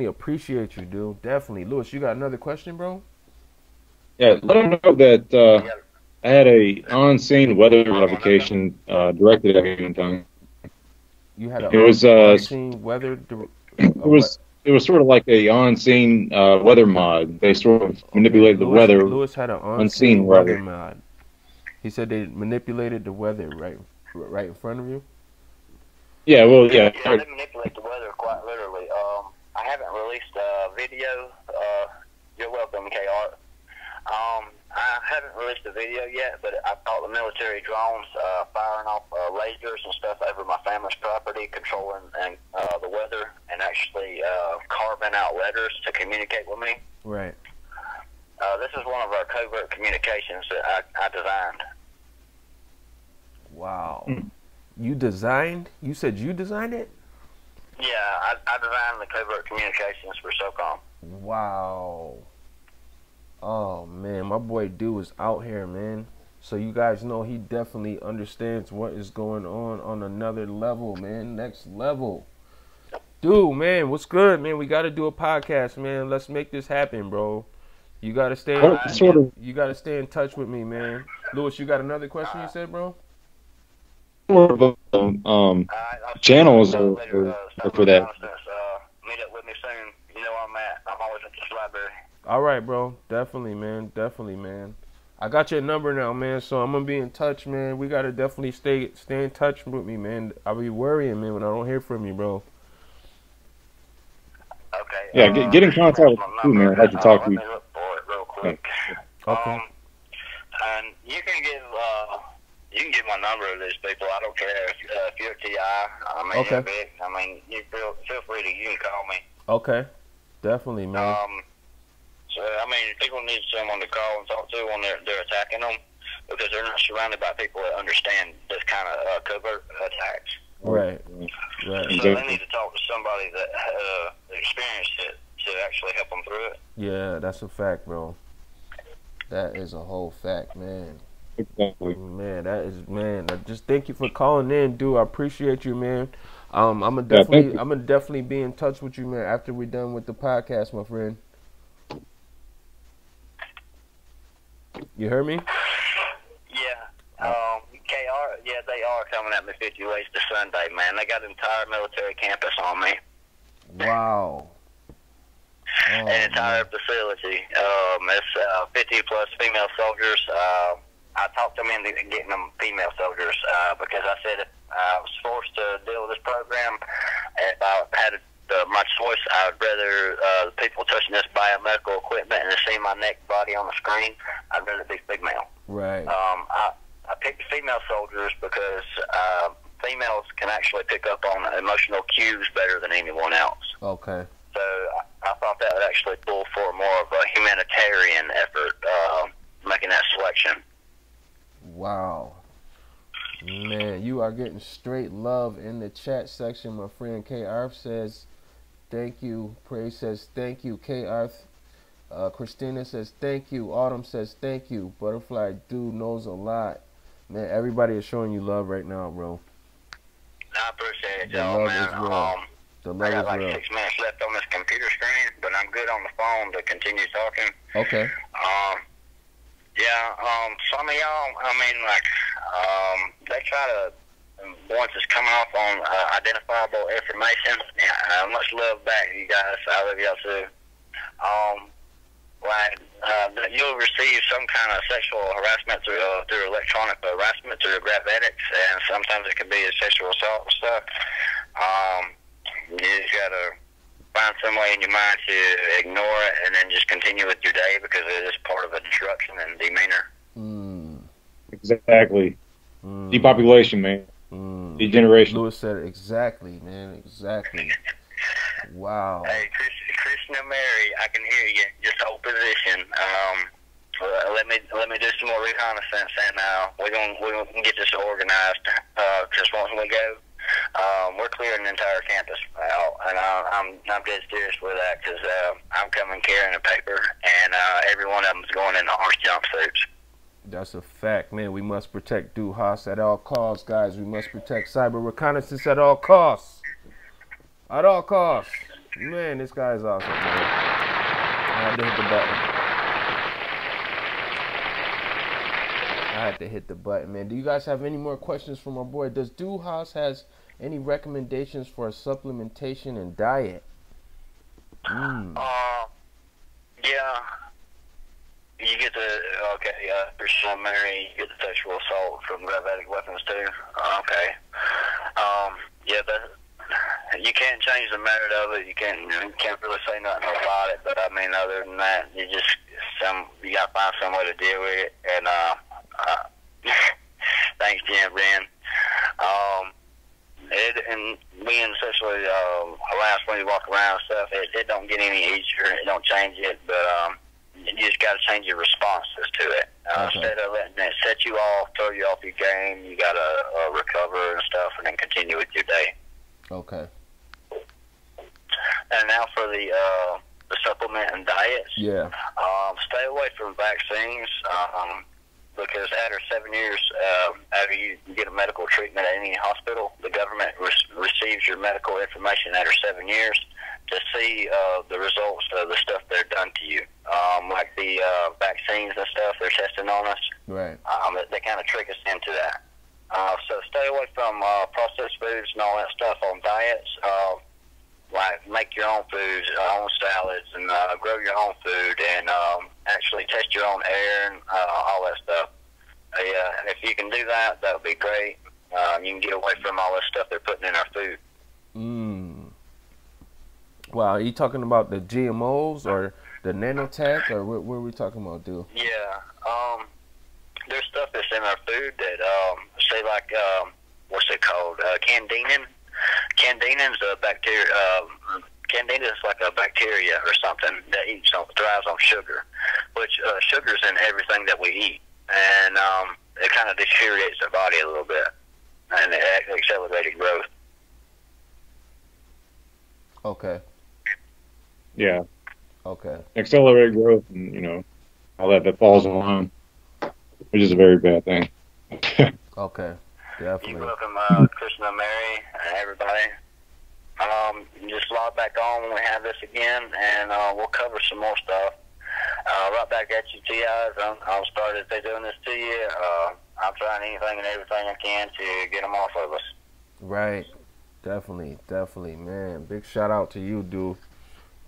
appreciate you, dude. Definitely. Lewis, you got another question, bro? Yeah, let them know that I had a on-scene weather notification directed at me one time. You had on-scene weather. It was sort of like a on-scene weather mod. They sort of manipulated the weather. Lewis had an on-scene weather mod. He said they manipulated the weather right in front of you. Yeah, well, yeah. Yeah, they manipulate the weather quite literally. I haven't released a video. You're welcome, KR. I haven't released a video yet, but I caught the military drones firing off lasers and stuff over my family's property, controlling the weather, and actually carving out letters to communicate with me. Right. This is one of our covert communications that I designed. Wow. You designed? You said you designed it? Yeah, I designed the covert communications for SOCOM. Wow. Oh, man, my boy Dude is out here, man. So you guys know he definitely understands what is going on another level, man. Next level. Dude, man, what's good, man? We got to do a podcast, man. Let's make this happen, bro. You got to stay you got to stay in touch with me, man. Lewis, you got another question you said, bro? Channels are for that. Meet up with me soon. You know where I'm at. I'm always at this library. All right, bro. Definitely, man. I got your number now, man, so I'm going to be in touch, man. We got to definitely stay in touch with me, man. I'll be worrying, man, when I don't hear from you, bro. Okay. Yeah, get in contact with you, man. I'd like to talk to you. Let me look for it real quick. Okay. And you can give my number to these people. I don't care if you're a TI. I mean, okay. Big. I mean, you feel free to. You can call me. Okay. Definitely, man. I mean, people need someone to call and talk to when they're attacking them, because they're not surrounded by people that understand this kind of covert attacks. Right. Right. So they need to talk to somebody that experienced it to actually help them through it. Yeah, that's a fact, bro. That is a whole fact, man. Exactly. Man, that is, man. Just thank you for calling in, dude. I appreciate you, man. I'm gonna definitely be in touch with you, man, after we're done with the podcast, my friend. You heard me? Yeah. KR, yeah, they are coming at me 50 ways to Sunday, man. They got an entire military campus on me. Wow. An entire facility. It's 50 plus female soldiers. I talked them into getting them female soldiers because I said if I was forced to deal with this program, if I had my choice, I would rather people touching this biomedical equipment and seeing my neck body on the screen, I'd rather be female. Right. I picked female soldiers because females can actually pick up on emotional cues better than anyone else. Okay. So I thought that would actually pull for more of a humanitarian effort, making that selection. Wow. Man, you are getting straight love in the chat section. My friend K. Arth says, thank you. Praise says, thank you. K. Arth. Christina says, thank you. Autumn says, thank you. Butterfly Dude knows a lot. Man, everybody is showing you love right now, bro. I appreciate it, y'all, man. I got like 6 minutes left on this computer screen, but I'm good on the phone to continue talking. Okay. Some of y'all, I mean, like, they try to, once it's coming off on identifiable information, much love back, you guys. I love y'all too. You'll receive some kind of sexual harassment through electronic harassment through graphics, and sometimes it can be a sexual assault and stuff. You just gotta find some way in your mind to ignore it and then just continue with your day, because it is part of a disruption and demeanor. Exactly. Depopulation, man. Degeneration. Lewis said it exactly, man. Exactly. Wow. Hey, Krishna Mary, I can hear you. Just hold position. Let me do some more reconnaissance, and we're gonna get this organized. Because once we go, we're clearing the entire campus out, and I'm dead serious with that, because I'm coming carrying a paper, and every one of them is going in orange jumpsuits. That's a fact, man. We must protect Du Haas at all costs, guys. We must protect cyber reconnaissance at all costs. At all costs. Man, this guy is awesome, man. I had to hit the button. I had to hit the button, man. Do you guys have any more questions for my boy? Does Du Haas has any recommendations for supplementation and diet? Yeah. You get the, Christian Mary, you get the sexual assault from gravitic weapons too. Okay. You can't change the merit of it. You can't really say nothing about it. But I mean, other than that, you gotta find some way to deal with it. And thanks, Jim Ben. And being sexually harassed when you walk around and stuff, it don't get any easier. It don't change it, but you just got to change your responses to it. Instead of letting it set you off, throw you off your game, you got to recover and stuff, and then continue with your day. Okay. And now for the supplement and diets. Yeah. Stay away from vaccines, because after 7 years, after you get a medical treatment at any hospital, the government receives your medical information after 7 years to see the results of the stuff they're done to you. Like the vaccines and stuff they're testing on us. Right. They kind of trick us into that. So stay away from processed foods and all that stuff on diets. Like make your own foods, own salads, and grow your own food, and actually test your own air and all that stuff. If you can do that, that would be great. You can get away from all that stuff they're putting in our food. Wow, are you talking about the GMOs or the nanotech, or what are we talking about, dude? Yeah, there's stuff that's in our food that, say like, what's it called? Candinin. Candinin's a bacteria, Candida is like a bacteria or something that thrives on sugar, which sugar's in everything that we eat, and it kind of deteriorates the body a little bit, and it accelerated growth. Okay. Yeah. Okay. Accelerated growth, and you know, all that falls in line, which is a very bad thing. Okay. Definitely. You're welcome, Krishna, Mary, and everybody. Just log back on when we have this again, and we'll cover some more stuff. Right back at you, TIs. I'm sorry that they're doing this to you. I'm trying anything and everything I can to get them off of us. Right. Definitely. Definitely, man. Big shout out to you, dude.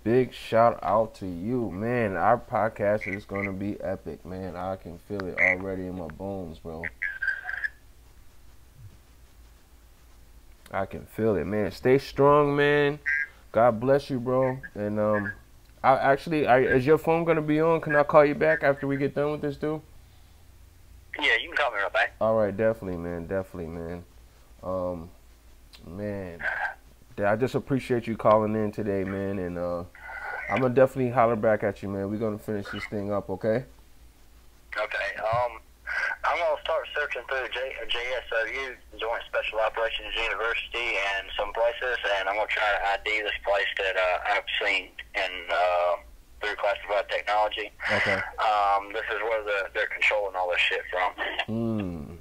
Big shout out to you, man. Our podcast is going to be epic, man. I can feel it already in my bones, bro. I can feel it, man. Stay strong, man. God bless you, bro. And is your phone gonna be on? Can I call you back after we get done with this, dude? Yeah, you can call me right back. All right, definitely, man. Definitely, man. Man, I just appreciate you calling in today, man. And I'm gonna definitely holler back at you, man. We're gonna finish this thing up, okay? Okay. I'm going to start searching through JSOU, Joint Special Operations University, and some places, and I'm going to try to ID this place that I've seen through classified technology. Okay. This is where they're controlling all this shit from.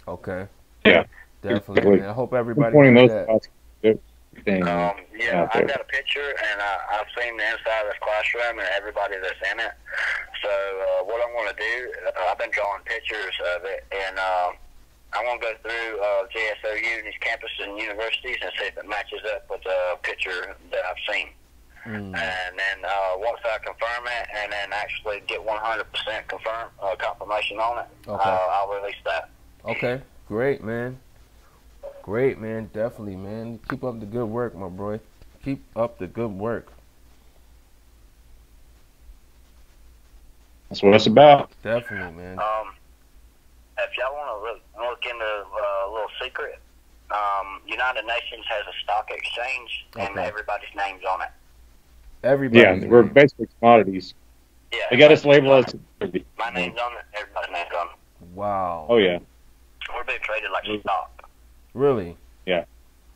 Okay. Yeah. Definitely, man. I hope everybody pointing heard those that. Yeah, I got a picture, and I've seen the inside of this classroom and everybody that's in it. So what I'm going to do, I've been drawing pictures of it, and I'm going to go through JSOU, these campuses and universities, and see if it matches up with the picture that I've seen. And then once I confirm it, and then actually get 100% confirmation on it, I'll release that. Okay, great, man. Great, man. Definitely, man. Keep up the good work, my boy. Keep up the good work. That's what it's about. Definitely, man. If y'all want to look into a little secret, United Nations has a stock exchange, and everybody's name's on it. Everybody. Yeah, we're basically commodities. Yeah. They got us labeled as. My name's on it. Everybody's name's on it. Wow. Oh yeah. We're being traded like stock. Really? Yeah.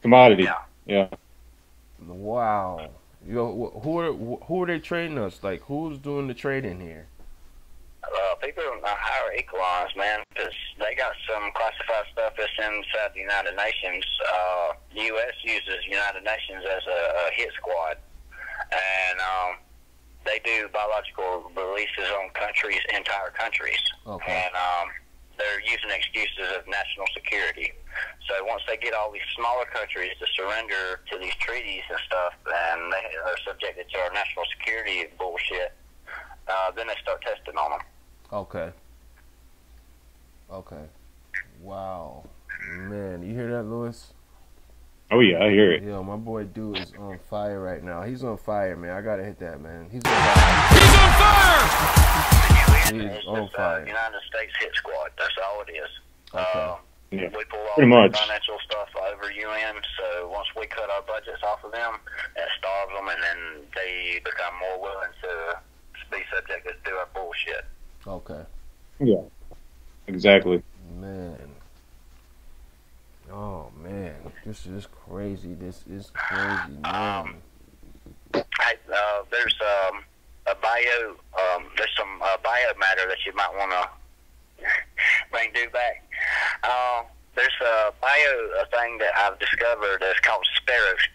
Commodity. Yeah. Wow. Yo, who are they trading us? Like, who's doing the trading here? People hire Equalons, man, because they got some classified stuff that's inside the United Nations. The U.S. uses United Nations as a hit squad, and they do biological releases on entire countries. Okay. And they're using excuses of national security. So once they get all these smaller countries to surrender to these treaties and stuff, and they are subjected to our national security bullshit, then they start testing on them. Okay. Okay. Wow. Man, you hear that, Lewis? Oh yeah, I hear it. Yo, my boy Dude is on fire right now. He's on fire, man. I gotta hit that, man. He's on fire. United States hit squad. That's all it is. Okay. Yeah, we pull all pretty the much. financial stuff over UN, so once we cut our budgets off of them, it starves them, and then they become more willing to be subjected to our bullshit. Okay. Yeah. Exactly. Man. Oh man, this is crazy. This is crazy, man. There's there's some biomatter that you might want to bring Dude back. There's a bio thing that I've discovered that's called spirochetes.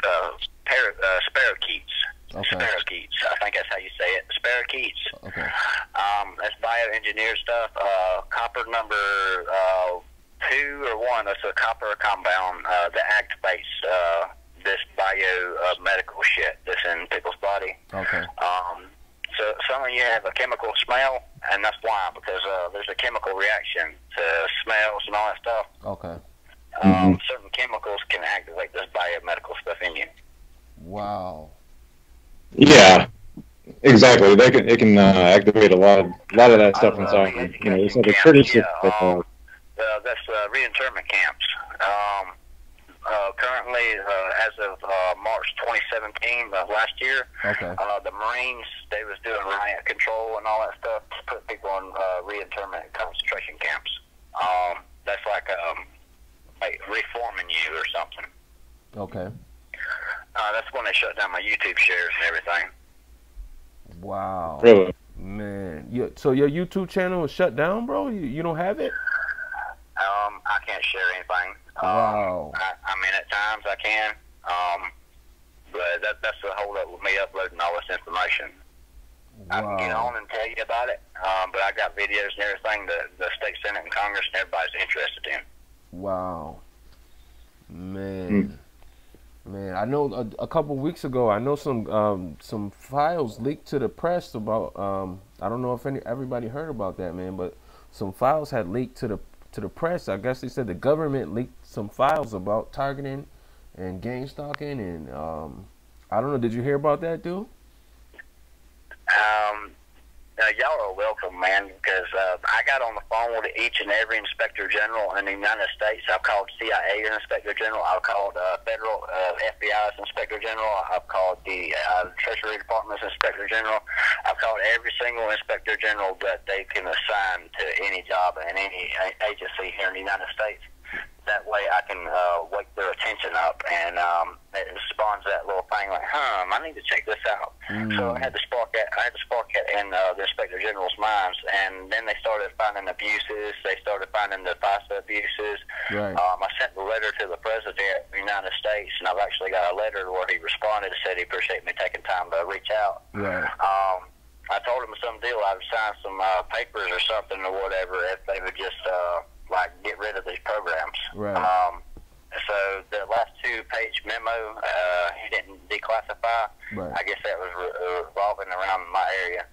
Okay. Spirochetes, I think that's how you say it. Spirochetes. Okay. That's bioengineered stuff. Copper number 2 or 1. That's a copper compound that activates this biomedical shit that's in people's body. Okay. So some of you have a chemical smell, and that's why, because there's a chemical reaction to smells and all that stuff. Okay. Certain chemicals can activate this biomedical stuff in you. Wow. Yeah. Exactly. It can activate a lot of that stuff inside. You know, it's like a trigger system. That's reinterment camps. currently, as of March 2017, last year, the Marines, they was doing riot control and all that stuff to put people in reinternment concentration camps. That's like reforming you or something. Okay. That's when they shut down my YouTube shares and everything. Wow. Really? Man. So your YouTube channel is shut down, bro? You don't have it? I can't share anything. Wow. I mean, at times I can, but that's the hold up with me uploading all this information. I can get on and tell you about it, but I got videos and everything that the state senate and Congress and everybody's interested in. Wow. Man. Man, I know a couple weeks ago, I know some files leaked to the press about I don't know if everybody heard about that, man, but some files had leaked to the press. I guess they said the government leaked some files about targeting and gang stalking, and I don't know. Did you hear about that, dude? Y'all are welcome, man, because I got on the phone with each and every inspector general in the United States. I've called CIA inspector general. I've called federal FBI's inspector general. I've called the Treasury Department's inspector general. I've called every single inspector general that they can assign to any job in any agency here in the United States. That way I can wake their attention up, and it spawns that little thing like, I need to check this out. So I had to spark that. I had to spark that in the Inspector General's minds, and then they started finding abuses. They started finding the FISA abuses. Right. I sent a letter to the President of the United States, and I've actually got a letter where he responded and said he appreciated me taking time to reach out. Right. I told him some deal. I would sign some papers or something or whatever if they would just like get rid of these programs. Right. So the last 2-page memo, he didn't declassify. Right. I guess that was revolving around my area.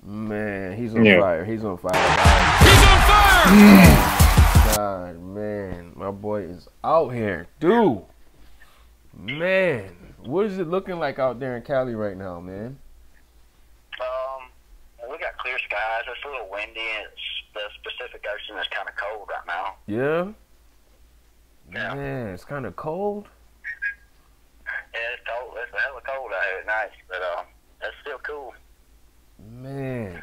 Man, he's on fire. He's on fire. He's on fire! God, man, my boy is out here, dude. Man, what is it looking like out there in Cali right now, man? We got clear skies. It's a little windy, and the Pacific Ocean is kind of cold right now. Yeah? Yeah. Man, it's kind of cold. Yeah, it's cold. It's hella cold out here at night, but it's still cool. Man.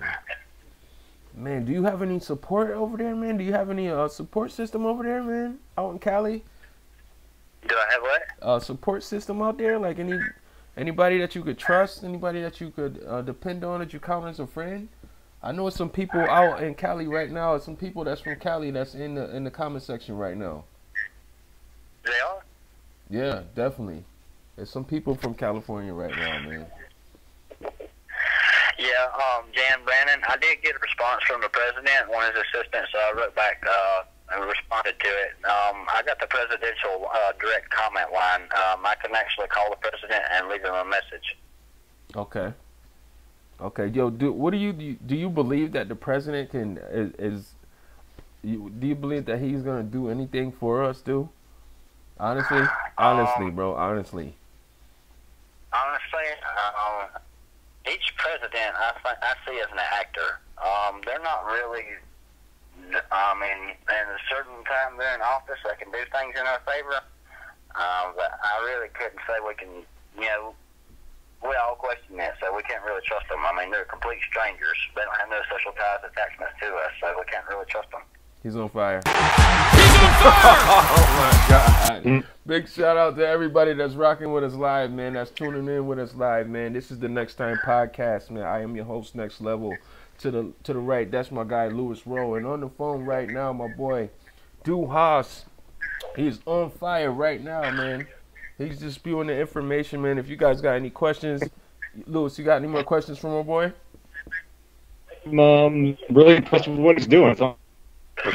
Man, do you have any support over there, man? Do you have any support system over there, man? Out in Cali? Do I have what? Support system out there? Like anybody that you could trust? Anybody that you could depend on, that you count as a friend? I know some people out in Cali right now. Some people that's from Cali that's in the comment section right now. They are? Yeah, definitely. There's some people from California right now, man. Yeah, Jan Brannon, I did get a response from the president, one of his assistants. So I wrote back and responded to it. I got the presidential direct comment line. I can actually call the president and leave him a message. Okay. Okay, yo, do you believe that the president can do you believe that he's gonna do anything for us, dude? Honestly, bro, honestly. Honestly, each president I see as an actor. They're not really. I mean, in a certain time they're in office, they can do things in our favor. But I really couldn't say we can. You know, we all question that, so we can't really trust them. I mean, they're complete strangers. They don't have no social ties, attachments to us, so we can't really trust them. He's on fire. He's on fire! Oh my God. Big shout out to everybody that's rocking with us live, man. That's tuning in with us live, man. This is the Next Time podcast, man. I am your host, Next Level. To the right, that's my guy, Rowe. And on the phone right now, my boy, Du Haas. He's on fire right now, man. He's just spewing the information, man. If you guys got any questions, Lewis, you got any more questions from my boy? Really impressed with what he's doing.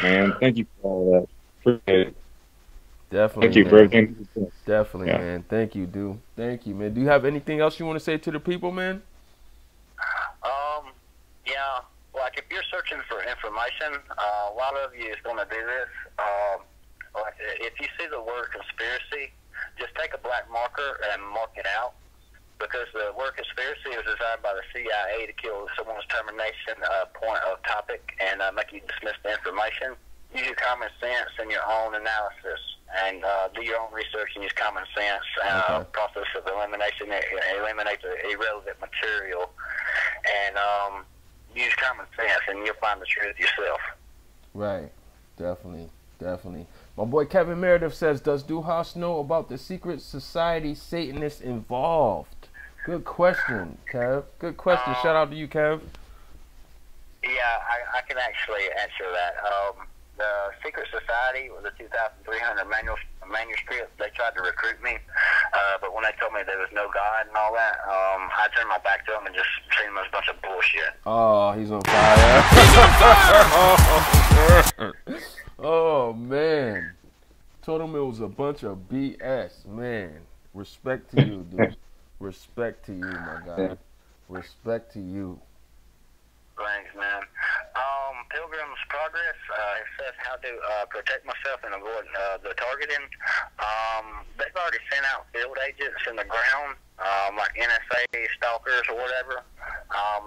Man, thank you for all that. Appreciate it. Definitely. Thank you for everything. Definitely, man. Thank you, dude. Thank you, man. Do you have anything else you want to say to the people, man? Yeah, like if you're searching for information, a lot of you is going to do this. Like if you see the word conspiracy, just take a black marker and mark it out, because the word conspiracy was designed by the CIA to kill someone's termination point of topic and make you dismiss the information. Use your common sense and your own analysis. and do your own research and use common sense. Process of elimination eliminates irrelevant material, and use common sense, and you'll find the truth yourself. Right. Definitely. Definitely. My boy Kevin Meredith says, does Duhas know about the secret society Satanists involved? Good question, Kev. Good question. Shout out to you, Kev. Yeah, I can actually answer that. The Secret Society was a 2,300 manuscript. They tried to recruit me, but when they told me there was no God and all that, I turned my back to them and just seen them as a bunch of bullshit. Oh, he's on fire. Oh, man. Told him it was a bunch of BS. Man, respect to you, dude. Respect to you, my guy. Respect to you. Thanks, man. Pilgrim's Progress, it says how to protect myself and avoid the targeting. They've already sent out field agents in the ground, like NSA stalkers or whatever.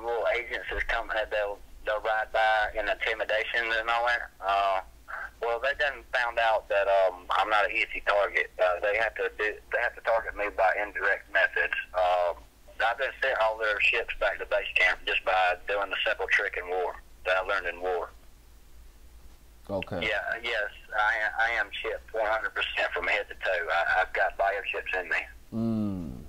Little agents that come, they'll ride by in intimidation and all that. Well, they done found out that I'm not an easy target. They have to target me by indirect methods. I've been sent all their ships back to base camp just by doing the simple trick in war that I learned in war. Okay. Yeah, yes, I am chipped 100% from head to toe. I've got biochips in me. Man.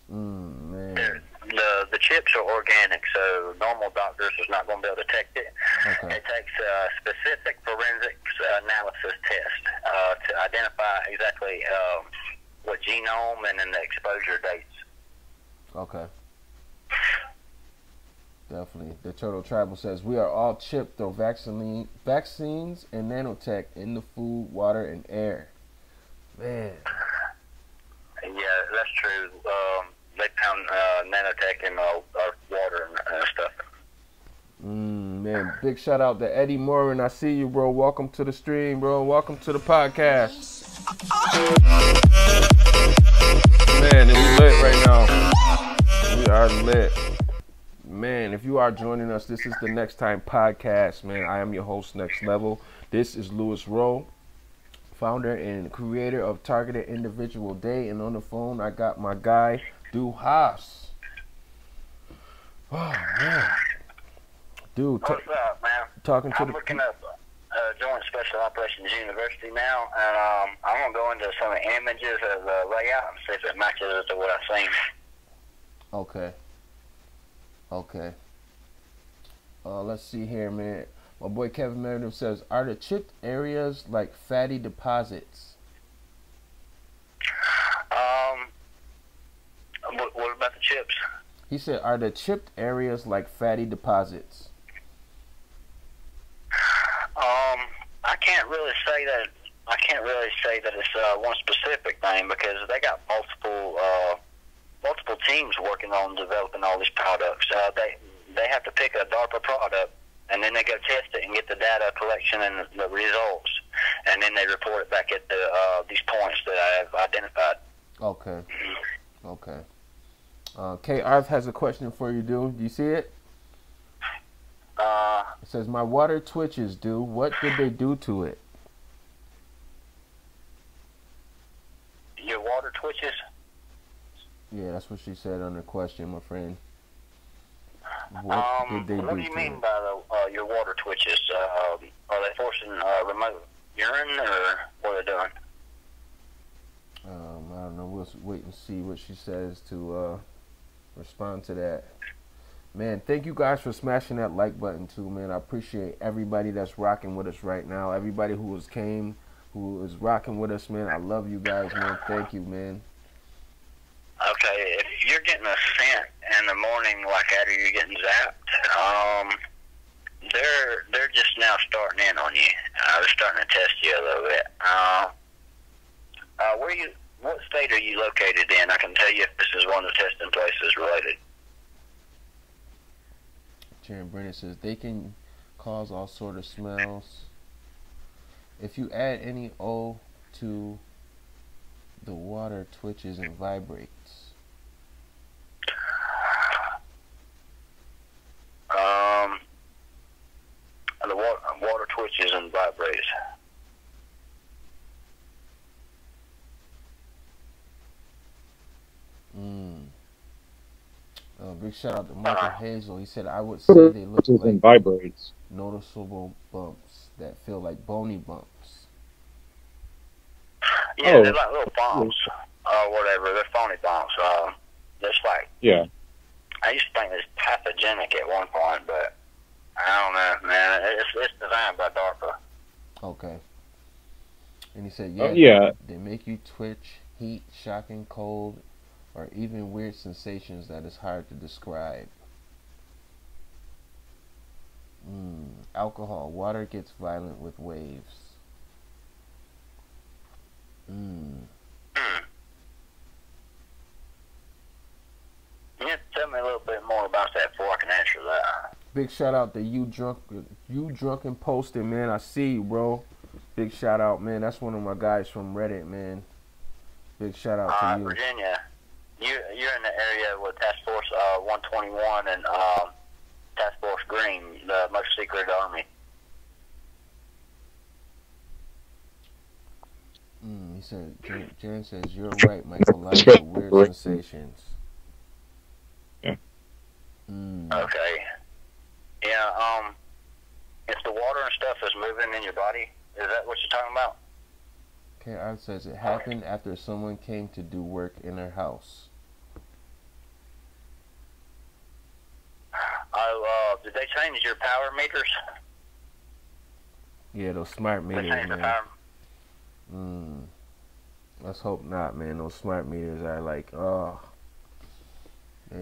Man. The chips are organic, so normal doctors is not going to be able to detect it. Okay. It takes a specific forensics analysis test to identify exactly what genome and then the exposure dates. Okay. Definitely. The Turtle Tribal says, we are all chipped through vaccines and nanotech in the food, water, and air. Man. Yeah, that's true. They found nanotech in our water and stuff. Man, big shout out to Eddie Morin. I see you, bro. Welcome to the stream, bro. Welcome to the podcast. Man, we lit right now. We are lit. Man, if you are joining us, this is the Next Time podcast, man. I am your host, Next Level. This is Louis Rowe, founder and creator of Targeted Individual Day. And on the phone, I got my guy, Duhas. Oh, man. Dude, what's up, man? I'm looking up Joint Special Operations University now, and I'm going to go into some images of the layout and see if it matches to what I've seen. Okay. Okay. Let's see here, man. My boy Kevin Meredith says, are the chipped areas like fatty deposits? What about the chips? He said, are the chipped areas like fatty deposits? I can't really say that. I can't really say that it's one specific thing because they got multiple teams working on developing all these products. They have to pick a DARPA product, and then they go test it and get the data collection and the results, and then they report it back at these points that I have identified. Okay. Okay. K. Arth has a question for you, dude. Do you see it? It says, my water twitches, dude. What did they do to it? Your water twitches? Yeah, that's what she said on her question, my friend. What did they do what do you mean by your water twitches? Are they forcing remote urine, or what are they doing? I don't know. We'll wait and see what she says to respond to that. Man, thank you guys for smashing that like button too, man. I appreciate everybody that's rocking with us right now. Everybody who is rocking with us, man. I love you guys, man. Thank you, man. Okay, if you're getting a scent in the morning, like after you're getting zapped, they're just now starting in on you. They're starting to test you a little bit. What state are you located in? I can tell you if this is one of the testing places related. Sharon Brennan says they can cause all sort of smells. If you add any O to the water, twitches and vibrates. The water twitches and vibrates. big shout out to Michael Hazel. He said, I would say they look like vibrates. Noticeable bumps that feel like bony bumps. Yeah, they're like little bumps or whatever. They're phony bumps. Just like, yeah. I used to think it was pathogenic at one point, but I don't know, man. It's designed by DARPA. Okay. And he said, they make you twitch, heat, shocking, cold, or even weird sensations that is hard to describe. Alcohol. Water gets violent with waves. You have to tell me a little bit more about that before I can answer that. Big shout out to you drunken posting, man. I see you, bro. Big shout out, man. That's one of my guys from Reddit, man. Big shout out to you. Virginia, you're in the area with Task Force 121 and Task Force Green, the most secret army. He said, Jan says, you're right, Michael. Life are weird sensations. Yeah. Okay. Yeah, if the water and stuff is moving in your body, is that what you're talking about? KR says it happened after someone came to do work in her house. Did they change your power meters? Yeah, those smart meters, man. Let's hope not, man. Those smart meters are like, they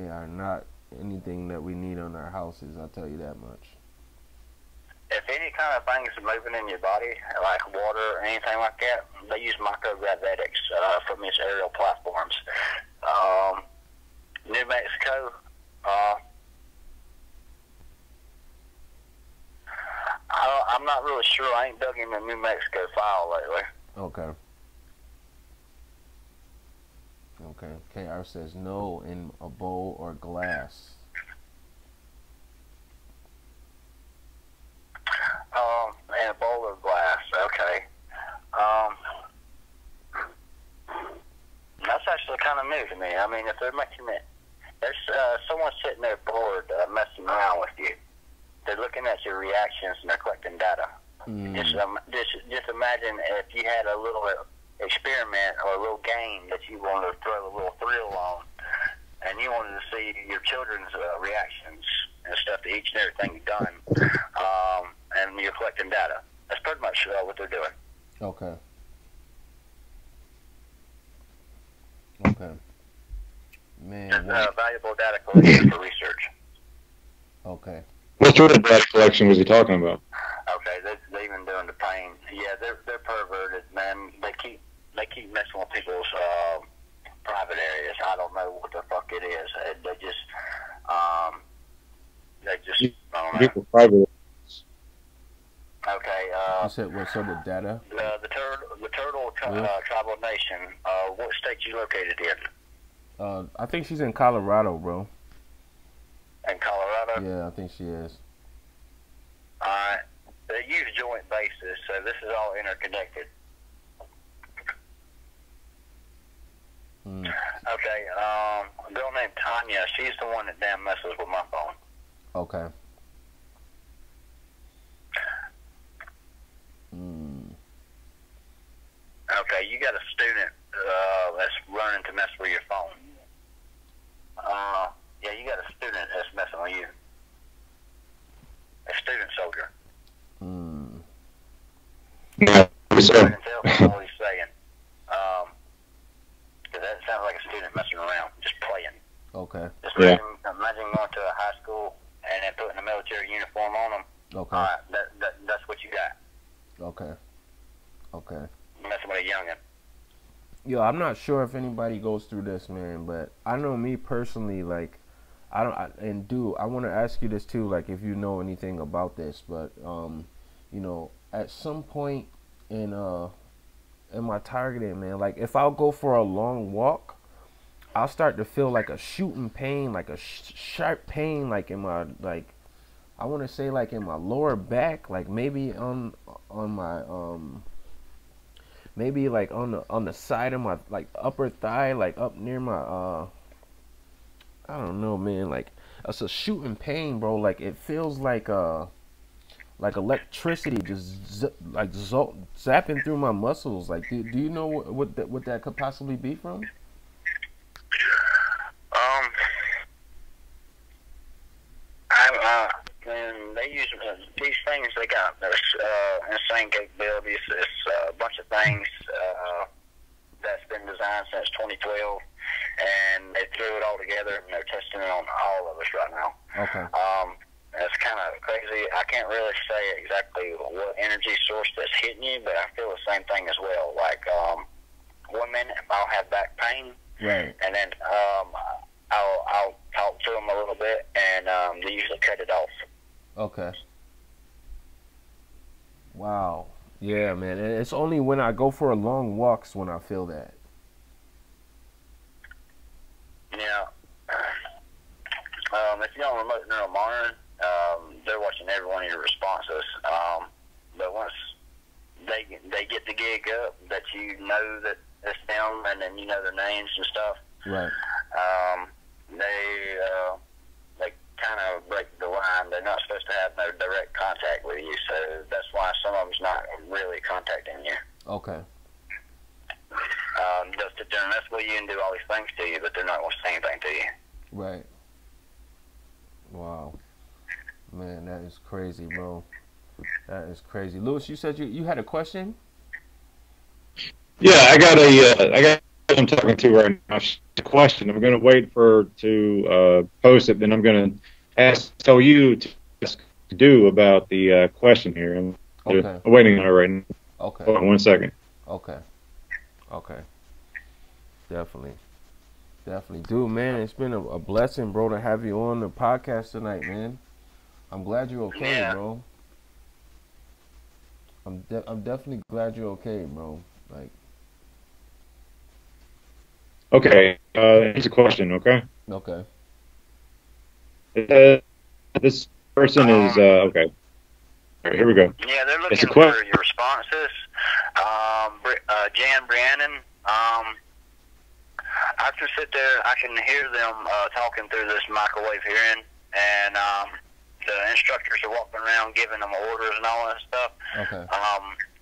are not anything that we need on our houses, I'll tell you that much. If any kind of things are moving in your body, like water or anything like that, they use microgravitics from these aerial platforms. New Mexico, I'm not really sure. I ain't dug in the New Mexico file lately. Okay. Okay. KR says no in a bowl or glass. In a bowl of glass. Okay. That's actually kind of new to me. I mean, if they're making it, there's someone sitting there bored, messing around with you. They're looking at your reactions and they're collecting data. Just imagine if you had a little experiment or a little game that you wanted to throw a little thrill on, and you wanted to see your children's reactions and stuff to each and everything you've done, and you're collecting data. That's pretty much what they're doing. Okay. Okay. Man, valuable data collection for research. Okay. What sort of data collection was he talking about? Okay, they've been doing the pain. Yeah, they're perverted, man. They keep messing with people's private areas. I don't know what the fuck it is. They just I don't know. Private. Okay. You said what sort of data? The Turtle Tribal Nation. What state you located in? I think she's in Colorado, bro. In Colorado? Yeah, I think she is. Alright. They use joint bases, so this is all interconnected. Okay, a girl named Tanya, she's the one that damn messes with my phone. Okay. Okay, you got a student that's running to mess with your phone. Yeah, you got a student that's messing with you. A student soldier. Yeah, I can tell from what he's saying. Because that sounds like a student messing around, just playing. Okay. Just imagine going to a high school and then putting a military uniform on them. Okay. All right, that's what you got. Okay. Okay. Messing with a youngin'. Yo, I'm not sure if anybody goes through this, man, but I know me personally, like, I want to ask you this too, like, if you know anything about this, but you know, at some point in my targeting, man, like, if I'll go for a long walk, I'll start to feel like a shooting pain, like a sharp pain, like in my, like, I want to say like in my lower back, like maybe on my maybe like on the side of my, like, upper thigh, like up near my I don't know, man. Like it's a shooting pain, bro. Like it feels like electricity just zapping through my muscles. Like, do you know what that could possibly be from? And they use these things. They got insane capabilities. It's a bunch of things that's been designed since 2012, and they threw it all together, and they're testing it on all of us right now. Okay. It's kind of crazy. I can't really say exactly what energy source that's hitting you, but I feel the same thing as well. Like 1 minute I'll have back pain, right, and then I'll talk to them a little bit, and they usually cut it off. Okay. Wow. Yeah, man. And it's only when I go for a long walks when I feel that. Yeah. If you're on remote neural monitoring, they're watching every one of your responses. But once they get the gig up, that you know that it's them, and then you know their names and stuff. Right. They kind of break the line. They're not supposed to have no direct contact with you, so that's why some of them's not really contacting you. Okay. Just to mess with you and do all these things to you, but they're not going to say anything to you. Right. Wow. Man, that is crazy, bro. That is crazy. Lewis, you said you had a question? Yeah, I got I'm talking to right now. A question. I'm going to wait for her to post it, then I'm going to tell you to do about the question here. I'm waiting on it right now. Okay. Hold on 1 second. Okay. Okay. Definitely. Dude, man, it's been a blessing, bro, to have you on the podcast tonight, man. I'm glad you're okay, bro. I'm definitely glad you're okay, bro. Like. Okay. Here's a question. Okay. Okay. This person is okay. All right, here we go. Yeah, they're looking for your responses. Jan Briannon. I have to sit there. I can hear them talking through this microwave hearing, and the instructors are walking around giving them orders and all that stuff. Okay.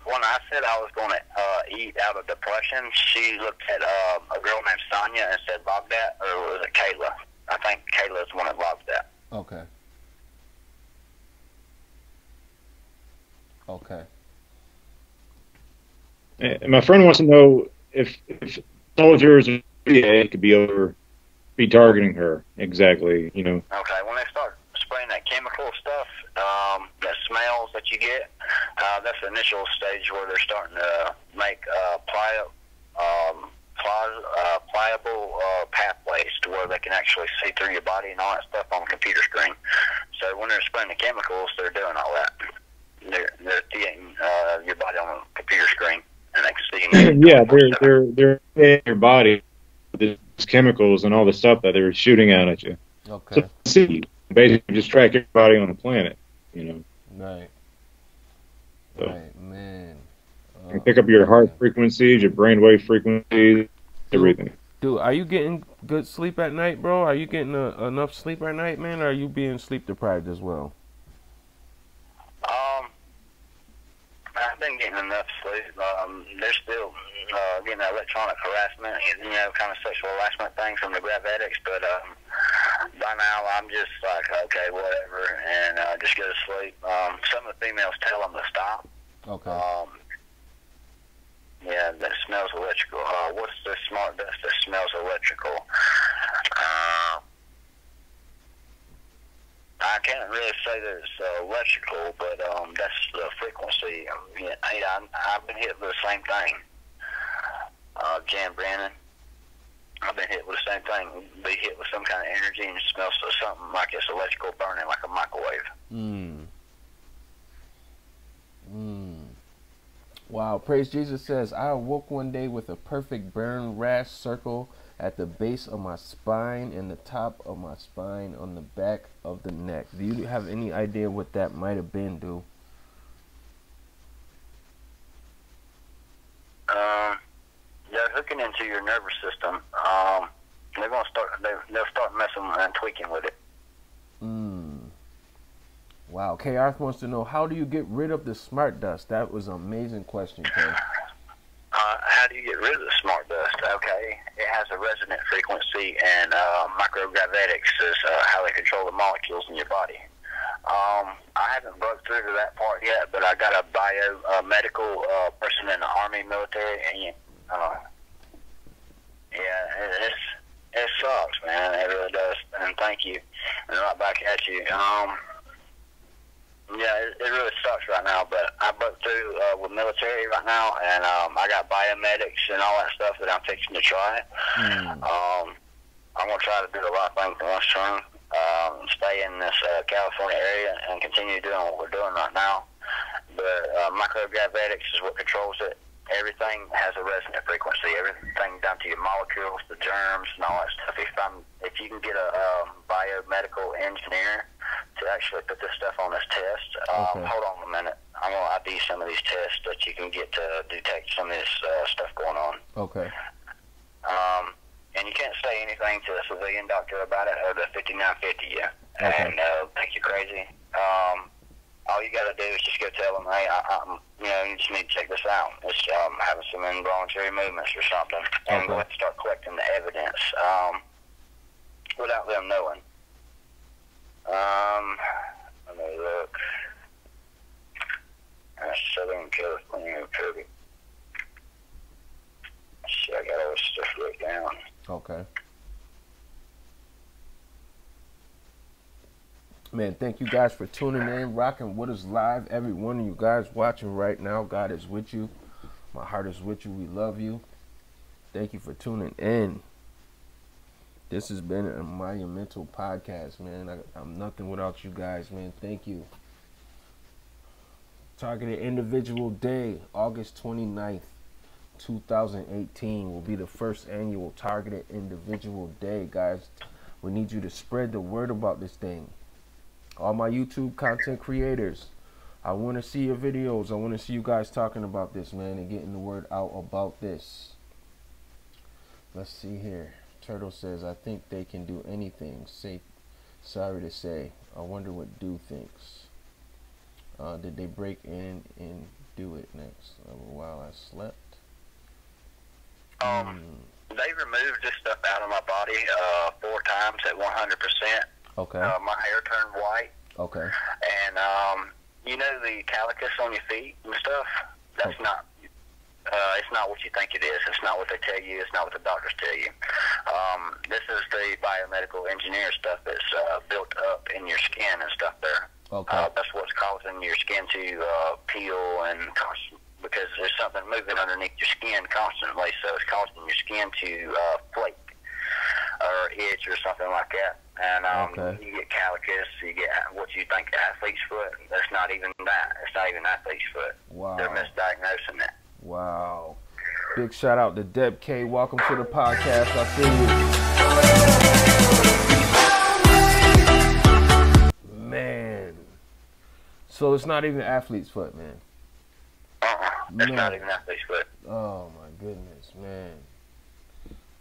When I said I was going to eat out of depression, she looked at a girl named Sonia and said, "Log that," or was it Kayla? I think Kayla's the one that logged that. Okay. Okay. And my friend wants to know if soldiers or VA could be targeting her exactly. You know. Okay. When they start spraying that chemical stuff, that smells that you get, that's the initial stage where they're starting to make pliable pathways to where they can actually see through your body and all that stuff on the computer screen. So when they're spraying the chemicals, they're doing all that. They're seeing your body on the computer screen, and they can see. Yeah, they're in your body with these chemicals and all the stuff that they're shooting out at you. Okay. So see, basically just track everybody on the planet. You know. Right. So, right, man. You pick up your heart frequencies, your brainwave frequencies, everything. Dude, are you getting good sleep at night, bro? Are you getting enough sleep at night, man? Or are you being sleep deprived as well? I've been getting enough sleep. They're still getting electronic harassment, you know, kind of sexual harassment things from the grab addicts, but by now I'm just like, okay, whatever, and just go to sleep. Some of the females tell them to stop. Okay. Yeah, that smells electrical. What's the smart dust that smells electrical? I can't really say that it's electrical, but that's the frequency. I've been hit with the same thing. Jan Brandon, I've been hit with the same thing. Be hit with some kind of energy and it smells something like it's electrical burning, like a microwave. Wow. Praise Jesus says, I awoke one day with a perfect burn rash circle at the base of my spine and the top of my spine on the back of the neck. Do you have any idea what that might have been, dude? They're hooking into your nervous system. they're gonna start. They'll start messing and tweaking with it. Wow. K Arth wants to know, how do you get rid of the smart dust? That was an amazing question, K. How do you get rid of the smart dust? Okay, it has a resonant frequency, and microgravitics is how they control the molecules in your body. I haven't broke through to that part yet, but I got a biomedical person in the Army, military, and it sucks, man. It really does. And thank you, and right back at you. Yeah, it really sucks right now, but I broke through with military right now, and I got biomedics and all that stuff that I'm fixing to try. I'm going to try to do a lot of things in this term, stay in this California area and continue doing what we're doing right now. But microgravitics is what controls it. Everything has a resonant frequency. Everything down to your molecules, the germs, and all that stuff. If you can get a biomedical engineer to actually put this stuff on this test, hold on a minute. I'm going to ID some of these tests that you can get to detect some of this stuff going on. Okay. And you can't say anything to a civilian doctor about it or the 5950 yet. Okay. And think you're crazy. All you got to do is just go tell them, hey, you just need to check this out. It's having some involuntary movements or something. And go ahead and start collecting the evidence without them knowing. Let me look. Southern California, Kirby. See, I got all this stuff written down. Okay. Man, thank you guys for tuning in, rocking with us live. Every one of you guys watching right now, God is with you. My heart is with you. We love you. Thank you for tuning in. This has been a monumental podcast, man. I'm nothing without you guys, man. Thank you. Targeted Individual Day, August 29th, 2018 will be the first annual Targeted Individual Day, guys. We need you to spread the word about this thing. All my YouTube content creators, I want to see your videos. I want to see you guys talking about this, man, and getting the word out about this. Let's see here. Turtle says, I think they can do anything. Sorry to say. I wonder what Do thinks. Did they break in and do it next? While I slept. They removed this stuff out of my body 4 times at 100%. Okay. My hair turned white. Okay. And you know the calicus on your feet and stuff? That's not. It's not what you think it is. It's not what they tell you. It's not what the doctors tell you. This is the biomedical engineer stuff that's built up in your skin and stuff there. Okay. That's what's causing your skin to peel and because there's something moving underneath your skin constantly, so it's causing your skin to flake or itch or something like that. And you get calicus, you get what you think athlete's foot. That's not even that. It's not even athlete's foot. Wow. They're misdiagnosing it. Wow. Big shout out to Deb K. Welcome to the podcast. I see you. Man. So it's not even athlete's foot, man. It's not even athlete's foot. Oh my goodness, man.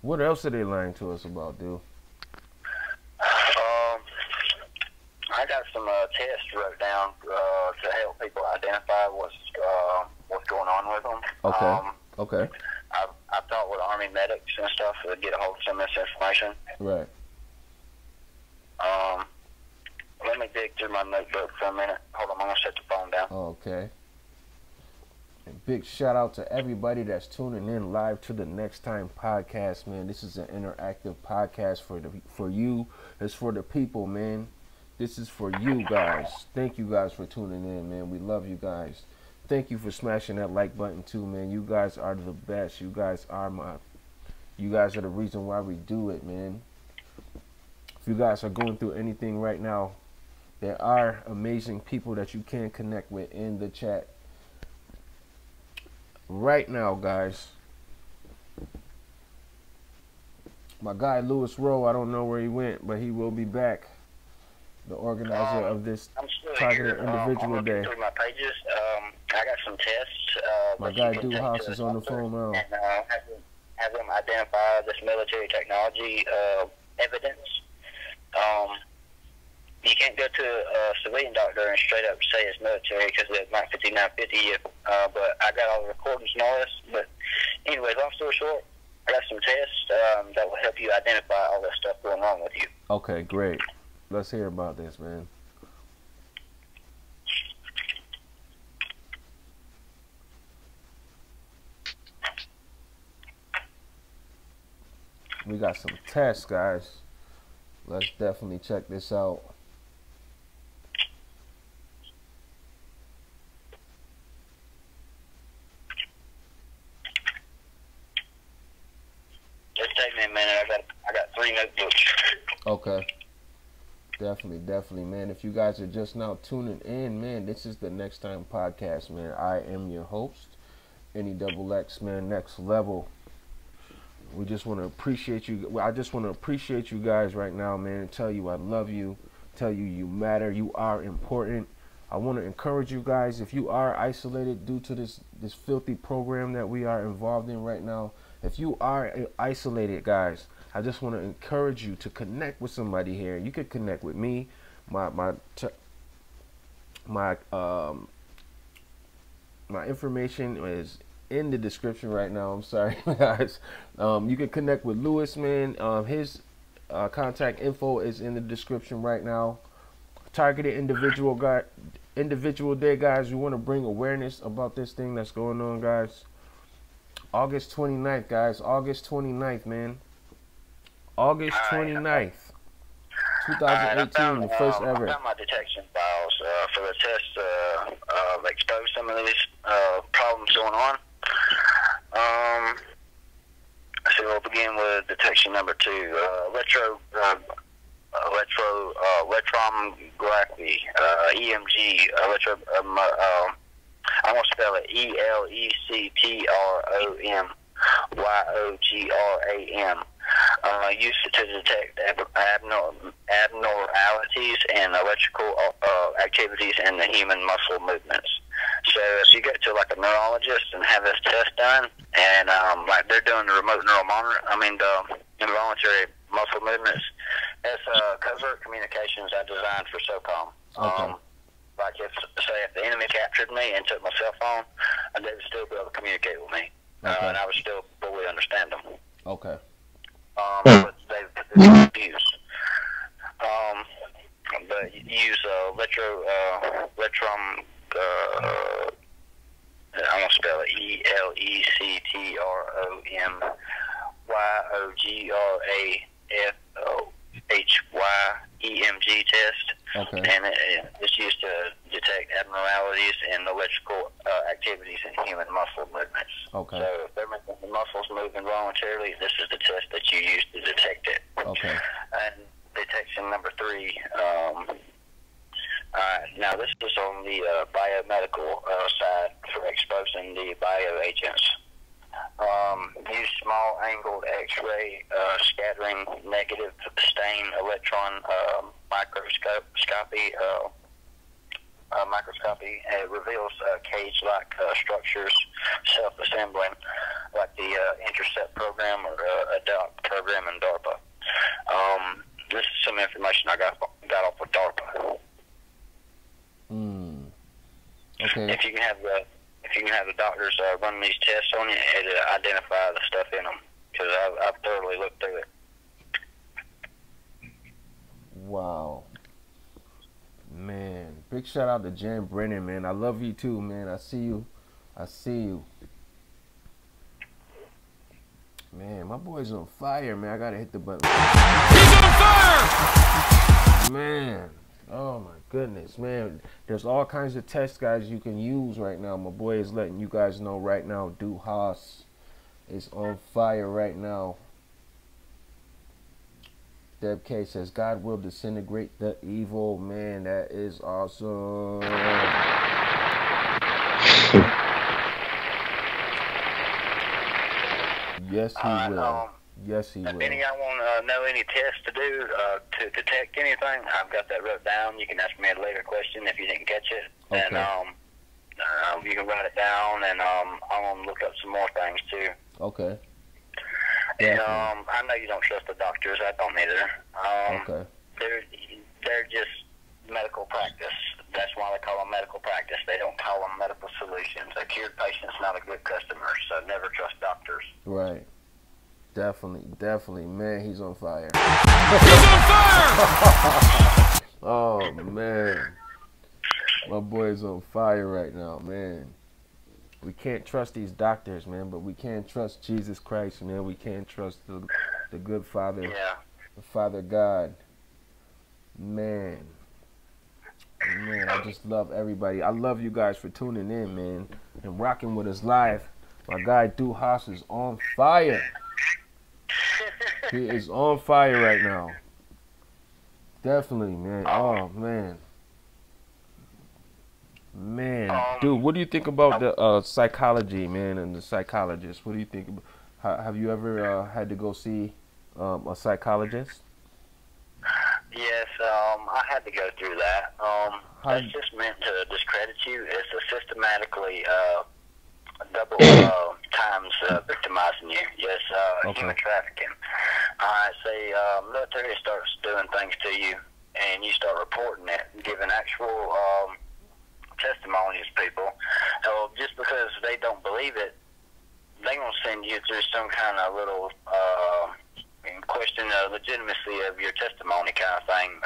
What else are they lying to us about, dude? I got some tests wrote down to help people identify what's going on with them. Okay. Okay. I've talked with Army medics and stuff to get a hold of some of this information. Right. Let me dig through my notebook for a minute. Hold on, I'm gonna set the phone down. Okay. And big shout out to everybody that's tuning in live to the NEXXTIME podcast, man. This is an interactive podcast for you. It's for the people, man. This is for you guys. Thank you guys for tuning in, man. We love you guys. Thank you for smashing that like button too, man. You guys are the best. You guys are the reason why we do it, man. If you guys are going through anything right now, there are amazing people that you can connect with in the chat right now, guys. My guy Rowe, I don't know where he went, but he will be back. The organizer of this Targeted Individual Day. Through my pages, I got some tests. My guy Dude House is on the phone now. have them identify this military technology evidence. You can't go to a civilian doctor and straight up say it's military because it might 5950 you. But I got all the recordings and all this. But anyway, long story short, I got some tests that will help you identify all that stuff going on with you. Okay, great. Let's hear about this, man. We got some tests, guys. Let's definitely check this out. Just take me a minute. I got 3 notebooks. Okay. Definitely, man. If you guys are just now tuning in, man, this is the Next Time podcast, man. I am your host, NEXX, man, Next Level. We just want to appreciate you. I just want to appreciate you guys right now, man, and tell you I love you, tell you you matter, you are important. I want to encourage you guys, if you are isolated due to this filthy program that we are involved in right now, if you are isolated, guys, I just want to encourage you to connect with somebody here. You could connect with me. My information is in the description right now. I'm sorry, guys. You can connect with Lewis, man. His contact info is in the description right now. Targeted individual day, guys. We want to bring awareness about this thing that's going on, guys. August 29th, guys. August 29th, man. August 29th, 2018, the first ever. I found my detection files for the test expose some of these problems going on. So we'll begin with detection number 2, electromography, EMG, I'm going to spell it ELECTROMYOGRAM. Used to detect abnormalities and electrical activities in the human muscle movements. So if you go to like a neurologist and have this test done, and like they're doing the remote neural monitor, the involuntary muscle movements, that's covert communications I designed for SOCOM. Okay. Like if the enemy captured me and took my cell phone, they would still be able to communicate with me, and I would still fully understand them. Okay. But they've abused. But use electrom. I'm gonna spell it ELECTROMYOGRAFOHYEMG test. Okay. And it's used to detect abnormalities in electrical activities in human muscle movements. Okay. So if they're making the muscles move involuntarily, this is the test that you use to detect it. Okay. And detection number 3. Now this is on the biomedical side for exposing the bioagents. Use small angled X-ray scattering negative stain electron microscopy. It reveals cage-like structures self-assembling, like the Intercept program or ADOPT program in DARPA. This is some information I got off of DARPA. Okay. If you can have the doctors run these tests on you, it'll identify the stuff in them, because I've thoroughly looked through it. Wow. Man, big shout out to Jen Brennan, man. I love you too, man. I see you. Man, my boy's on fire, man. I gotta hit the button. He's on fire! Man. Oh my goodness, man. There's all kinds of tests, guys, you can use right now. My boy is letting you guys know right now. Duhas is on fire right now. Deb K says, God will disintegrate the evil. Man, that is awesome. Yes, he will. Yes, he will. If any of y'all want to know any tests to do to detect anything, I've got that wrote down. You can ask me a later question if you didn't catch it. Okay. And you can write it down, and I'm going to look up some more things too. Okay. I know you don't trust the doctors. I don't either. Okay. They're just medical practice. That's why they call them medical practice. They don't call them medical solutions. A cured patient's not a good customer, so never trust doctors. Right. Definitely. Man, he's on fire. He's on fire! Oh, man. My boy's on fire right now, man. We can't trust these doctors, man, but we can trust Jesus Christ, man. We can trust the good Father, the Father God. Man, I just love everybody. I love you guys for tuning in, man, and rocking with us live. My guy Duhas is on fire. He is on fire right now. Definitely, man. Oh, man. Dude, what do you think about the psychology, man, and the psychologist? What do you think about, have you ever had to go see a psychologist? Yes, I had to go through that. That's just meant to discredit you. It's a systematically double times victimizing you. Yes, human trafficking. Say military starts doing things to you, and you start reporting it, giving actual testimonies to people. Just because they don't believe it, they gonna send you through some kind of little question the legitimacy of your testimony kind of thing.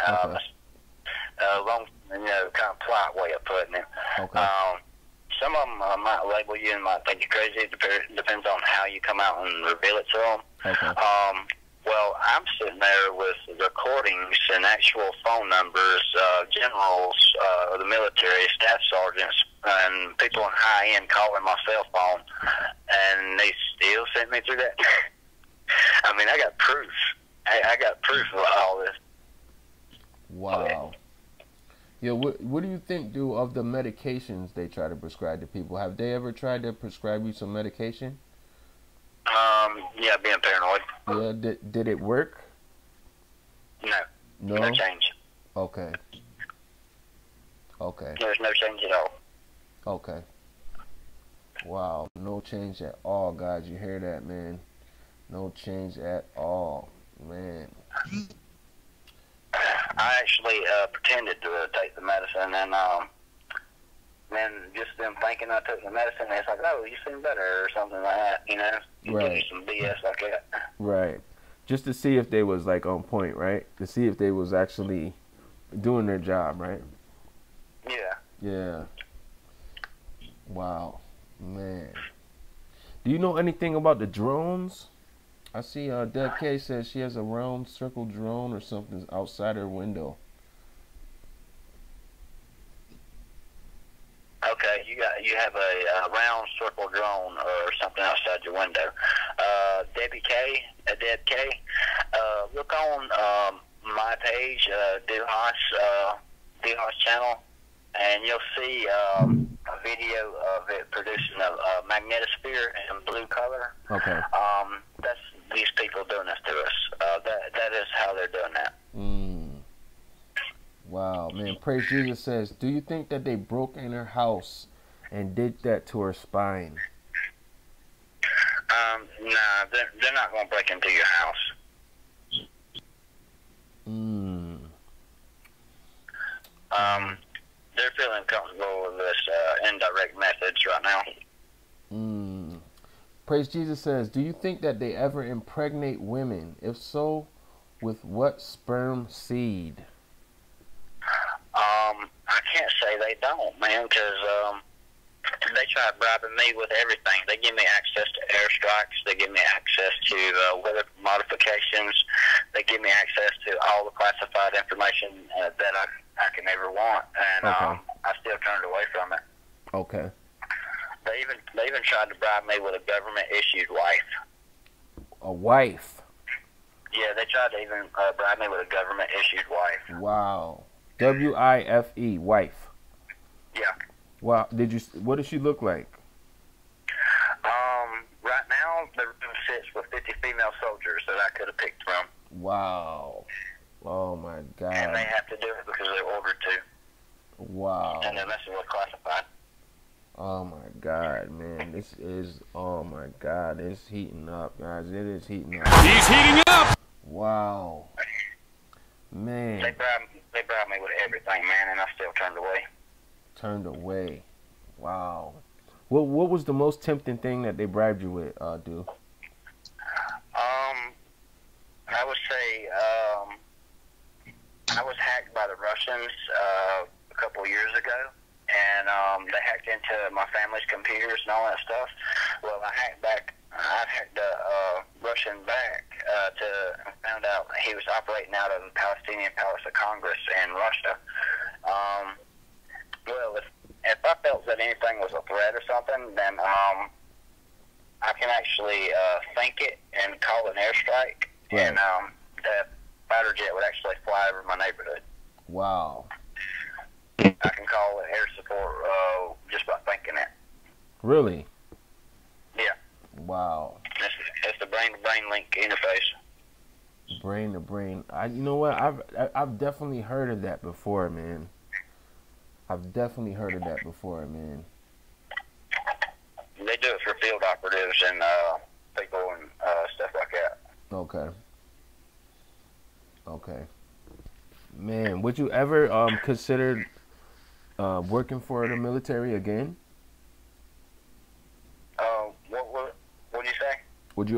Long, kind of polite way of putting it. Some of them might label you and might think you're crazy. It depends on how you come out and reveal it to them. Well, I'm sitting there with recordings and actual phone numbers, generals, the military, staff sergeants, and people in high end calling my cell phone, and they still sent me through that. I mean, I got proof. I got proof of all this. Wow. Yeah, what do you think, dude, of the medications they try to prescribe to people? Have they ever tried to prescribe you some medication? Yeah, being paranoid. Yeah, did it work? No change. Okay. There's no change at all. Okay. Wow, no change at all, guys. You hear that, man? No change at all, man. I actually pretended to take the medicine, and then just them thinking I took the medicine, it's like, oh, you seem better, or something like that, you know? You give you some BS like that. Right. Just to see if they was, like, on point, right? To see if they was actually doing their job, right? Yeah. Yeah. Wow. Man. Do you know anything about the drones? I see Deb K says she has a round circle drone or something outside her window. Okay, you have a round circle drone or something outside your window. Deb K, look on my page, Duhas channel, and you'll see a video of it producing a magnetosphere in blue color. Okay. That's these people doing this to us. That is how they're doing that. Wow, man. Praise Jesus says, do you think that they broke in her house and did that to her spine? Nah, they're not going to break into your house. They're feeling comfortable with this indirect methods right now. Praise Jesus says, do you think that they ever impregnate women? If so, with what sperm seed? I can't say they don't, man, because they try bribing me with everything. They give me access to airstrikes. They give me access to weather modifications. They give me access to all the classified information that I can ever want, and I still turned away from it. Okay. They even tried to bribe me with a government-issued wife. A wife? Yeah, they tried to even bribe me with a government-issued wife. Wow. W-I-F-E, wife. Yeah. Wow. What does she look like? Right now, the room sits with 50 female soldiers that I could have picked from. Wow. Oh, my God. And they have to do it because they're ordered to. Wow. And they're messing with classified. Oh my God, man! This is, oh my God! It's heating up, guys. It is heating up. He's heating up. Wow, man. They bribed me with everything, man, and I still turned away. Turned away. Wow. What was the most tempting thing that they bribed you with, dude? I would say I was hacked by the Russians a couple of years ago, and they hacked into my family's computers and all that stuff. Well, I hacked a Russian back to found out he was operating out of the Palestinian Palace of Congress in Russia. Well, if I felt that anything was a threat or something, then I can actually think it and call an airstrike, Right. and the fighter jet would actually fly over my neighborhood. Wow. I can call it air support just by thinking it. Really? Yeah. Wow. It's the brain-to-brain link interface. Brain to brain. You know what? I've definitely heard of that before, man. I've definitely heard of that before, man. They do it for field operatives and people and stuff like that. Okay. Okay. Man, would you ever consider working for the military again? What did you say? Would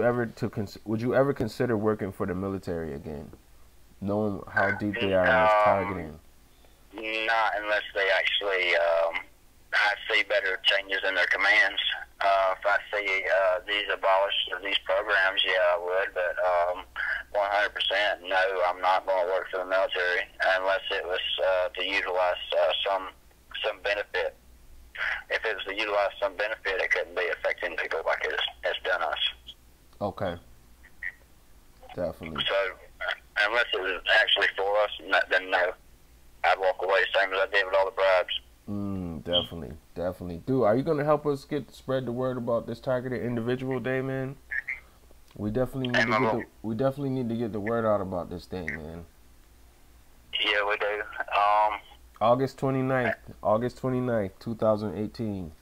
you ever consider working for the military again, knowing how deep they are in this targeting? Not unless they actually, I see better changes in their commands. If I see these abolished or these programs, yeah, I would. But 100%, no, I'm not going to work for the military unless it was to utilize some benefit. If it was to utilize some benefit, it couldn't be affecting people like it's done us. Okay. Definitely. So unless it was actually for us, then no. I'd walk away, same as I did with all the bribes. Definitely. Dude, are you going to help us spread the word about this Targeted Individual Day, man? We definitely need to get the word out about this thing, man. Yeah, we do. August 29th, 2018.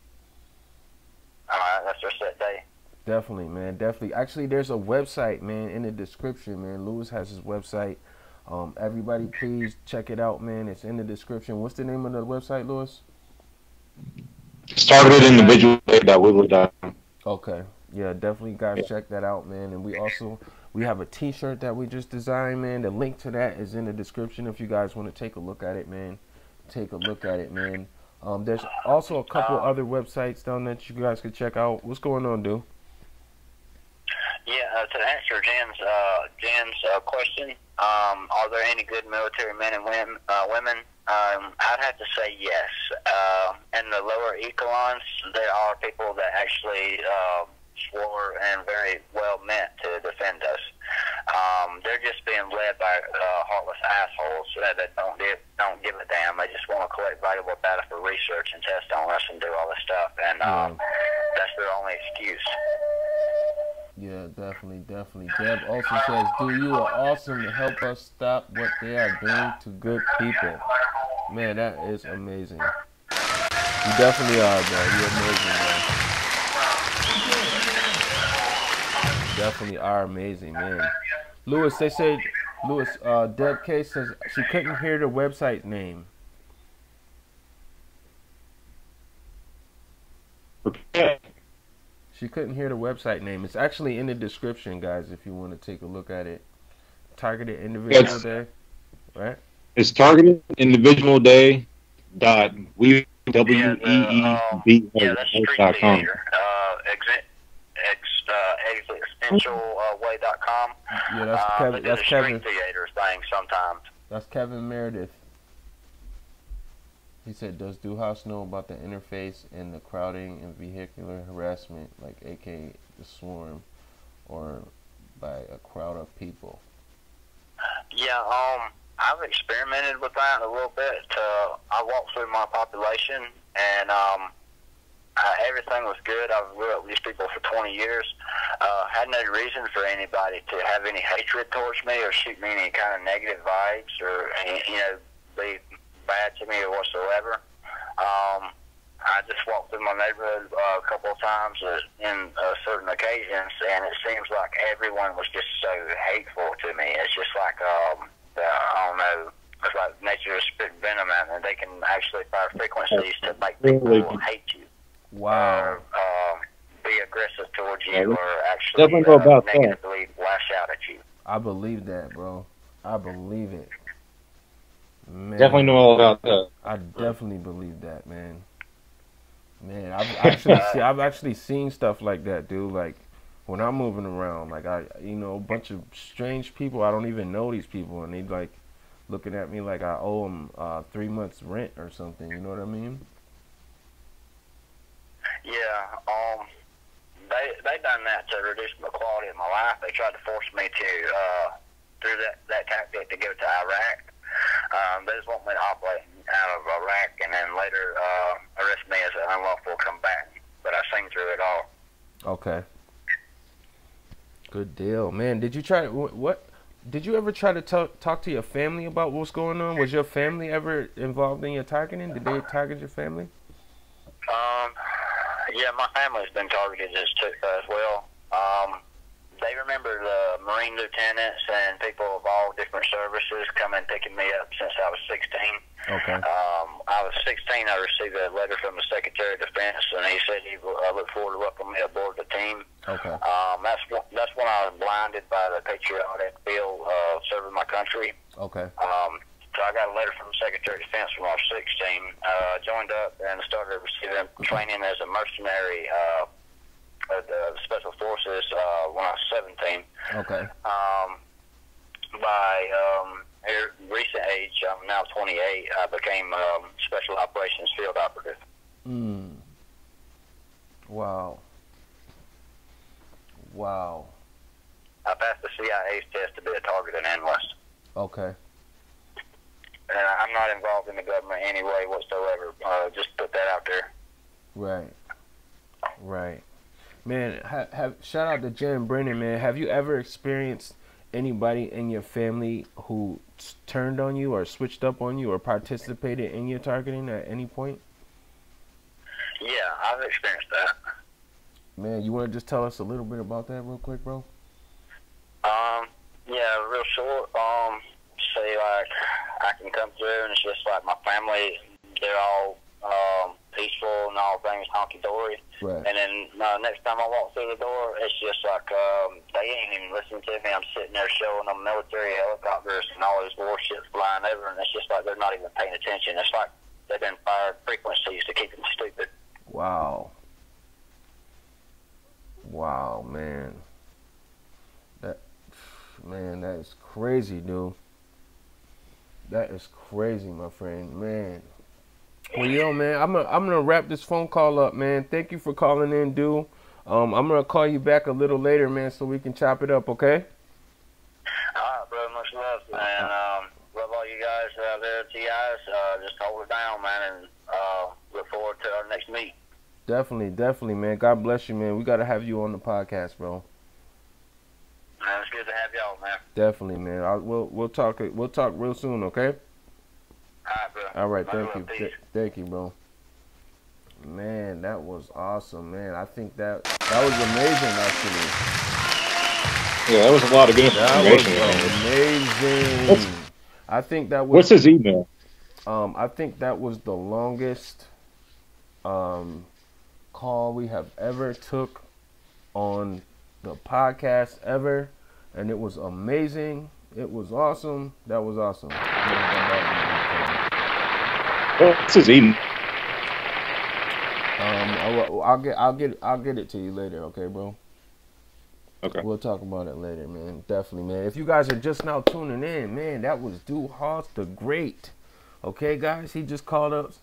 Alright, that's our set day. Definitely, man. Definitely. Actually, there's a website, man, in the description, man. Lewis has his website. Everybody, please check it out, man. It's in the description. What's the name of the website, Lewis? TargetedIndividualDay.weebly.com. Okay. Yeah, definitely, guys, check that out, man. And we have a T-shirt that we just designed, man. The link to that is in the description if you guys want to take a look at it, man. Take a look at it, man. There's also a couple other websites down that you guys can check out. What's going on, dude? Yeah, to answer Jen's question, are there any good military men and women? I'd have to say yes. In the lower echelons, there are people that actually swore and very well meant to defend us. They're just being led by heartless assholes that don't give a damn. They just want to collect valuable data for research and test on us and do all this stuff, and that's their only excuse. Yeah, definitely. Deb also says, dude, you are awesome to help us stop what they are doing to good people. Man, that is amazing. You definitely are, bro. You're amazing, man. Definitely are amazing, man. Lewis, Deb K says she couldn't hear the website name. Okay. She couldn't hear the website name. It's actually in the description, guys, if you want to take a look at it. Targeted Individual Day, right? It's TargetedIndividualDay.weebly.com. Existentialway.com. Yeah, that's Kevin. That's Kevin. Street theater thing sometimes. That's Kevin Meredith. He said, does Duhaus know about the interface and the crowding and vehicular harassment, like aka the swarm, or by a crowd of people? Yeah, I've experimented with that a little bit. I walked through my population, and everything was good. I've worked with these people for 20 years. Had no reason for anybody to have any hatred towards me or shoot me any kind of negative vibes or, be bad to me or whatsoever. I just walked through my neighborhood a couple of times in certain occasions, and it seems like everyone was just so hateful to me. It's just like, I don't know, it's like nature is spitting venom at them, and they can actually fire frequencies to make people hate you. Wow. Or be aggressive towards you, or actually definitely know about that. negatively lash out at you. I believe that, bro. I believe it. Man, Definitely know all about that. I definitely believe that, man. Man, I've actually seen stuff like that, dude. Like when I'm moving around, like a bunch of strange people. I don't even know these people, and they like looking at me like I owe them 3 months rent or something. You know what I mean? Yeah. They done that to reduce the quality of my life. They tried to force me to through that tactic to go to Iraq. They just want me to operate out of Iraq, and then later arrest me as an unlawful combatant. But I seen through it all. Okay. Good deal, man. Did you try what? Did you ever try to talk to your family about what's going on? Was your family ever involved in your targeting? Did they target your family? Yeah, my family's been targeted as well. They remember the Marine lieutenants and people of all different services coming picking me up since I was 16. Okay. I was 16. I received a letter from the Secretary of Defense, and he said he looked forward to welcoming me aboard the team. Okay. That's when I was blinded by the patriotic feel of serving my country. Okay. So I got a letter from the Secretary of Defense when I was 16. Joined up and started receiving training as a mercenary of the Special Forces when I was 17. Okay. By recent age, I'm now 28, I became Special Operations Field Operative. Wow. Wow. I passed the CIA's test to be a targeting analyst. Okay. And I'm not involved in the government any way whatsoever. Just put that out there. Right. Right. Man, shout out to Jen Brennan, man. Have you ever experienced anybody in your family who turned on you or switched up on you or participated in your targeting at any point? Yeah, I've experienced that. Man, you want to just tell us a little bit about that real quick, bro? Yeah, real short. Say like I can come through and it's just like my family, they're all peaceful and all things honky-dory. Right. And then next time I walk through the door, it's just like they ain't even listening to me. I'm sitting there showing them military helicopters and all these warships flying over, and it's just like they're not even paying attention. It's like they've been fired frequencies to keep them stupid. Wow. Wow, man. That is crazy, dude. That is crazy, my friend, man. Well, yo, man, I'm gonna wrap this phone call up, man. Thank you for calling in, dude. I'm gonna call you back a little later, man, so we can chop it up, okay? All right, bro. Much love, man. Love all you guys out there at TIs. Just hold it down, man, and look forward to our next meet. Definitely, man. God bless you, man. We gotta have you on the podcast, bro. Man, it's good to have y'all, man. Definitely, man. We'll talk real soon, okay? All right, bro. All right, thank you. Thank you, bro. Man, that was awesome, man. I think that was amazing, actually. Yeah, that was a lot of good information. That was amazing. I think that was. What's his email? I think that was the longest call we have ever took on the podcast ever, and it was amazing. It was awesome. That was awesome. What's his email? I'll get it to you later, okay, bro? Okay. We'll talk about it later, man. Definitely, man. If you guys are just now tuning in, man, that was Dude Hoss the Great. Okay, guys, he just called us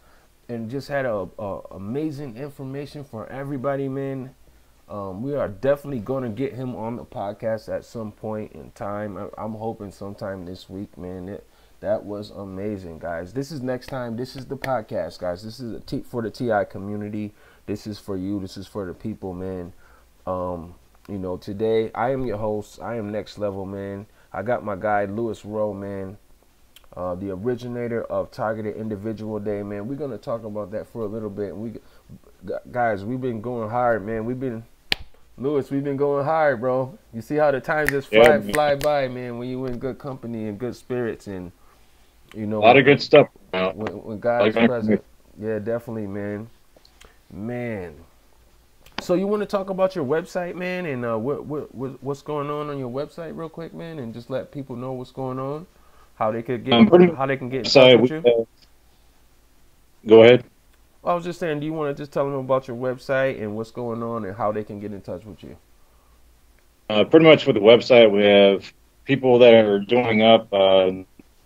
and just had a amazing information for everybody, man. We are definitely going to get him on the podcast at some point in time. I'm hoping sometime this week, man. That was amazing, guys. This is Next Time. This is the podcast, guys. This is for the TI community. This is for you. This is for the people, man. You know, today I am your host. I am Next Level, man. I got my guy Rowe, man. the originator of Targeted Individual Day, man. We're gonna talk about that for a little bit. And guys, we've been going hard, man. We've been going hard, bro. You see how the time just fly by, man, when you in good company and good spirits, and you know, a lot of good stuff when God is present. Yeah, definitely, man. So you want to talk about your website, man, and what's going on your website real quick, man, and just let people know what's going on, how they could get in touch with you. Go ahead. I was just saying, do you want to just tell them about your website and what's going on and how they can get in touch with you? Pretty much with the website, we have people that are joining up,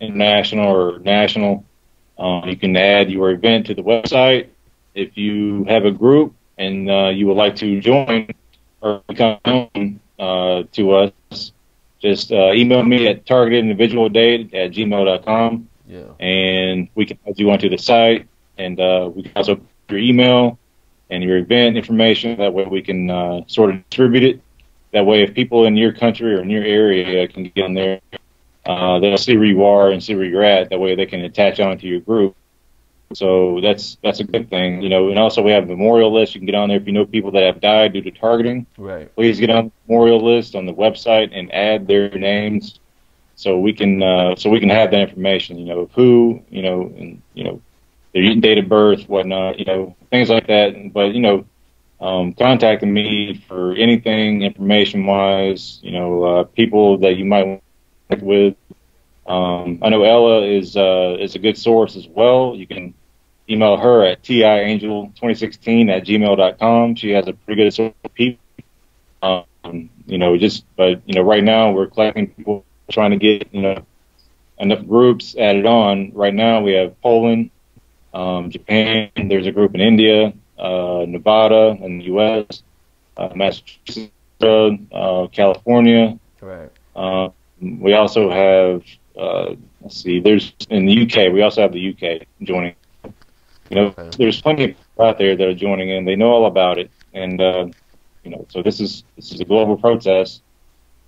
international or national. You can add your event to the website. If you have a group and you would like to join or become known to us, just email me at targetedindividualday@gmail.com. Yeah. And we can add you onto the site, and we can also put your email and your event information. That way we can sort of distribute it. That way if people in your country or in your area can get on there, they'll see where you are and see where you're at. That way they can attach onto your group. So that's a good thing, you know. And also we have a memorial list. You can get on there if you know people that have died due to targeting. Right. Please get on the memorial list on the website and add their names, so we can have that information. You know, of who, you know, and you know their date of birth, whatnot, you know, things like that. But you know, contacting me for anything information wise, you know, people that you might work with. I know Ella is a good source as well. You can email her at tiangel2016@gmail.com. She has a pretty good source of people. You know, but you know, right now we're collecting people, trying to get, you know, enough groups added on. Right now we have Poland, Japan. There's a group in India, Nevada in the U.S., Massachusetts, California. Right. We also have, let's see, there's in the UK, we also have the UK joining. You know, there's plenty of people out there that are joining in. They know all about it. And, you know, so this is a global protest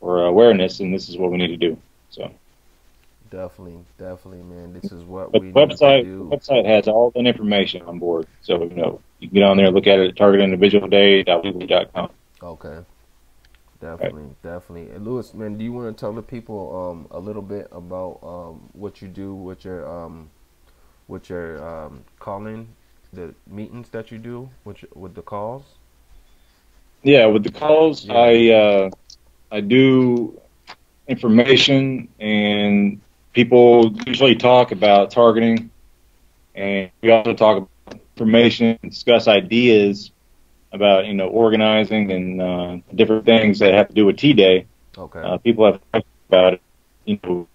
for awareness, and this is what we need to do. So definitely, man. This is what we need to do. The website has all the information on board. So, you know, you can get on there and look at it at targetindividualday.weebly.com. Okay. Definitely. And Lewis, man, do you want to tell the people a little bit about what you do with your call-in, the meetings that you do with the calls? Yeah, with the calls, yeah. I do information, and people usually talk about targeting, and we also talk about information and discuss ideas about, you know, organizing and different things that have to do with T-Day. Okay. People have questions about it. You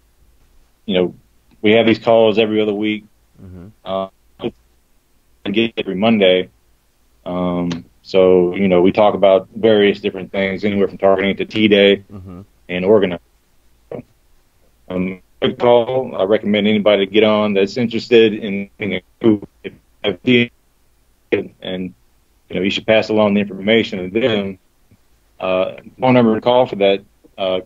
know, we have these calls every other week. Mm-hmm. And get every Monday. So, you know, we talk about various different things, anywhere from targeting to T-Day and organizing. Good call. I recommend anybody to get on that's interested in being a group. And you know, you should pass along the information to them. Phone number to call for that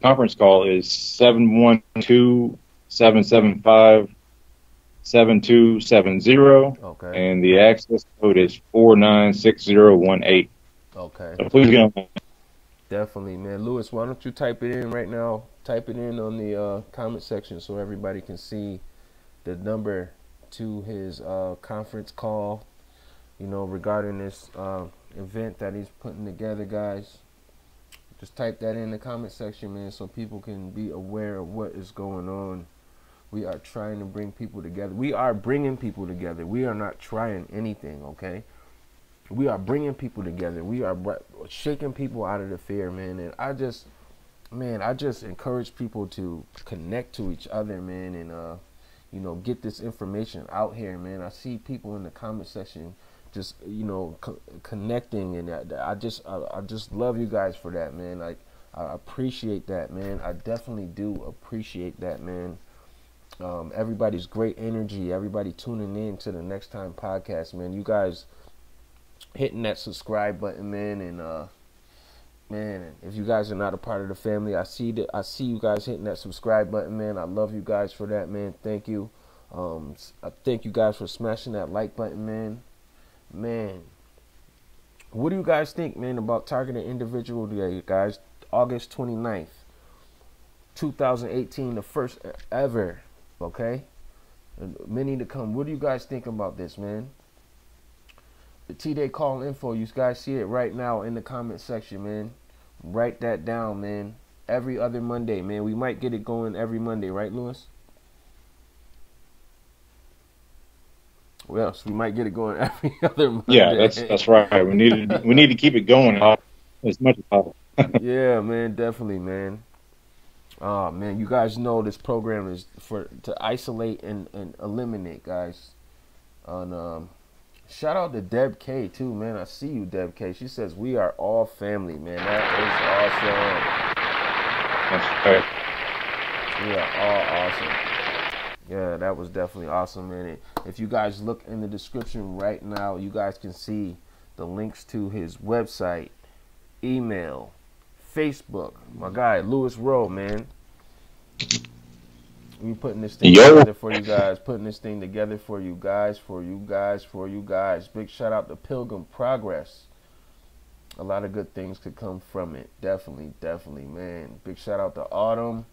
conference call is 712-775-7270. Okay. And the access code is 496018. Okay. So please get on. Definitely, man. Lewis, why don't you type it in right now? Type it in on the comment section so everybody can see the number to his conference call, you know, regarding this event that he's putting together, guys. Just type that in the comment section, man, so people can be aware of what is going on. We are trying to bring people together. We are bringing people together. We are not trying anything, okay? We are bringing people together. We are shaking people out of the fear, man. And I just encourage people to connect to each other, man, and you know, get this information out here, man. I see people in the comment section just, you know, connecting, and I just love you guys for that, man. Like, I appreciate that, man. I definitely do appreciate that, man. Everybody's great energy, everybody tuning in to the Next Time podcast, man. You guys hitting that subscribe button, man, and man, if you guys are not a part of the family, I see you guys hitting that subscribe button, man. I love you guys for that, man. Thank you. I thank you guys for smashing that like button, man. Man, what do you guys think, man, about Targeted Individual Day, guys? August 29th, 2018, the first ever, okay? And many to come. What do you guys think about this, man? The T-Day call info, you guys see it right now in the comment section, man. Write that down, man. Every other Monday, man. We might get it going every Monday, right, Lewis? Well, so we might get it going every other Monday. Yeah, that's right. We need to keep it going as much as possible. Yeah, man, definitely, man. Oh man, you guys know this program is to isolate and eliminate, guys. On shout out to Deb K too, man. I see you, Deb K. She says we are all family, man. That is awesome. That's right. We are all awesome. Yeah, that was definitely awesome, man. If you guys look in the description right now, you guys can see the links to his website, email, Facebook. My guy, Louis Rowe, man. We putting this thing together for you guys. Putting this thing together for you guys, for you guys, for you guys. Big shout out to Pilgrim Progress. A lot of good things could come from it. Definitely, definitely, man. Big shout out to Autumn.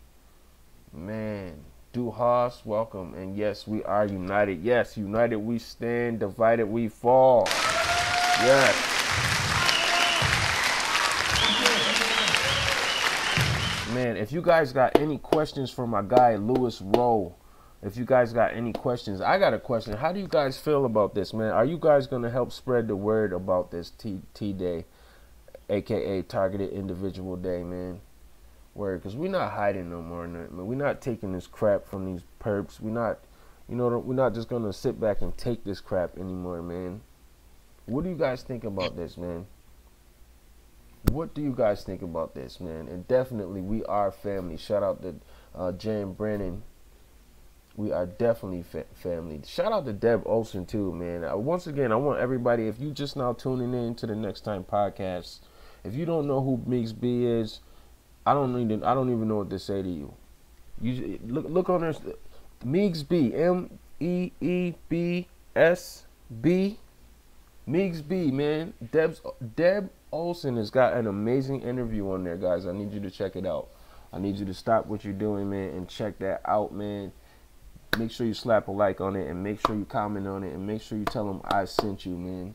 Man. Duhas, welcome. And yes, we are united. Yes, united we stand, divided we fall. Yes. Man, if you guys got any questions for my guy, Louis Rowe, if you guys got any questions, I got a question. How do you guys feel about this, man? Are you guys going to help spread the word about this T-Day, a.k.a. Targeted Individual Day, man? Word, because we're not hiding no more, man. We're not taking this crap from these perps. We're not, we're not just going to sit back and take this crap anymore, man. What do you guys think about this, man? What do you guys think about this, man? And definitely, we are family. Shout out to Jan Brennan. We are definitely family. Shout out to Deb Olson, too, man. Once again, I want everybody, if you just now tuning in to the Next Time podcast, if you don't know who Meeks B is, I don't even know what to say to you. You look on there, Meeks B, MEEEBSB, Meeks B, man. Deb Olson has got an amazing interview on there, guys. I need you to check it out. I need you to stop what you're doing, man, and check that out, man. Make sure you slap a like on it, and make sure you comment on it, and make sure you tell them I sent you, man.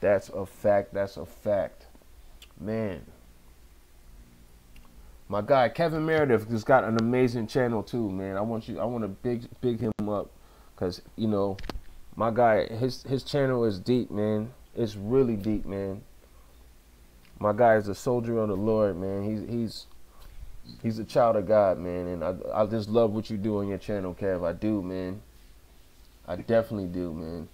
That's a fact. That's a fact, man. My guy Kevin Meredith just got an amazing channel too, man. I want to big him up, cause my guy, his channel is deep, man. It's really deep, man. My guy is a soldier of the Lord, man. He's a child of God, man. And I just love what you do on your channel, Kev. I do, man. I definitely do, man.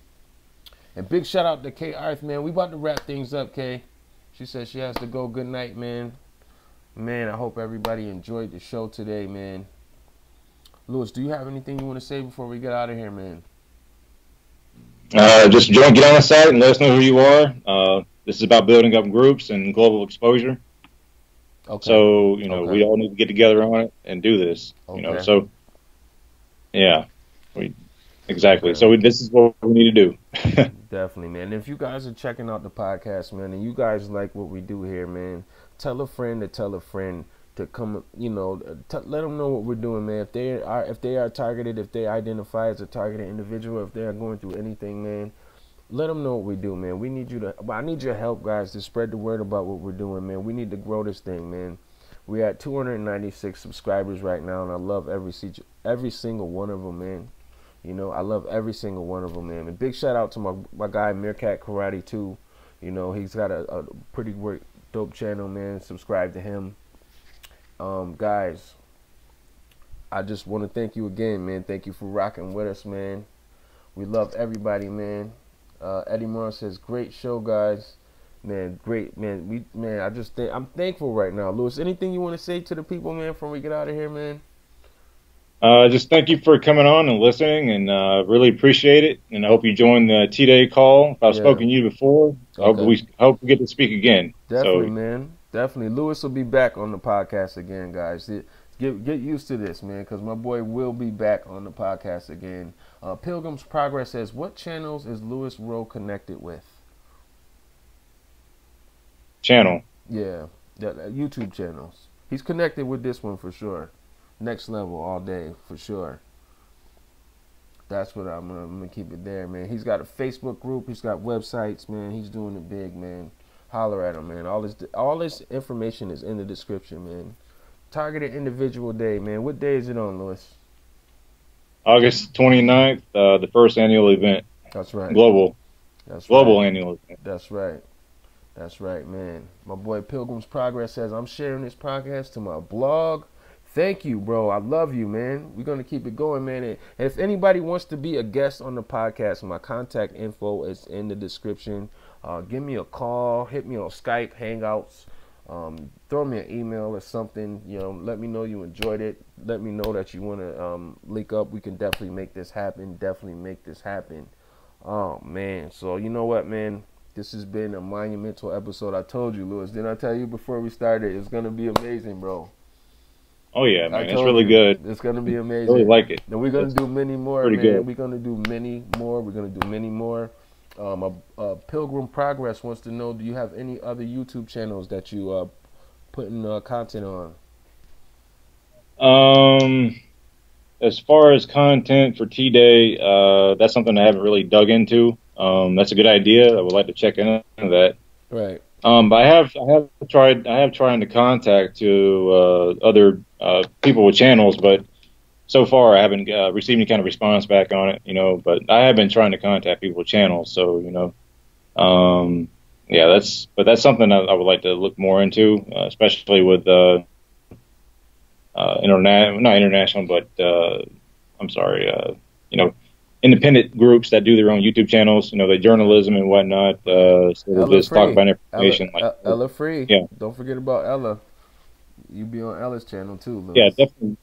And big shout out to Kay Arth, man. We about to wrap things up, Kay. She says she has to go. Good night, man. Man, I hope everybody enjoyed the show today, man. Louis, do you have anything you want to say before we get out of here, man? Just get on the site and let us know who you are. This is about building up groups and global exposure. Okay. So, we all need to get together on it and do this. Okay. So, yeah. Exactly. So this is what we need to do. Definitely, man. If you guys are checking out the podcast, man, and you guys like what we do here, man, tell a friend to tell a friend to come, let them know what we're doing, man. If they are targeted, if they identify as a targeted individual, if they are going through anything, man, let them know what we do, man. I need your help, guys, to spread the word about what we're doing, man. We need to grow this thing, man. We're at 296 subscribers right now, and I love every single one of them, man. I love every single one of them, man. And big shout out to my guy Meerkat Karate too. He's got a pretty dope channel, man. Subscribe to him. Guys, I just want to thank you again, man. Thank you for rocking with us, man. We love everybody, man. Eddie Morris says, great show, guys. Man, great, man. I'm thankful right now. Louis, anything you want to say to the people, man, before we get out of here, man? Just thank you for coming on and listening, and really appreciate it. And I hope you join the T-Day call. If I've spoken to you before, I hope we get to speak again. Definitely, man. definitely. Lewis will be back on the podcast again, guys. Get used to this, man, because my boy will be back on the podcast again. Pilgrim's Progress says, what channels is Lewis Rowe connected with? Channel. Yeah, YouTube channels. He's connected with this one for sure. Next Level all day for sure. That's what I'm gonna keep it there, man. He's got a Facebook group. He's got websites, man. He's doing it big, man. Holler at him, man. All this information is in the description, man. Targeted Individual Day, man. What day is it on, Lewis? August 29th, the first annual event. That's right. Global. That's global right. Annual event. That's right. That's right, man. My boy Pilgrim's Progress says, I'm sharing this podcast to my blog. Thank you, bro. I love you, man. We're going to keep it going, man. And if anybody wants to be a guest on the podcast, my contact info is in the description. Give me a call. Hit me on Skype, Hangouts. Throw me an email or something. You know, let me know you enjoyed it. Let me know that you want to link up. We can definitely make this happen. Oh, man. So, you know what, man? This has been a monumental episode. I told you, Lewis. Didn't I tell you before we started? It's going to be amazing, bro. Oh, yeah, man. It's really good. It's going to be amazing. I really like it. And we're going to do many more, man. Good. We're going to do many more. Pilgrim Progress wants to know, do you have any other YouTube channels that you putting content on? As far as content for T-Day, that's something I haven't really dug into. That's a good idea. I would like to check into that. Right. But I have tried to contact to other people with channels, but so far I haven't received any kind of response back on it. You know, but I have been trying to contact people with channels. So you know, yeah, that's something I would like to look more into, especially with not international, but I'm sorry, you know, independent groups that do their own YouTube channels, you know, they journalism and whatnot. So they just talk about information. Ella Free. Yeah. Don't forget about Ella. You be on Ella's channel too, Lewis. Yeah, definitely.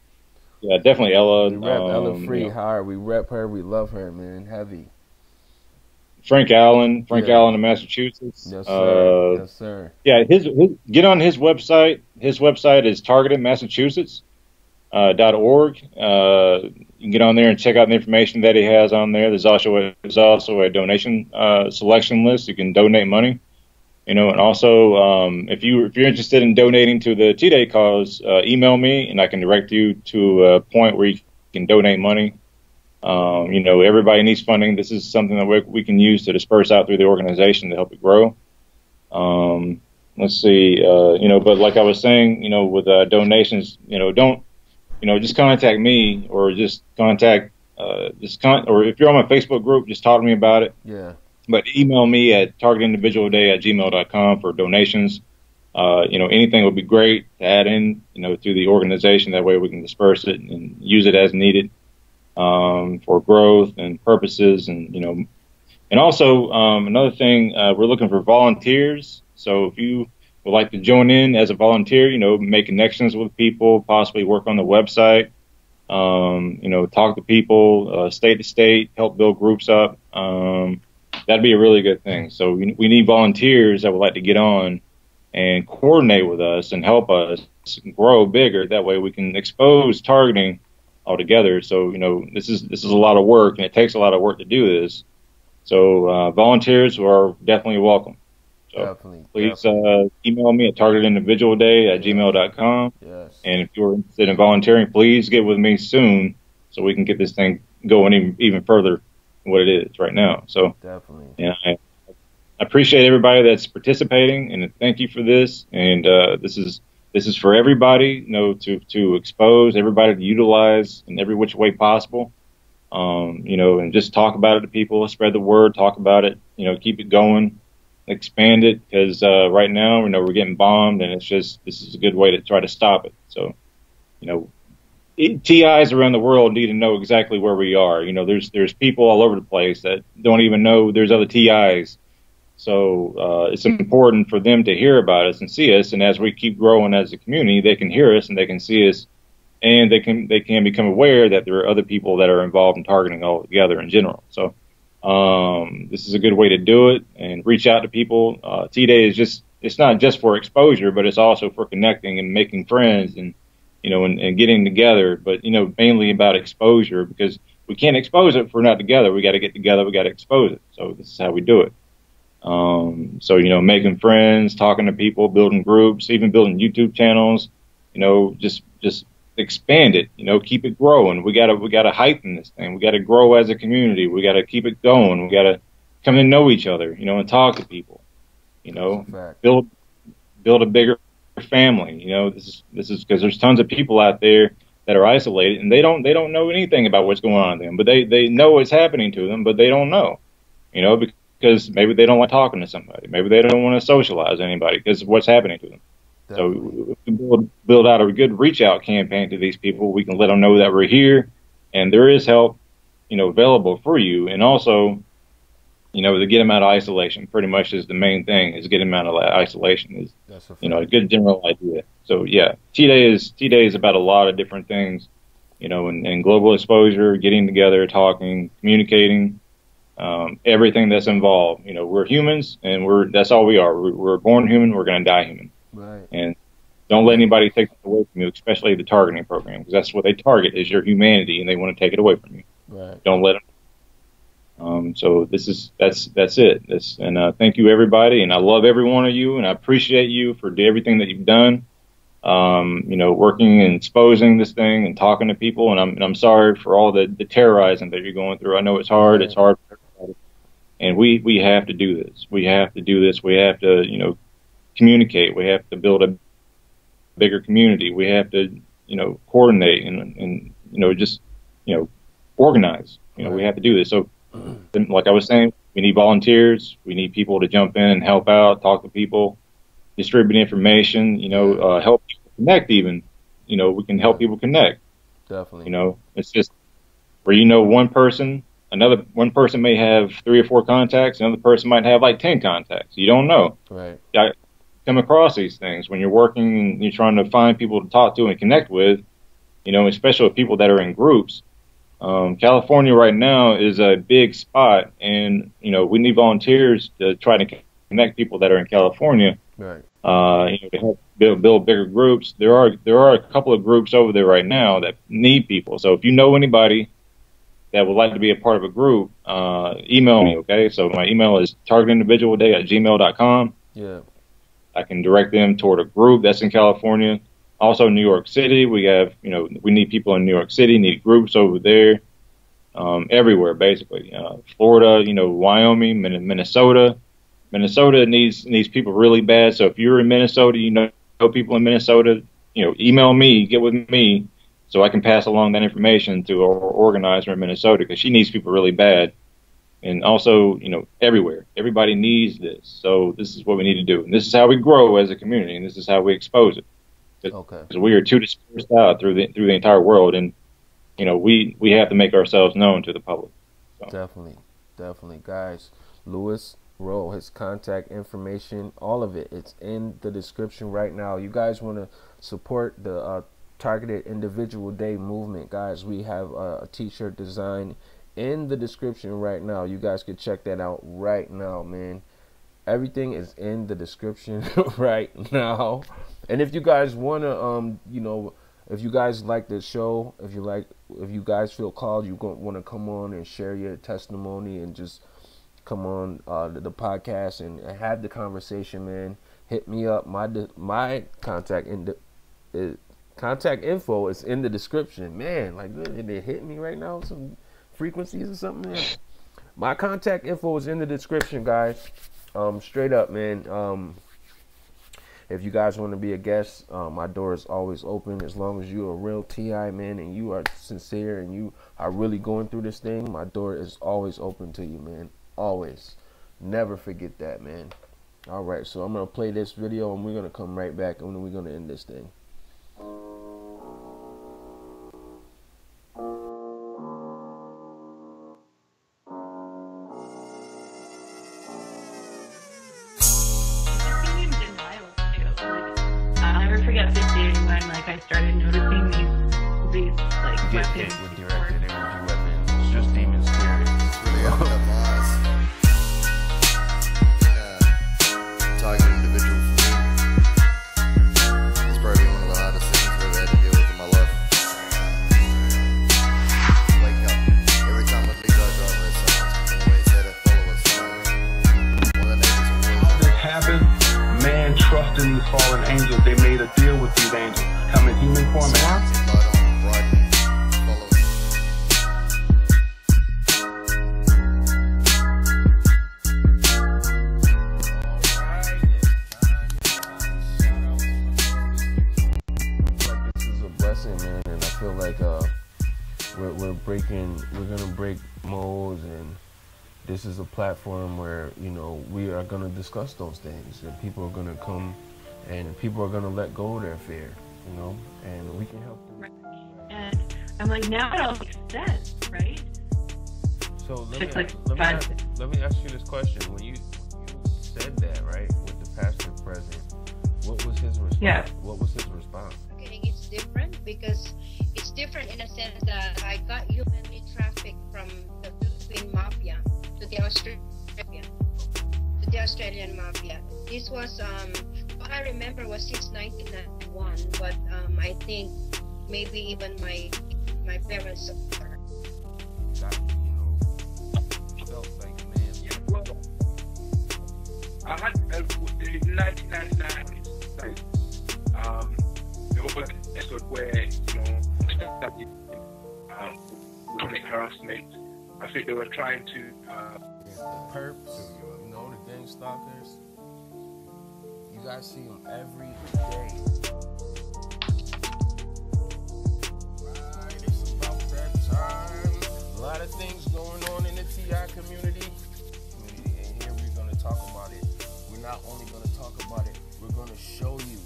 Yeah, definitely Ella. We rep Ella Free you know. hard. We rep her. We love her, man. Heavy. Frank Allen of Massachusetts. Yes, sir. Yes, sir. Yeah, his get on his website. His website is targetedmassachusetts.org. You can get on there and check out the information that he has on there. There's also a donation selection list. You can donate money, you know, and also if you're interested in donating to the T-Day cause, email me and I can direct you to a point where you can donate money. You know, everybody needs funding. This is something that we can use to disperse out through the organization to help it grow. Let's see, you know, but like I was saying, you know, with donations, you know, don't, you know, just contact me or just contact, or if you're on my Facebook group, just talk to me about it. Yeah. But email me at targetindividualday@gmail.com for donations. You know, anything would be great to add in, you know, to the organization. That way we can disperse it and use it as needed. For growth and purposes, and you know, and also another thing, we're looking for volunteers. So if you would like to join in as a volunteer, you know, make connections with people, possibly work on the website, you know, talk to people, state to state, help build groups up. That'd be a really good thing. So we need volunteers that would like to get on and coordinate with us and help us grow bigger. That way we can expose targeting altogether. So, you know, this is a lot of work, and it takes a lot of work to do this. So volunteers are definitely welcome. So please email me at targetindividualday@gmail.com. Yes. And if you're interested in volunteering, please get with me soon so we can get this thing going even further than what it is right now. So definitely. Yeah, I appreciate everybody that's participating, and thank you for this. And this is for everybody, you know, to expose everybody to utilize in every which way possible. You know, and just talk about it to people, spread the word, talk about it, you know, keep it going, expand it, because right now, you know, we're getting bombed, and this is a good way to try to stop it. So, you know, TIs around the world need to know exactly where we are. You know, there's people all over the place that don't even know there's other TIs. So it's important for them to hear about us and see us, and as we keep growing as a community, they can hear us and they can see us, and they can become aware that there are other people that are involved in targeting altogether in general. So this is a good way to do it and reach out to people. T-Day is just it's not just for exposure, but it's also for connecting and making friends and, you know, and getting together. But, you know, mainly about exposure, because we can't expose it if we're not together. We got to get together. We got to expose it. So this is how we do it. So, you know, making friends, talking to people, building groups, even building YouTube channels, you know, just expand it, you know, keep it growing. We gotta heighten this thing. We gotta grow as a community. We gotta keep it going. We gotta come to know each other, you know, and talk to people, you know, build a bigger family. You know, this is because there's tons of people out there that are isolated and they don't know anything about what's going on to them, but they know what's happening to them, but they don't know, you know, because maybe they don't like talking to somebody. Maybe they don't want to socialize anybody because of what's happening to them. Definitely. So if we build out a good reach out campaign to these people, we can let them know that we're here and there is help, you know, available for you. And also, you know, to get them out of isolation pretty much is the main thing, is get them out of isolation is, you know, a good general idea. So yeah, T-Day is about a lot of different things, you know, and global exposure, getting together, talking, communicating, everything that's involved. You know, we're humans and that's all we are. We're born human. We're going to die human. Right. And don't let anybody take it away from you, especially the targeting program, because that's what they target is your humanity, and they want to take it away from you. Right. Don't let them. So that's it. And thank you everybody, and I love every one of you, and I appreciate you for everything that you've done. You know, working and exposing this thing and talking to people, and I'm sorry for all the terrorizing that you're going through. I know it's hard. Right. It's hard for everybody, and we have to do this. We have to do this. We have to, you know, communicate. We have to build a bigger community. We have to, you know, coordinate and you know, just, you know, organize. You know, we have to do this. So, like I was saying, we need volunteers. We need people to jump in and help out, talk to people, distribute information. You know, help people connect. Even, you know, we can help people connect. Definitely. You know, it's just where, you know, one person may have 3 or 4 contacts. Another person might have like 10 contacts. You don't know. Right. Come across these things when you're working and you're trying to find people to talk to and connect with, you know, especially with people that are in groups. California right now is a big spot, and, you know, we need volunteers to try to connect people that are in California. Right. You know, to help build bigger groups. There are a couple of groups over there right now that need people. So if you know anybody that would like to be a part of a group, email me, okay? So my email is targetindividualday@gmail.com. Yeah. I can direct them toward a group that's in California. Also, New York City, we have, you know, we need people in New York City, need groups over there, everywhere, basically. Florida, you know, Wyoming, Minnesota. Minnesota needs people really bad. So if you're in Minnesota, you know people in Minnesota, you know, email me, get with me, so I can pass along that information to our organizer in Minnesota, because she needs people really bad. And also, you know, everywhere. Everybody needs this. So this is what we need to do. And this is how we grow as a community, and this is how we expose it. Because we are too dispersed out through the entire world, and, you know, we have to make ourselves known to the public. So. Definitely, guys. Lewis Rowe, his contact information, all of it, it's in the description right now. You guys want to support the Targeted Individual Day movement, guys? We have a t-shirt design in the description right now. You guys can check that out right now, man. Everything is in the description right now. And if you guys want to, you know, if you guys like the show, if you guys feel called, you want to come on and share your testimony and just come on the podcast and have the conversation, man, hit me up. My contact info is in the description, man. Like, did they hit me right now? Some frequencies or something, man. My contact info is in the description, guys. Straight up, man. If you guys want to be a guest, my door is always open. As long as you're a real TI, man, and you are sincere and you are really going through this thing, my door is always open to you, man. Always. Never forget that, man. All right, so I'm going to play this video, and we're going to come right back, and then we're going to end this thing. I started noticing these like weapons. With directed energy weapons. It's just demon spirit. It's really up to us. Target individual. trusting these fallen angels. They made a deal with these angels. Come in human format. Man, and I feel like we're gonna break molds, and this is a platform where, you know, we are gonna discuss those things, and people are gonna come, and people are gonna let go of their fear, you know, and we can help them. And I'm like, now it all makes sense, right? So let me ask you this question: when you said that, right, with the pastor present, what was his response? Yeah. What was his response? It's different because it's different in a sense that I got humanly trafficked from the Philippine mafia to the Australian mafia. This was what I remember was since 1991, but I think maybe even my parents were. That, you know, felt like, man. Yeah, well, I had in 1999, like, there was an episode where, you know, chronic harassment. I think they were trying to the perps, you know, the gang stalkers. You guys see them every day. Right, it's about that time. A lot of things going on in the TI community. And here we're gonna talk about it. We're not only gonna talk about it, we're gonna show you.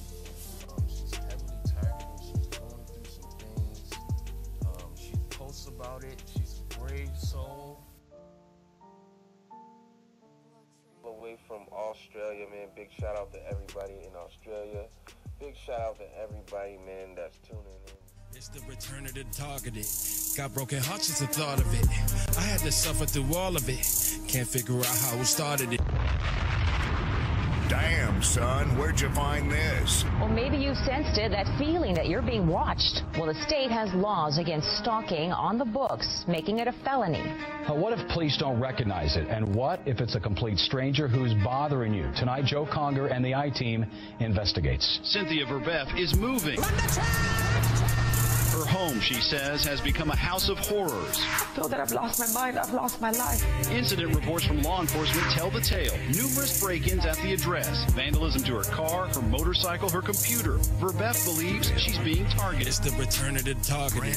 She's heavily targeted. She's going through some things. She posts about it. She's a brave soul. Away from Australia, man. Big shout out to everybody in Australia. Big shout out to everybody, man, that's tuning in. It's the return of the targeted. Got broken hearts just the thought of it. I had to suffer through all of it. Can't figure out how it started it. Damn, son, where'd you find this? Or maybe you sensed it, that feeling that you're being watched. Well, the state has laws against stalking on the books, making it a felony. What if police don't recognize it? And what if it's a complete stranger who's bothering you? Tonight, Joe Conger and the I-Team investigates. Cynthia Verbeff is moving. Her home, she says, has become a house of horrors. I feel that I've lost my mind, I've lost my life. Incident reports from law enforcement tell the tale. Numerous break-ins at the address. Vandalism to her car, her motorcycle, her computer. Verbeff believes she's being targeted. It's the return of the targeted.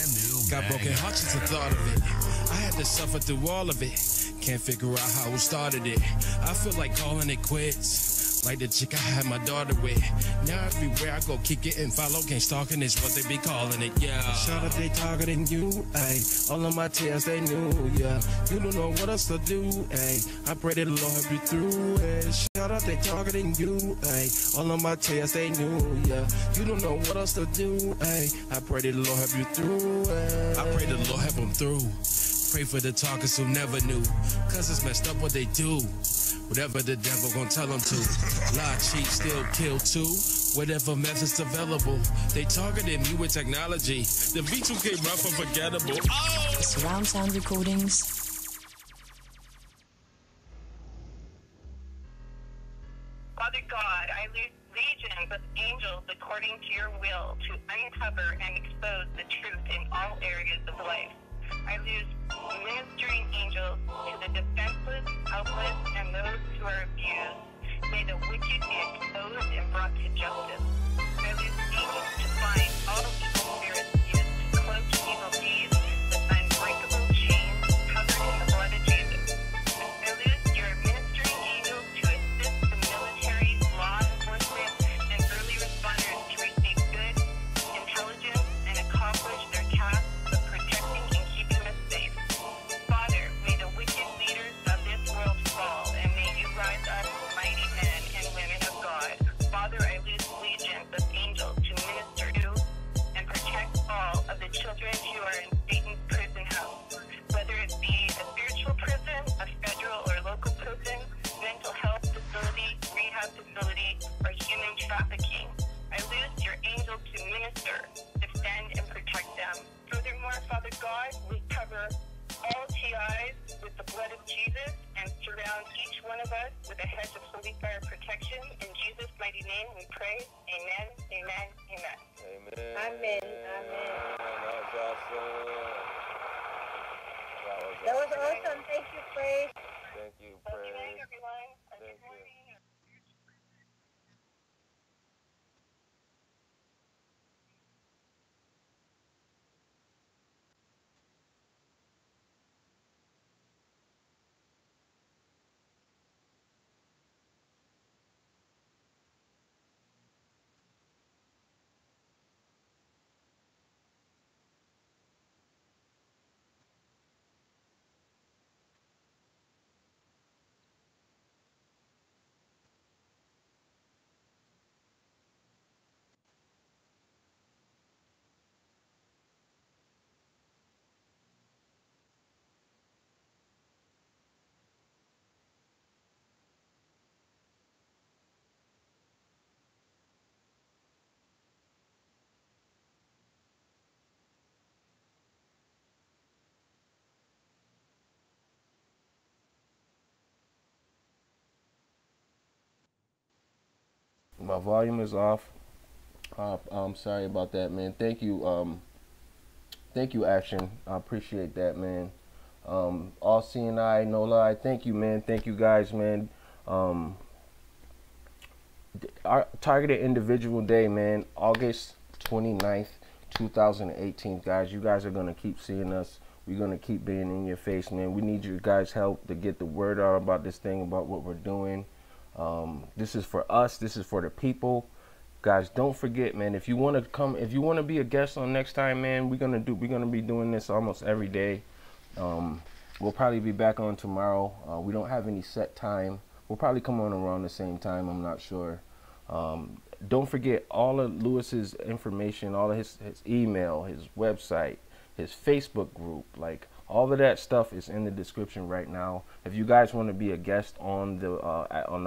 Got broken hearts just the thought of it. I had to suffer through all of it. Can't figure out how it started it. I feel like calling it quits. Like the chick I had my daughter with. Now everywhere I go, kick it and follow. Can't stalking is what they be calling it, yeah. Shout out, they targeting you, ayy. All of my tears they knew, yeah. You don't know what else to do, ayy. I pray that the Lord help you through, ayy. Shout out, they targeting you, ayy. All of my tears they knew, yeah. You don't know what else to do, ayy. I pray that the Lord help you through, ayy. I pray the Lord help them through. Pray for the talkers who never knew. Cause it's messed up what they do. Whatever the devil gon' tell them to. Lie, cheat, steal, kill too. Whatever methods available. They targeted me with technology. The V2K rough unforgettable. Oh! Surround sound recordings. Father God, I lead legions of angels according to your will to uncover and expose the truth in all areas of life. I lose ministering angels to the defenseless, helpless, and those who are abused. May the wicked be exposed and brought to justice. I lose angels to find all evil spirits used to cloak evil deeds with unbreakable chains covered in the blood of Jesus. I lose your ministering angels to assist the military, law enforcement, and early responders to receive good intelligence and accomplish their task of protecting and keeping us safe. Father, may the wicked leaders of this world fall, and may you rise up mighty men and women of God. Father, I lose legions of angels to minister to and protect all of the children who are in Satan's prison house, whether it be a spiritual prison, a federal or local prison, mental health facility, rehab facility, or human trafficking. I lose your angels to minister, defend, and protect them. Furthermore, Father God, we cover all TIs with the blood of Jesus and surround each one of us with a hedge of holy fire protection. In Jesus' mighty name we pray. Amen, amen, amen. Amen. Amen. That was awesome. Thank you, Praise. Thank you, Praise. Good night, everyone. Thank you. My volume is off. I'm sorry about that, man. Thank you, Action. I appreciate that, man. All seeing eye, no lie. Thank you, man. Thank you, guys, man. Our targeted individual day, man, August 29th, 2018, guys. You guys are gonna keep seeing us. We're gonna keep being in your face, man. We need you guys' help to get the word out about this thing, about what we're doing. This is for us. This is for the people, guys. Don't forget, man. If you want to come, if you want to be a guest on Next Time, man, we're gonna be doing this almost every day. We'll probably be back on tomorrow. We don't have any set time. We'll probably come on around the same time. I'm not sure. Don't forget all of Lewis's information, all of his email, his website, his Facebook group, like all of that stuff is in the description right now. If you guys want to be a guest on the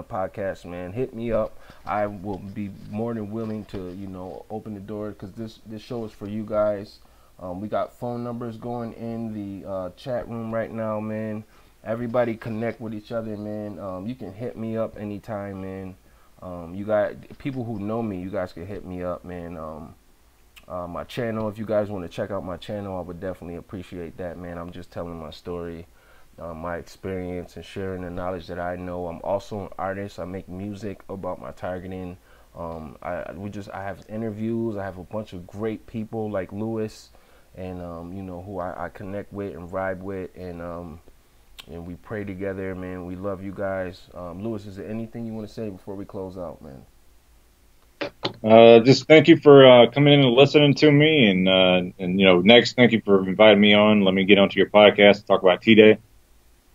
podcast, man, hit me up. I will be more than willing to, you know, open the door, because this show is for you guys. We got phone numbers going in the chat room right now, man. Everybody connect with each other, man. You can hit me up anytime, man. You got people who know me, you guys can hit me up, man. My channel, if you guys want to check out my channel, I would definitely appreciate that, man. I'm just telling my story, my experience, and sharing the knowledge that I know. I'm also an artist. I make music about my targeting. I have interviews. I have a bunch of great people like Lewis, and you know, who I connect with and vibe with, and we pray together, man. We love you guys. Lewis, is there anything you want to say before we close out, man? Just thank you for coming in and listening to me, and you know, Nexx, thank you for inviting me on. Let me get onto your podcast and talk about T-Day.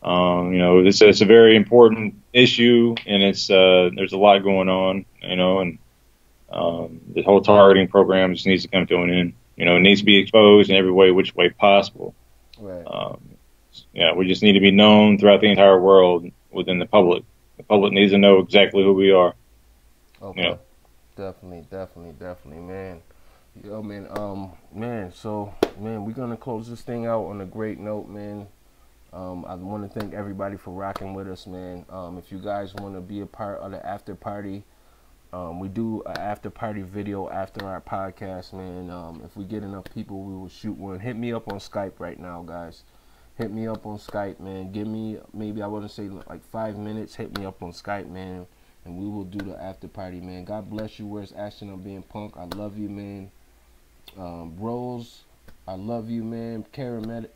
You know, it's a very important issue, and it's there's a lot going on, you know, and the whole targeting program just needs to come to an end. You know, it needs to be exposed in every way, which way possible. Right. Yeah, we just need to be known throughout the entire world within the public. The public needs to know exactly who we are. Okay. You know. Definitely, man. Yo, man, so, man, we're going to close this thing out on a great note, man. I want to thank everybody for rocking with us, man. If you guys want to be a part of the after party, we do an after party video after our podcast, man. If we get enough people, we will shoot one. Hit me up on Skype right now, guys. Hit me up on Skype, man. Give me, maybe I want to say like 5 minutes. Hit me up on Skype, man. And we will do the after party, man. God bless you. Where's Ashton on being punk? I love you, man. Rose, I love you, man. Karen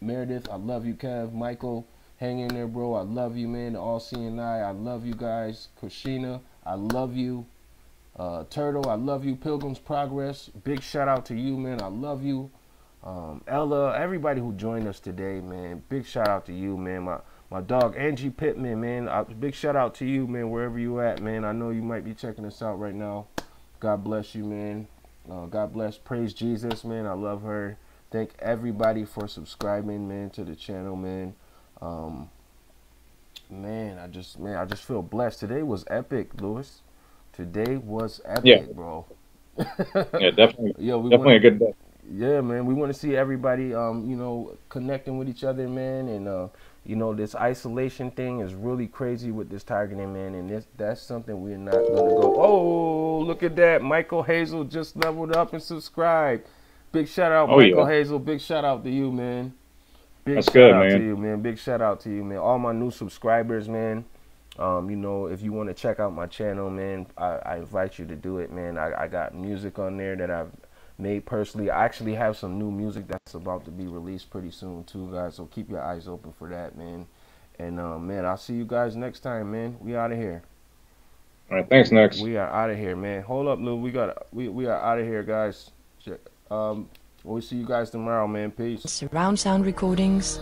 Meredith, I love you, Kev. Michael, hang in there, bro. I love you, man. All seeing I love you guys. Kushina, I love you. Turtle, I love you. Pilgrim's Progress, big shout out to you, man. I love you. Ella, everybody who joined us today, man. Big shout out to you, man. My dog, Angie Pittman, man. Big shout out to you, man, wherever you at, man. I know you might be checking us out right now. God bless you, man. God bless. Praise Jesus, man. I love her. Thank everybody for subscribing, man, to the channel, man. Man, I just feel blessed. Today was epic, Lewis. Today was epic, bro. Yeah, definitely. Definitely a good day. Yeah, man, we want to see everybody, you know, connecting with each other, man, and you know, this isolation thing is really crazy with this targeting, man, and that's something we're not gonna go. Oh, look at that! Michael Hazel just leveled up and subscribed. Big shout out, Michael Hazel. Big shout out to you, man. Big shout out to you, man. Big shout out to you, man. All my new subscribers, man. You know, if you want to check out my channel, man, I invite you to do it, man. I got music on there that I've made personally. I actually have some new music that's about to be released pretty soon too, guys, so keep your eyes open for that, man. And man, I'll see you guys next time, man. We out of here. All right, thanks, Nexx. We are out of here, man. Hold up, Lou. We are out of here, guys. We'll see you guys tomorrow, man. Peace. Surround sound recordings.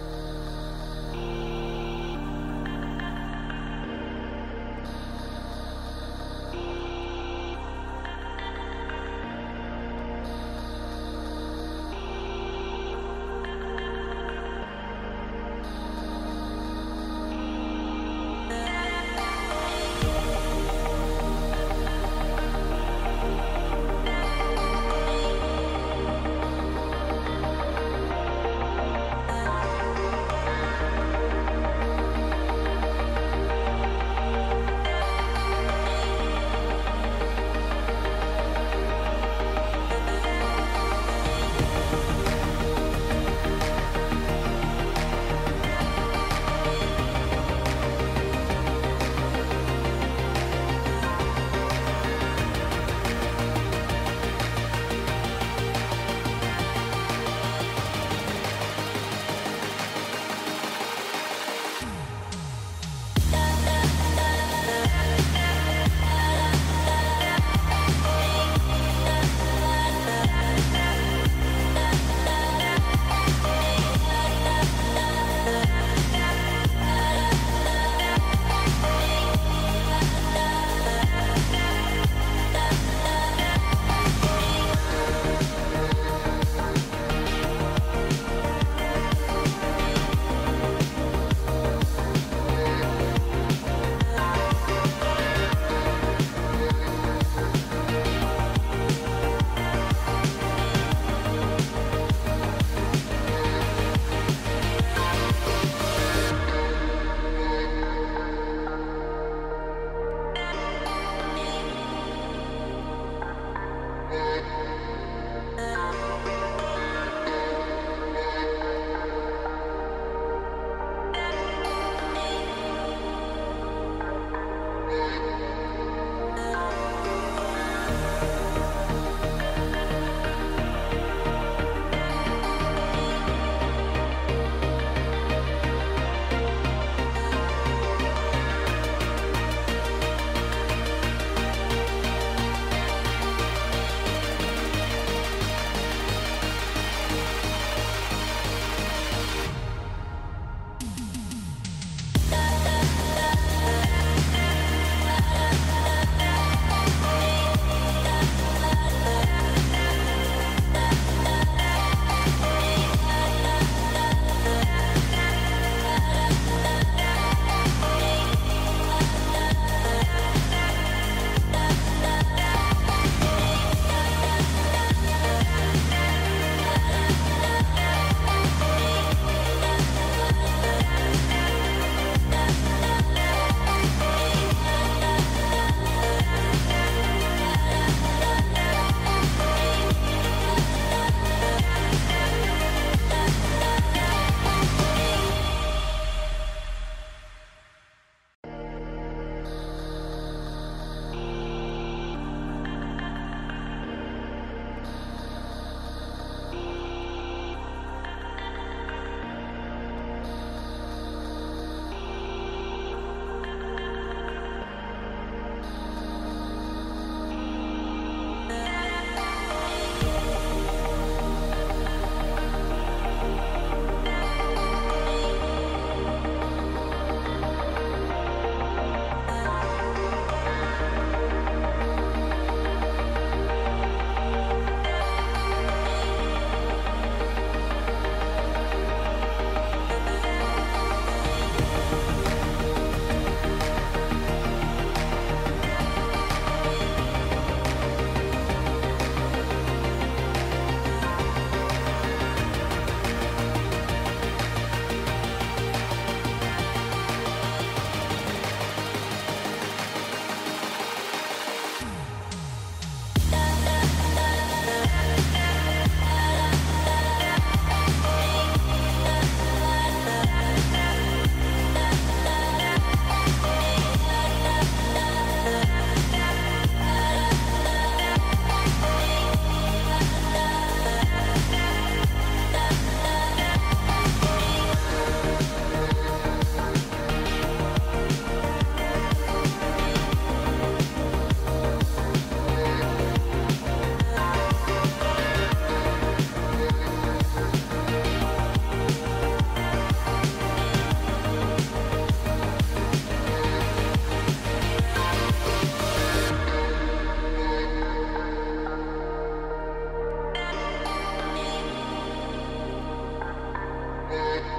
Bye.